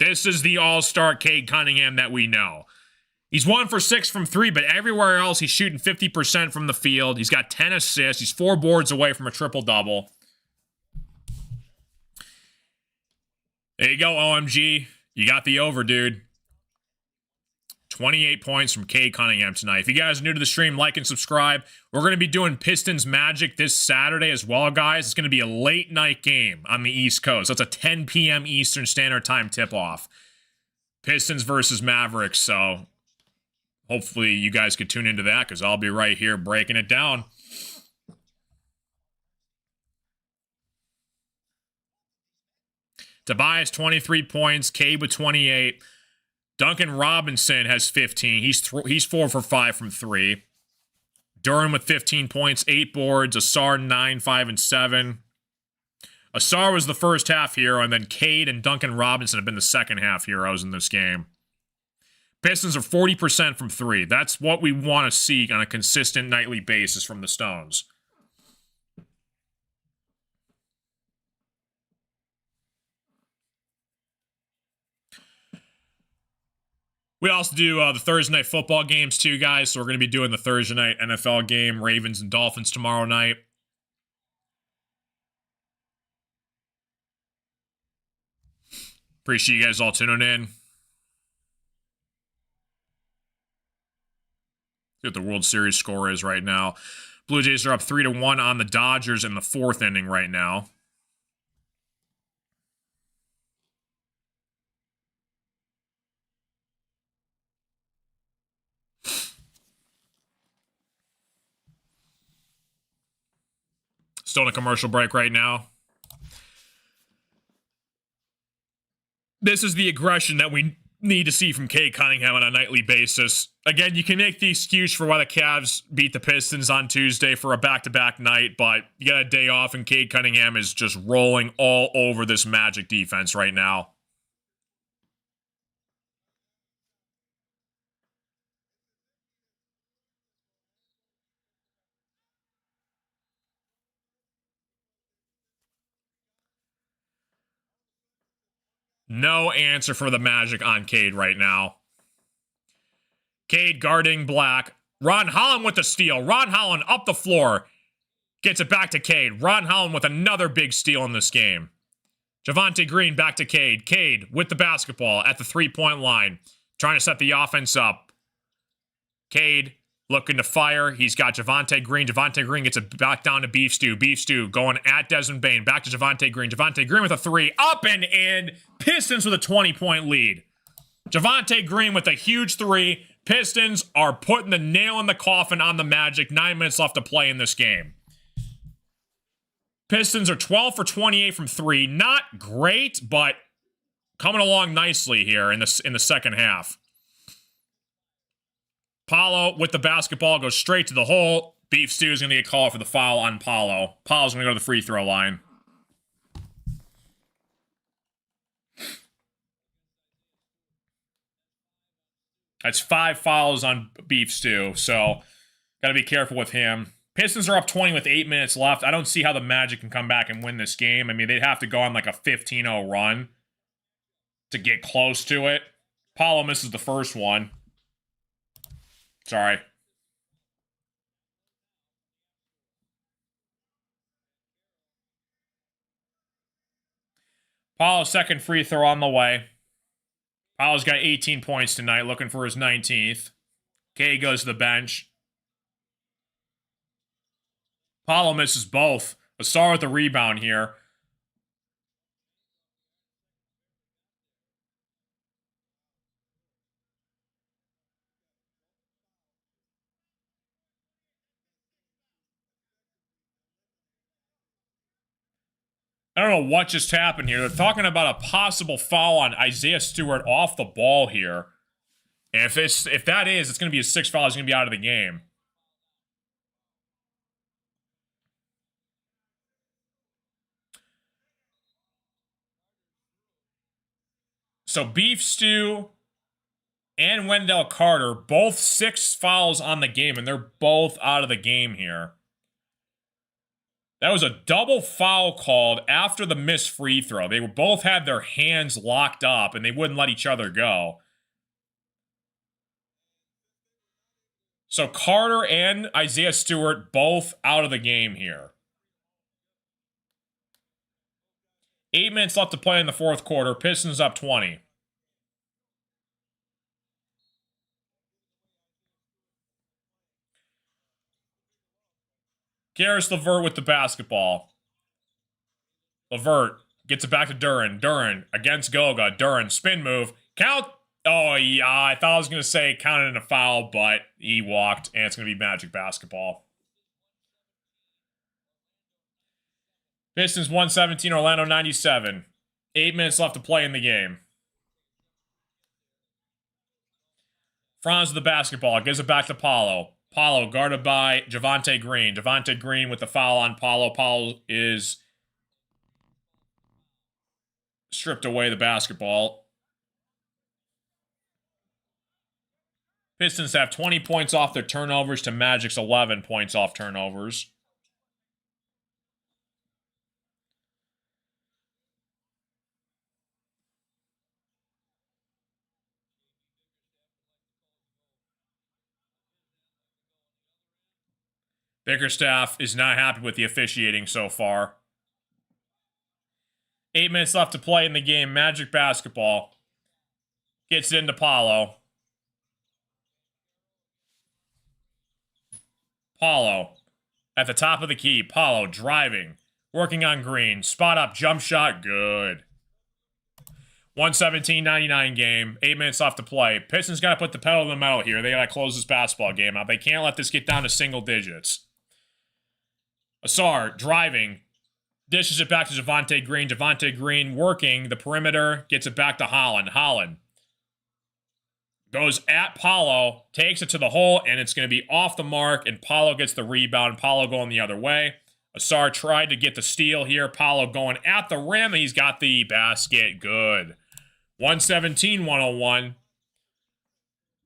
A: This is the all-star Cade Cunningham that we know. He's 1 for 6 from 3, but everywhere else he's shooting 50% from the field. He's got 10 assists. He's 4 boards away from a triple-double. There you go, OMG. You got the over, dude. 28 points from Cade Cunningham tonight. If you guys are new to the stream, like and subscribe. We're going to be doing Pistons Magic this Saturday as well, guys. It's going to be a late night game on the East Coast. That's a 10 p.m. Eastern Standard Time tip-off. Pistons versus Mavericks, so hopefully you guys could tune into that because I'll be right here breaking it down. Tobias, 23 points. Cade with 28. Duncan Robinson has 15. He's 4 for 5 from 3. Durham with 15 points, 8 boards. Asar 9, 5, and 7. Asar was the first half hero, and then Cade and Duncan Robinson have been the second half heroes in this game. Pistons are 40% from 3. That's what we want to see on a consistent nightly basis from the Stones. We also do the Thursday night football games too, guys. So we're going to be doing the Thursday night NFL game, Ravens and Dolphins tomorrow night. Appreciate you guys all tuning in. See what the World Series score is right now. Blue Jays are up 3-1 on the Dodgers in the 4th inning right now. Still in a commercial break right now. This is the aggression that we need to see from Cade Cunningham on a nightly basis. Again, you can make the excuse for why the Cavs beat the Pistons on Tuesday for a back-to-back night, but you got a day off and Cade Cunningham is just rolling all over this Magic defense right now. No answer for the Magic on Cade right now. Cade guarding Black. Ron Holland with the steal. Ron Holland up the floor. Gets it back to Cade. Ron Holland with another big steal in this game. Javonte Green back to Cade. Cade with the basketball at the three-point line. Trying to set the offense up. Cade looking to fire. He's got Javonte Green. Javonte Green gets it back down to Beef Stew. Beef Stew going at Desmond Bane. Back to Javonte Green. Javonte Green with a 3. Up and in. Pistons with a 20-point lead. Javonte Green with a huge 3. Pistons are putting the nail in the coffin on the Magic. 9 minutes left to play in this game. Pistons are 12 for 28 from 3. Not great, but coming along nicely here in the second half. Paulo with the basketball goes straight to the hole. Beef Stew is going to get called for the foul on Paulo. Paulo's going to go to the free throw line. That's 5 fouls on Beef Stew, so got to be careful with him. Pistons are up 20 with 8 minutes left. I don't see how the Magic can come back and win this game. I mean, they'd have to go on like a 15-0 run to get close to it. Paulo misses the first one. Sorry. Paulo's second free throw on the way. Paulo's got 18 points tonight, looking for his 19th. K goes to the bench. Paulo misses both. Asar with the rebound here. I don't know what just happened here. They're talking about a possible foul on Isaiah Stewart off the ball here. And if that is, it's going to be a 6 foul. He's going to be out of the game. So Beef Stew and Wendell Carter, both 6 fouls on the game, and they're both out of the game here. That was a double foul called after the missed free throw. They both had their hands locked up, and they wouldn't let each other go. So Carter and Isaiah Stewart both out of the game here. 8 minutes left to play in the fourth quarter. Pistons up 20. Karis LeVert with the basketball. LeVert gets it back to Duren. Duren against Goga. Duren, spin move. Count. Oh, yeah, I thought I was going to say counted in a foul, but he walked, and it's going to be Magic basketball. Pistons 117, Orlando 97. 8 minutes left to play in the game. Franz with the basketball. Gives it back to Paolo. Paolo guarded by Javonte Green. Javonte Green with the foul on Paolo. Paolo is stripped away the basketball. Pistons have 20 points off their turnovers to Magic's 11 points off turnovers. Bickerstaff is not happy with the officiating so far. 8 minutes left to play in the game. Magic basketball. Gets it into Paolo. Paolo at the top of the key. Paolo driving. Working on Green. Spot up. Jump shot. Good. 117-99 game. 8 minutes left to play. Pistons got to put the pedal to the metal here. They got to close this basketball game out. They can't let this get down to single digits. Asar driving. Dishes it back to Javonte Green. Javonte Green working the perimeter. Gets it back to Holland. Holland goes at Paolo. Takes it to the hole, and it's going to be off the mark, and Paolo gets the rebound. Paolo going the other way. Asar tried to get the steal here. Paolo going at the rim. He's got the basket. Good. 117-101.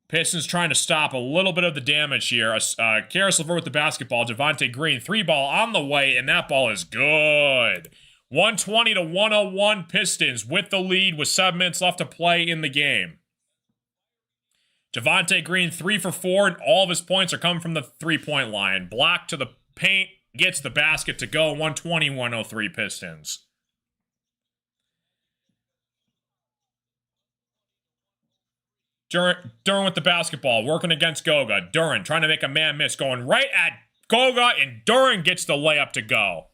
A: Pistons trying to stop a little bit of the damage here. Karis LeVert with the basketball. Javonte Green, 3-ball on the way, and that ball is good. 120-101 Pistons with the lead with 7 minutes left to play in the game. Javonte Green, 3 for 4, and all of his points are coming from the three-point line. Block to the paint, gets the basket to go. 120-103 Pistons. Duren with the basketball, working against Goga. Duren trying to make a man miss, going right at Goga, and Duren gets the layup to go.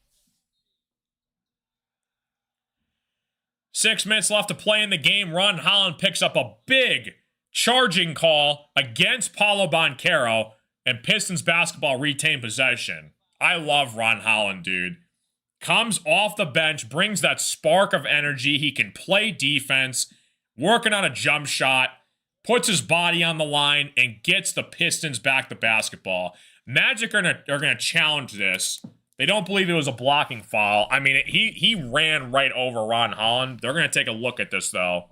A: 6 minutes left to play in the game. Ron Holland picks up a big charging call against Paolo Banchero, and Pistons basketball retain possession. I love Ron Holland, dude. Comes off the bench, brings that spark of energy. He can play defense, working on a jump shot, puts his body on the line, and gets the Pistons back the basketball. Magic are gonna challenge this. They don't believe it was a blocking foul. I mean, he ran right over Ron Holland. They're gonna take a look at this, though.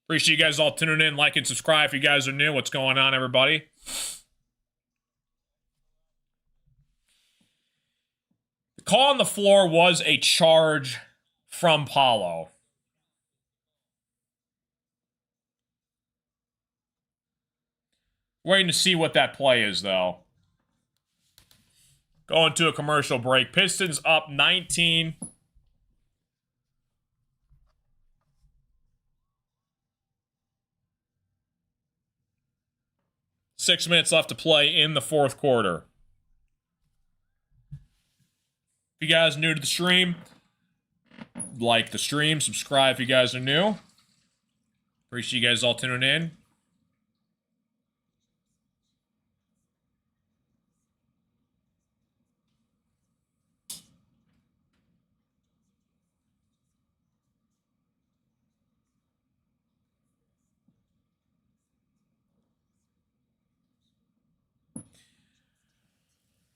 A: Appreciate you guys all tuning in. Like and subscribe if you guys are new. What's going on, everybody? The call on the floor was a charge from Paolo. Waiting to see what that play is, though. Going to a commercial break. Pistons up 19. Six minutes left to play in the fourth quarter. If you guys are new to the stream, like the stream, subscribe if you guys are new. Appreciate you guys all tuning in.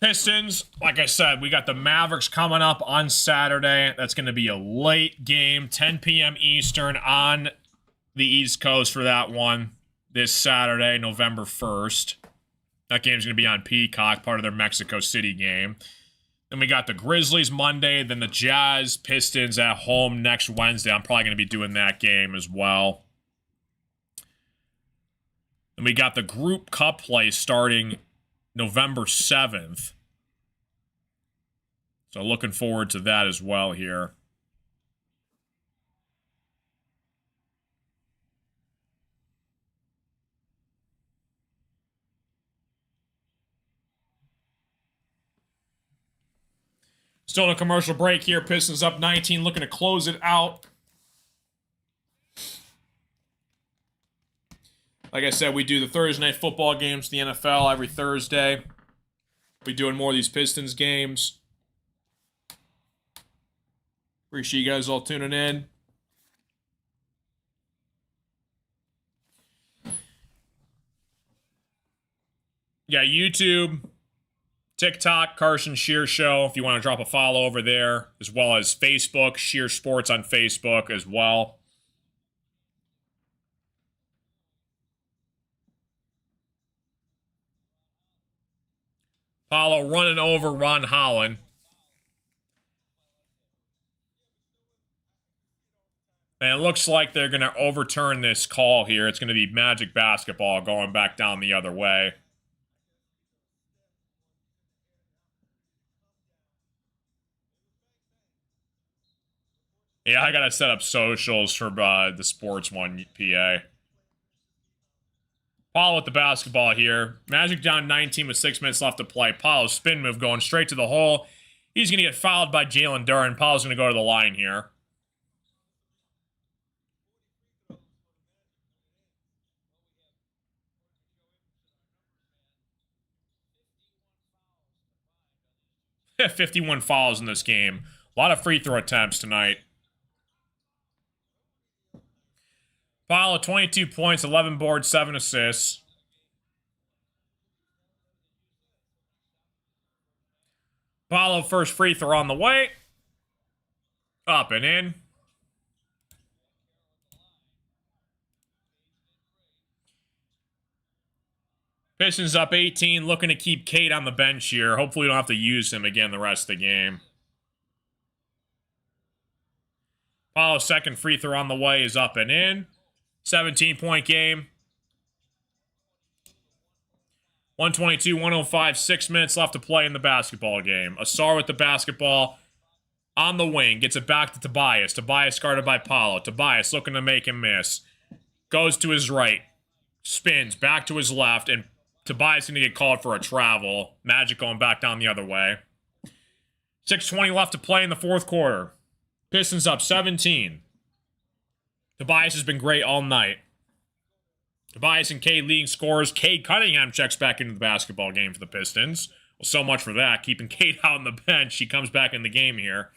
A: Pistons, like I said, we got the Mavericks coming up on Saturday. That's going to be a late game, 10 p.m. Eastern on the East Coast for that one this Saturday, November 1st. That game's going to be on Peacock, part of their Mexico City game. Then we got the Grizzlies Monday, then the Jazz, Pistons at home next Wednesday. I'm probably going to be doing that game as well. Then we got the Group Cup play starting November 7th. So looking forward to that as well here. Still in a commercial break here. Pistons up 19, looking to close it out. Like I said, we do the Thursday night football games, the NFL, every Thursday. We're doing more of these Pistons games. Appreciate you guys all tuning in. Yeah, YouTube, TikTok, Carson Shear Show, if you want to drop a follow over there, as well as Facebook, Shear Sports on Facebook as well. Paulo running over Ron Holland. And it looks like they're going to overturn this call here. It's going to be Magic basketball going back down the other way. Yeah, I got to set up socials for the sports one, PA. Paulo with the basketball here. Magic down 19 with 6 minutes left to play. Paulo's spin move going straight to the hole. He's going to get fouled by Jalen Duren. Paulo's going to go to the line here. Yeah, 51 fouls in this game. A lot of free throw attempts tonight. Paulo, 22 points, 11 boards, 7 assists. Paulo, first free throw on the way. Up and in. Pistons up 18, looking to keep Cade on the bench here. Hopefully we don't have to use him again the rest of the game. Paulo's second free throw on the way is up and in. 17-point game. 122-105, 6 minutes left to play in the basketball game. Asar with the basketball on the wing. Gets it back to Tobias. Tobias guarded by Paulo. Tobias looking to make him miss. Goes to his right. Spins back to his left. And Tobias going to get called for a travel. Magic going back down the other way. 6:20 left to play in the fourth quarter. Pistons up 17. Tobias has been great all night. Tobias and Cade leading scorers. Cade Cunningham checks back into the basketball game for the Pistons. Well, so much for that. Keeping Cade out on the bench. He comes back in the game here.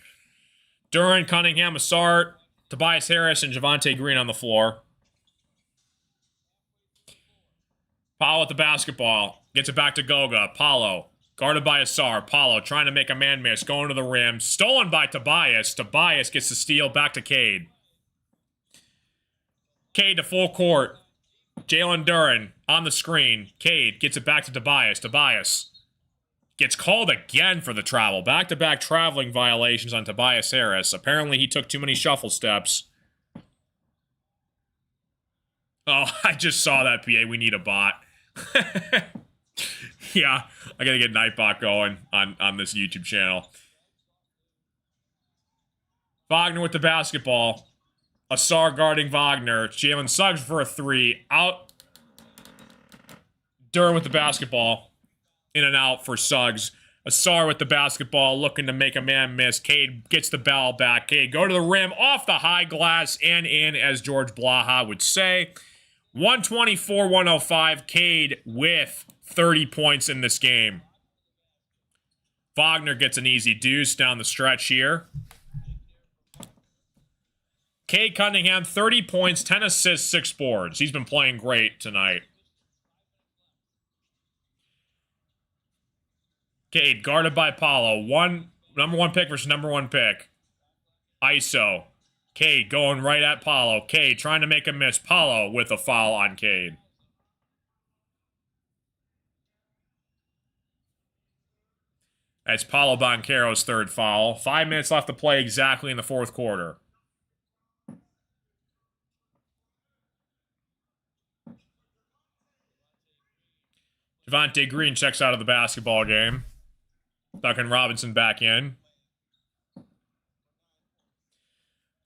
A: Duren, Cunningham, Asar, Tobias Harris, and Javonte Green on the floor. Paulo with the basketball. Gets it back to Goga. Paulo, guarded by Asar. Paulo trying to make a man miss. Going to the rim. Stolen by Tobias. Tobias gets the steal. Back to Cade. Cade to full court. Jalen Duren on the screen. Cade gets it back to Tobias. Tobias gets called again for the travel. Back-to-back traveling violations on Tobias Harris. Apparently he took too many shuffle steps. Oh, I just saw that, PA. We need a bot. Yeah, I gotta get Nightbot going on this YouTube channel. Wagner with the basketball. Asar guarding Wagner. Jalen Suggs for a three. Out. Duren with the basketball. In and out for Suggs. Asar with the basketball, looking to make a man miss. Cade gets the ball back. Cade go to the rim, off the high glass, and in, as George Blaha would say. 124-105. Cade with 30 points in this game. Wagner gets an easy deuce down the stretch here. Cade Cunningham, 30 points, 10 assists, 6 boards. He's been playing great tonight. Cade, guarded by Paulo. Number one pick versus number one pick. ISO. Cade going right at Paulo. Cade trying to make a miss. Paulo with a foul on Cade. That's Paulo Banchero's third foul. 5 minutes left to play exactly in the fourth quarter. Javonte Green checks out of the basketball game. Duncan Robinson back in.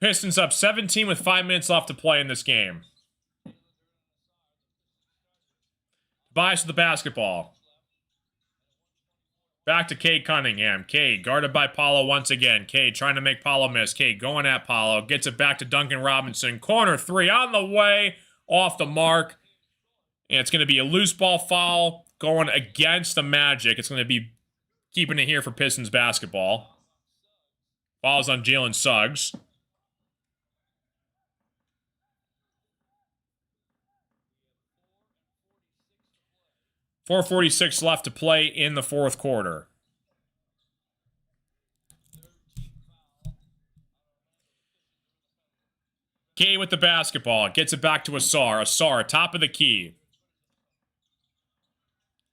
A: Pistons up 17 with 5 minutes left to play in this game. Tobias with the basketball. Back to Cade Cunningham. Cade guarded by Paulo once again. Cade trying to make Paulo miss. Cade going at Paulo. Gets it back to Duncan Robinson. Corner three on the way. Off the mark. And it's going to be a loose ball foul going against the Magic. It's going to be keeping it here for Pistons basketball. Fouls on Jalen Suggs. 4:46 left to play in the fourth quarter. Kay with the basketball. Gets it back to Asar. Asar, top of the key.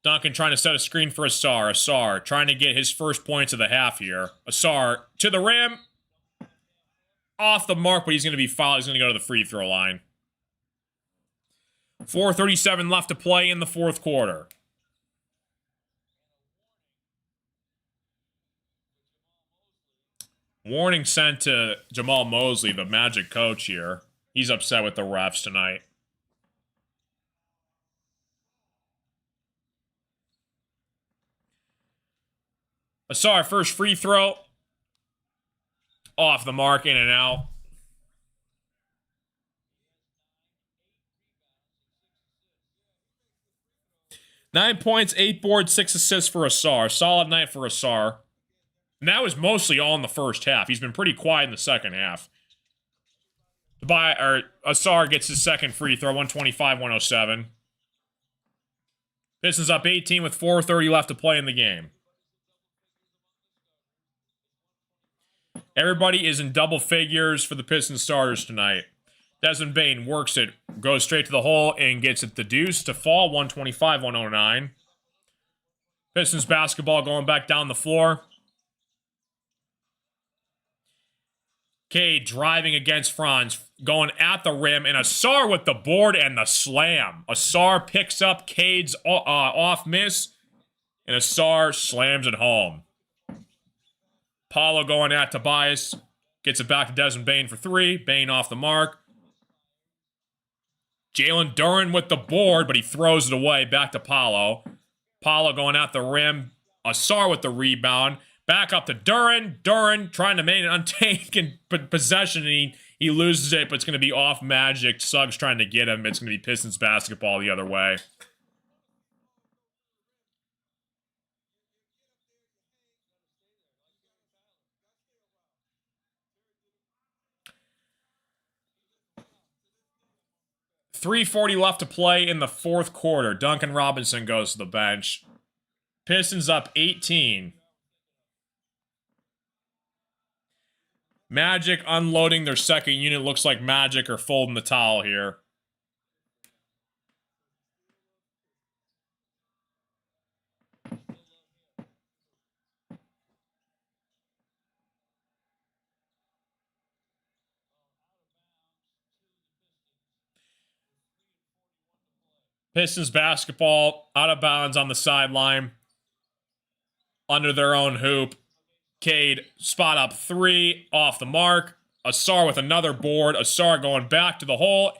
A: Duncan trying to set a screen for Asar. Asar trying to get his first points of the half here. Asar to the rim. Off the mark, but he's going to be fouled. He's going to go to the free throw line. 4:37 left to play in the fourth quarter. Warning sent to Jamal Mosley, the Magic coach here. He's upset with the refs tonight. Asar, first free throw. Off the mark, in and out. Nine points, 8 boards, 6 assists for Asar. Solid night for Asar. And that was mostly all in the first half. He's been pretty quiet in the second half. Asar gets his second free throw, 125-107. Pistons up 18 with 4:30 left to play in the game. Everybody is in double figures for the Pistons starters tonight. Desmond Bane works it, goes straight to the hole, and gets it the deuce to fall, 125-109. Pistons basketball going back down the floor. Cade driving against Franz, going at the rim, and Asar with the board and the slam. Asar picks up Cade's off miss, and Asar slams it home. Paulo going at Tobias, gets it back to Desmond Bane for three. Bane off the mark. Jalen Duren with the board, but he throws it away. Back to Paulo. Paulo going at the rim. Asar with the rebound. Back up to Duren. Duren trying to maintain untaken possession, and he loses it, but it's going to be off Magic. Suggs trying to get him. It's going to be Pistons basketball the other way. .340 left to play in the fourth quarter. Duncan Robinson goes to the bench. Pistons up 18. Magic unloading their second unit. Looks like Magic are folding the towel here. Pistons basketball out of bounds on the sideline. Under their own hoop. Cade spot up three off the mark. Asar with another board. Asar going back to the hole.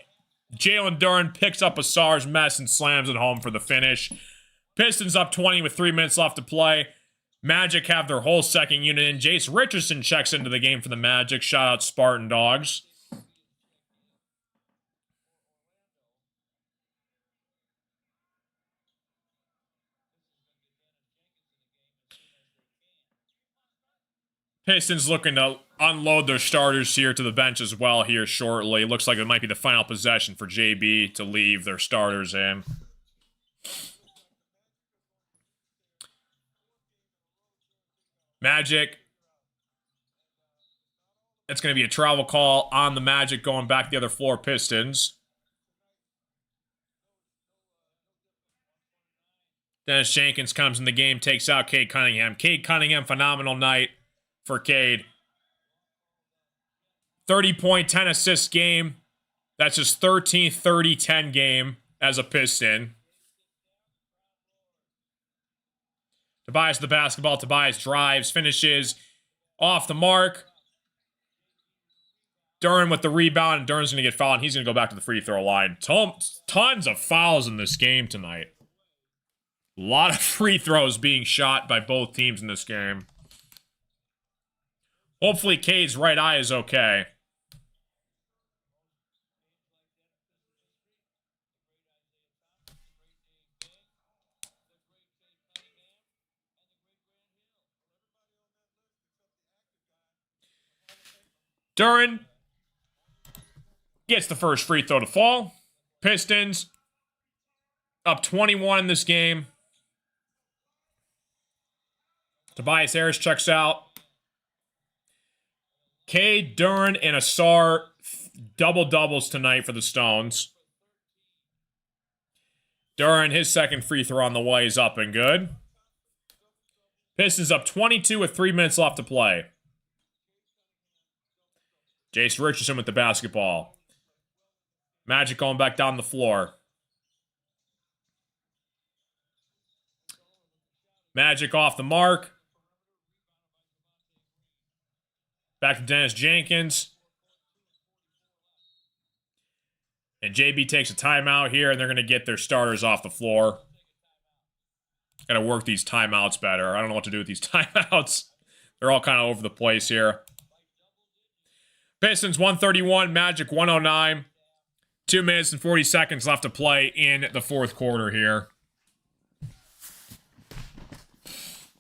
A: Jalen Duren picks up Asar's mess and slams it home for the finish. Pistons up 20 with 3 minutes left to play. Magic have their whole second unit in. Jace Richardson checks into the game for the Magic. Shout out Spartan Dogs. Pistons looking to unload their starters here to the bench as well here shortly. Looks like it might be the final possession for JB to leave their starters in. Magic. That's going to be a travel call on the Magic going back the other floor, Pistons. Dennis Jenkins comes in the game, takes out Cade Cunningham. Cade Cunningham, phenomenal night for Cade. 30-point, 10-assist game. That's his 13th 30-10 game as a Piston. Tobias the basketball. Tobias drives, finishes off the mark. Duren with the rebound, and Duren's going to get fouled, and he's going to go back to the free throw line. Tons of fouls in this game tonight. A lot of free throws being shot by both teams in this game. Hopefully Cade's right eye is okay. Duren gets the first free throw to fall. Pistons up 21 in this game. Tobias Harris checks out. Cade, Duren, and Asar double-doubles tonight for the Stones. Duren, his second free throw on the way is up and good. Pistons up 22 with 3 minutes left to play. Jace Richardson with the basketball. Magic going back down the floor. Magic off the mark. Back to Dennis Jenkins. And JB takes a timeout here, and they're going to get their starters off the floor. Got to work these timeouts better. I don't know what to do with these timeouts. They're all kind of over the place here. Pistons 131, Magic 109. 2 minutes and 40 seconds left to play in the fourth quarter here.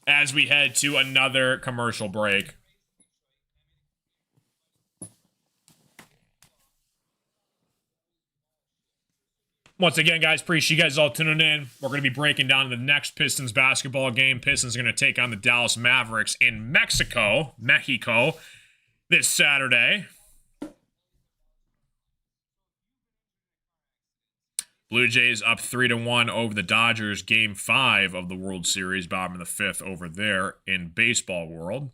A: As we head to another commercial break. Once again, guys, appreciate you guys all tuning in. We're going to be breaking down the next Pistons basketball game. Pistons are going to take on the Dallas Mavericks in Mexico, this Saturday. Blue Jays up 3-1 over the Dodgers. Game 5 of the World Series, bottom of the 5th over there in baseball world.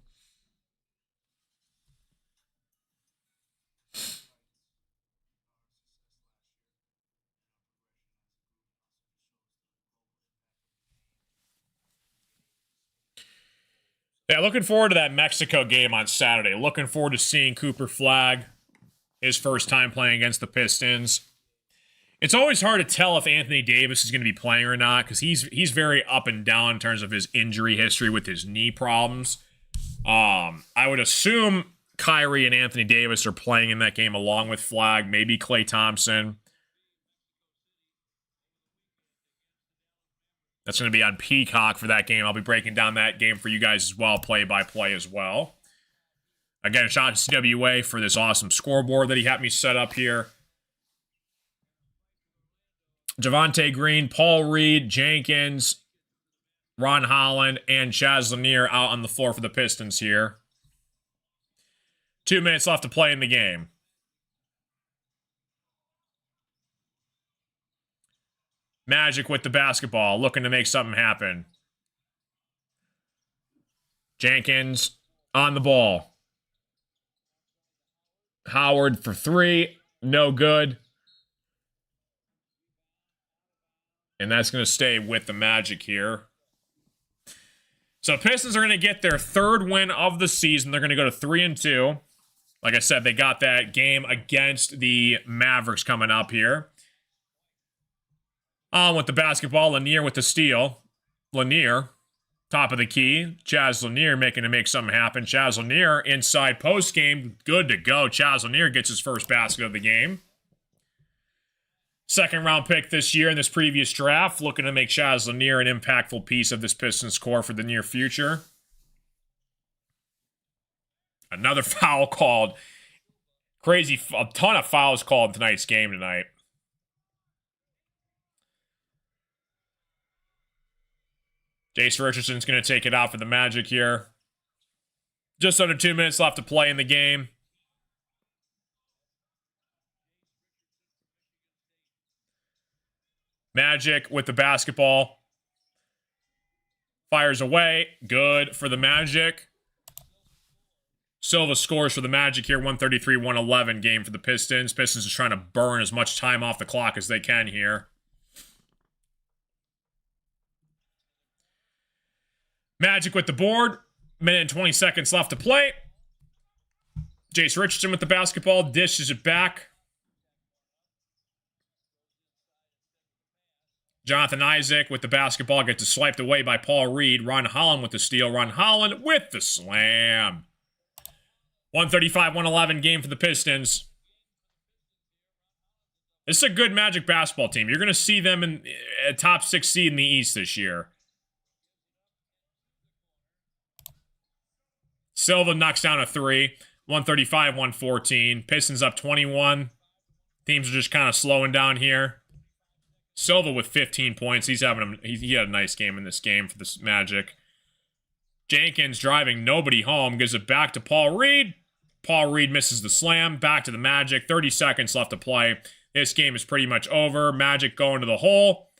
A: Yeah, looking forward to that Mexico game on Saturday. Looking forward to seeing Cooper Flagg, his first time playing against the Pistons. It's always hard to tell if Anthony Davis is going to be playing or not because he's very up and down in terms of his injury history with his knee problems. I would assume Kyrie and Anthony Davis are playing in that game along with Flagg, maybe Klay Thompson. That's going to be on Peacock for that game. I'll be breaking down that game for you guys as well, play-by-play as well. Again, shout out to CWA for this awesome scoreboard that he had me set up here. Javonte Green, Paul Reed, Jenkins, Ron Holland, and Chaz Lanier out on the floor for the Pistons here. 2 minutes left to play in the game. Magic with the basketball, looking to make something happen. Jenkins on the ball. Howard for 3, no good. And that's going to stay with the Magic here. So Pistons are going to get their third win of the season. They're going to go to 3-2. Like I said, they got that game against the Mavericks coming up here. On with the basketball, Lanier with the steal. Lanier, top of the key. Chaz Lanier making to make something happen. Chaz Lanier inside post game, good to go. Chaz Lanier gets his first basket of the game. Second round pick this year in this previous draft, looking to make Chaz Lanier an impactful piece of this Pistons core for the near future. Another foul called. Crazy, a ton of fouls called in tonight's game tonight. Jace Richardson's going to take it out for the Magic here. Just under 2 minutes left to play in the game. Magic with the basketball. Fires away. Good for the Magic. Silva scores for the Magic here. 133-111 game for the Pistons. Pistons is trying to burn as much time off the clock as they can here. Magic with the board. Minute and 20 seconds left to play. Jace Richardson with the basketball. Dishes it back. Jonathan Isaac with the basketball. Gets swiped away by Paul Reed. Ron Holland with the steal. Ron Holland with the slam. 135-111 game for the Pistons. This is a good Magic basketball team. You're going to see them in a top 6 seed in the East this year. Silva knocks down a 3. 135-114. Pistons up 21. Teams are just kind of slowing down here. Silva with 15 points. He had a nice game in this game for this Magic. Jenkins driving nobody home. Gives it back to Paul Reed. Paul Reed misses the slam. Back to the Magic. 30 seconds left to play. This game is pretty much over. Magic going to the hole.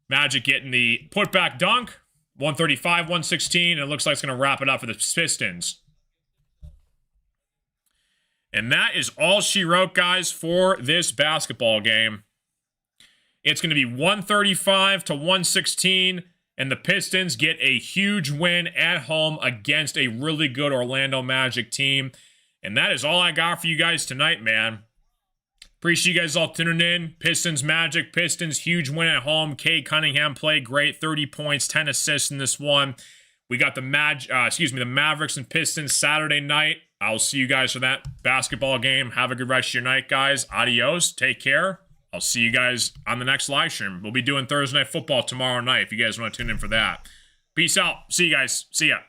A: Magic getting the putback dunk. 135-116. And it looks like it's going to wrap it up for the Pistons. And that is all she wrote, guys, for this basketball game. It's going to be 135-116. And the Pistons get a huge win at home against a really good Orlando Magic team. And that is all I got for you guys tonight, man. Appreciate you guys all tuning in. Pistons Magic. Pistons huge win at home. Cade Cunningham played great. 30 points, 10 assists in this one. We got the Mavericks and Pistons Saturday night. I'll see you guys for that basketball game. Have a good rest of your night, guys. Adios. Take care. I'll see you guys on the next live stream. We'll be doing Thursday Night Football tomorrow night if you guys want to tune in for that. Peace out. See you guys. See ya.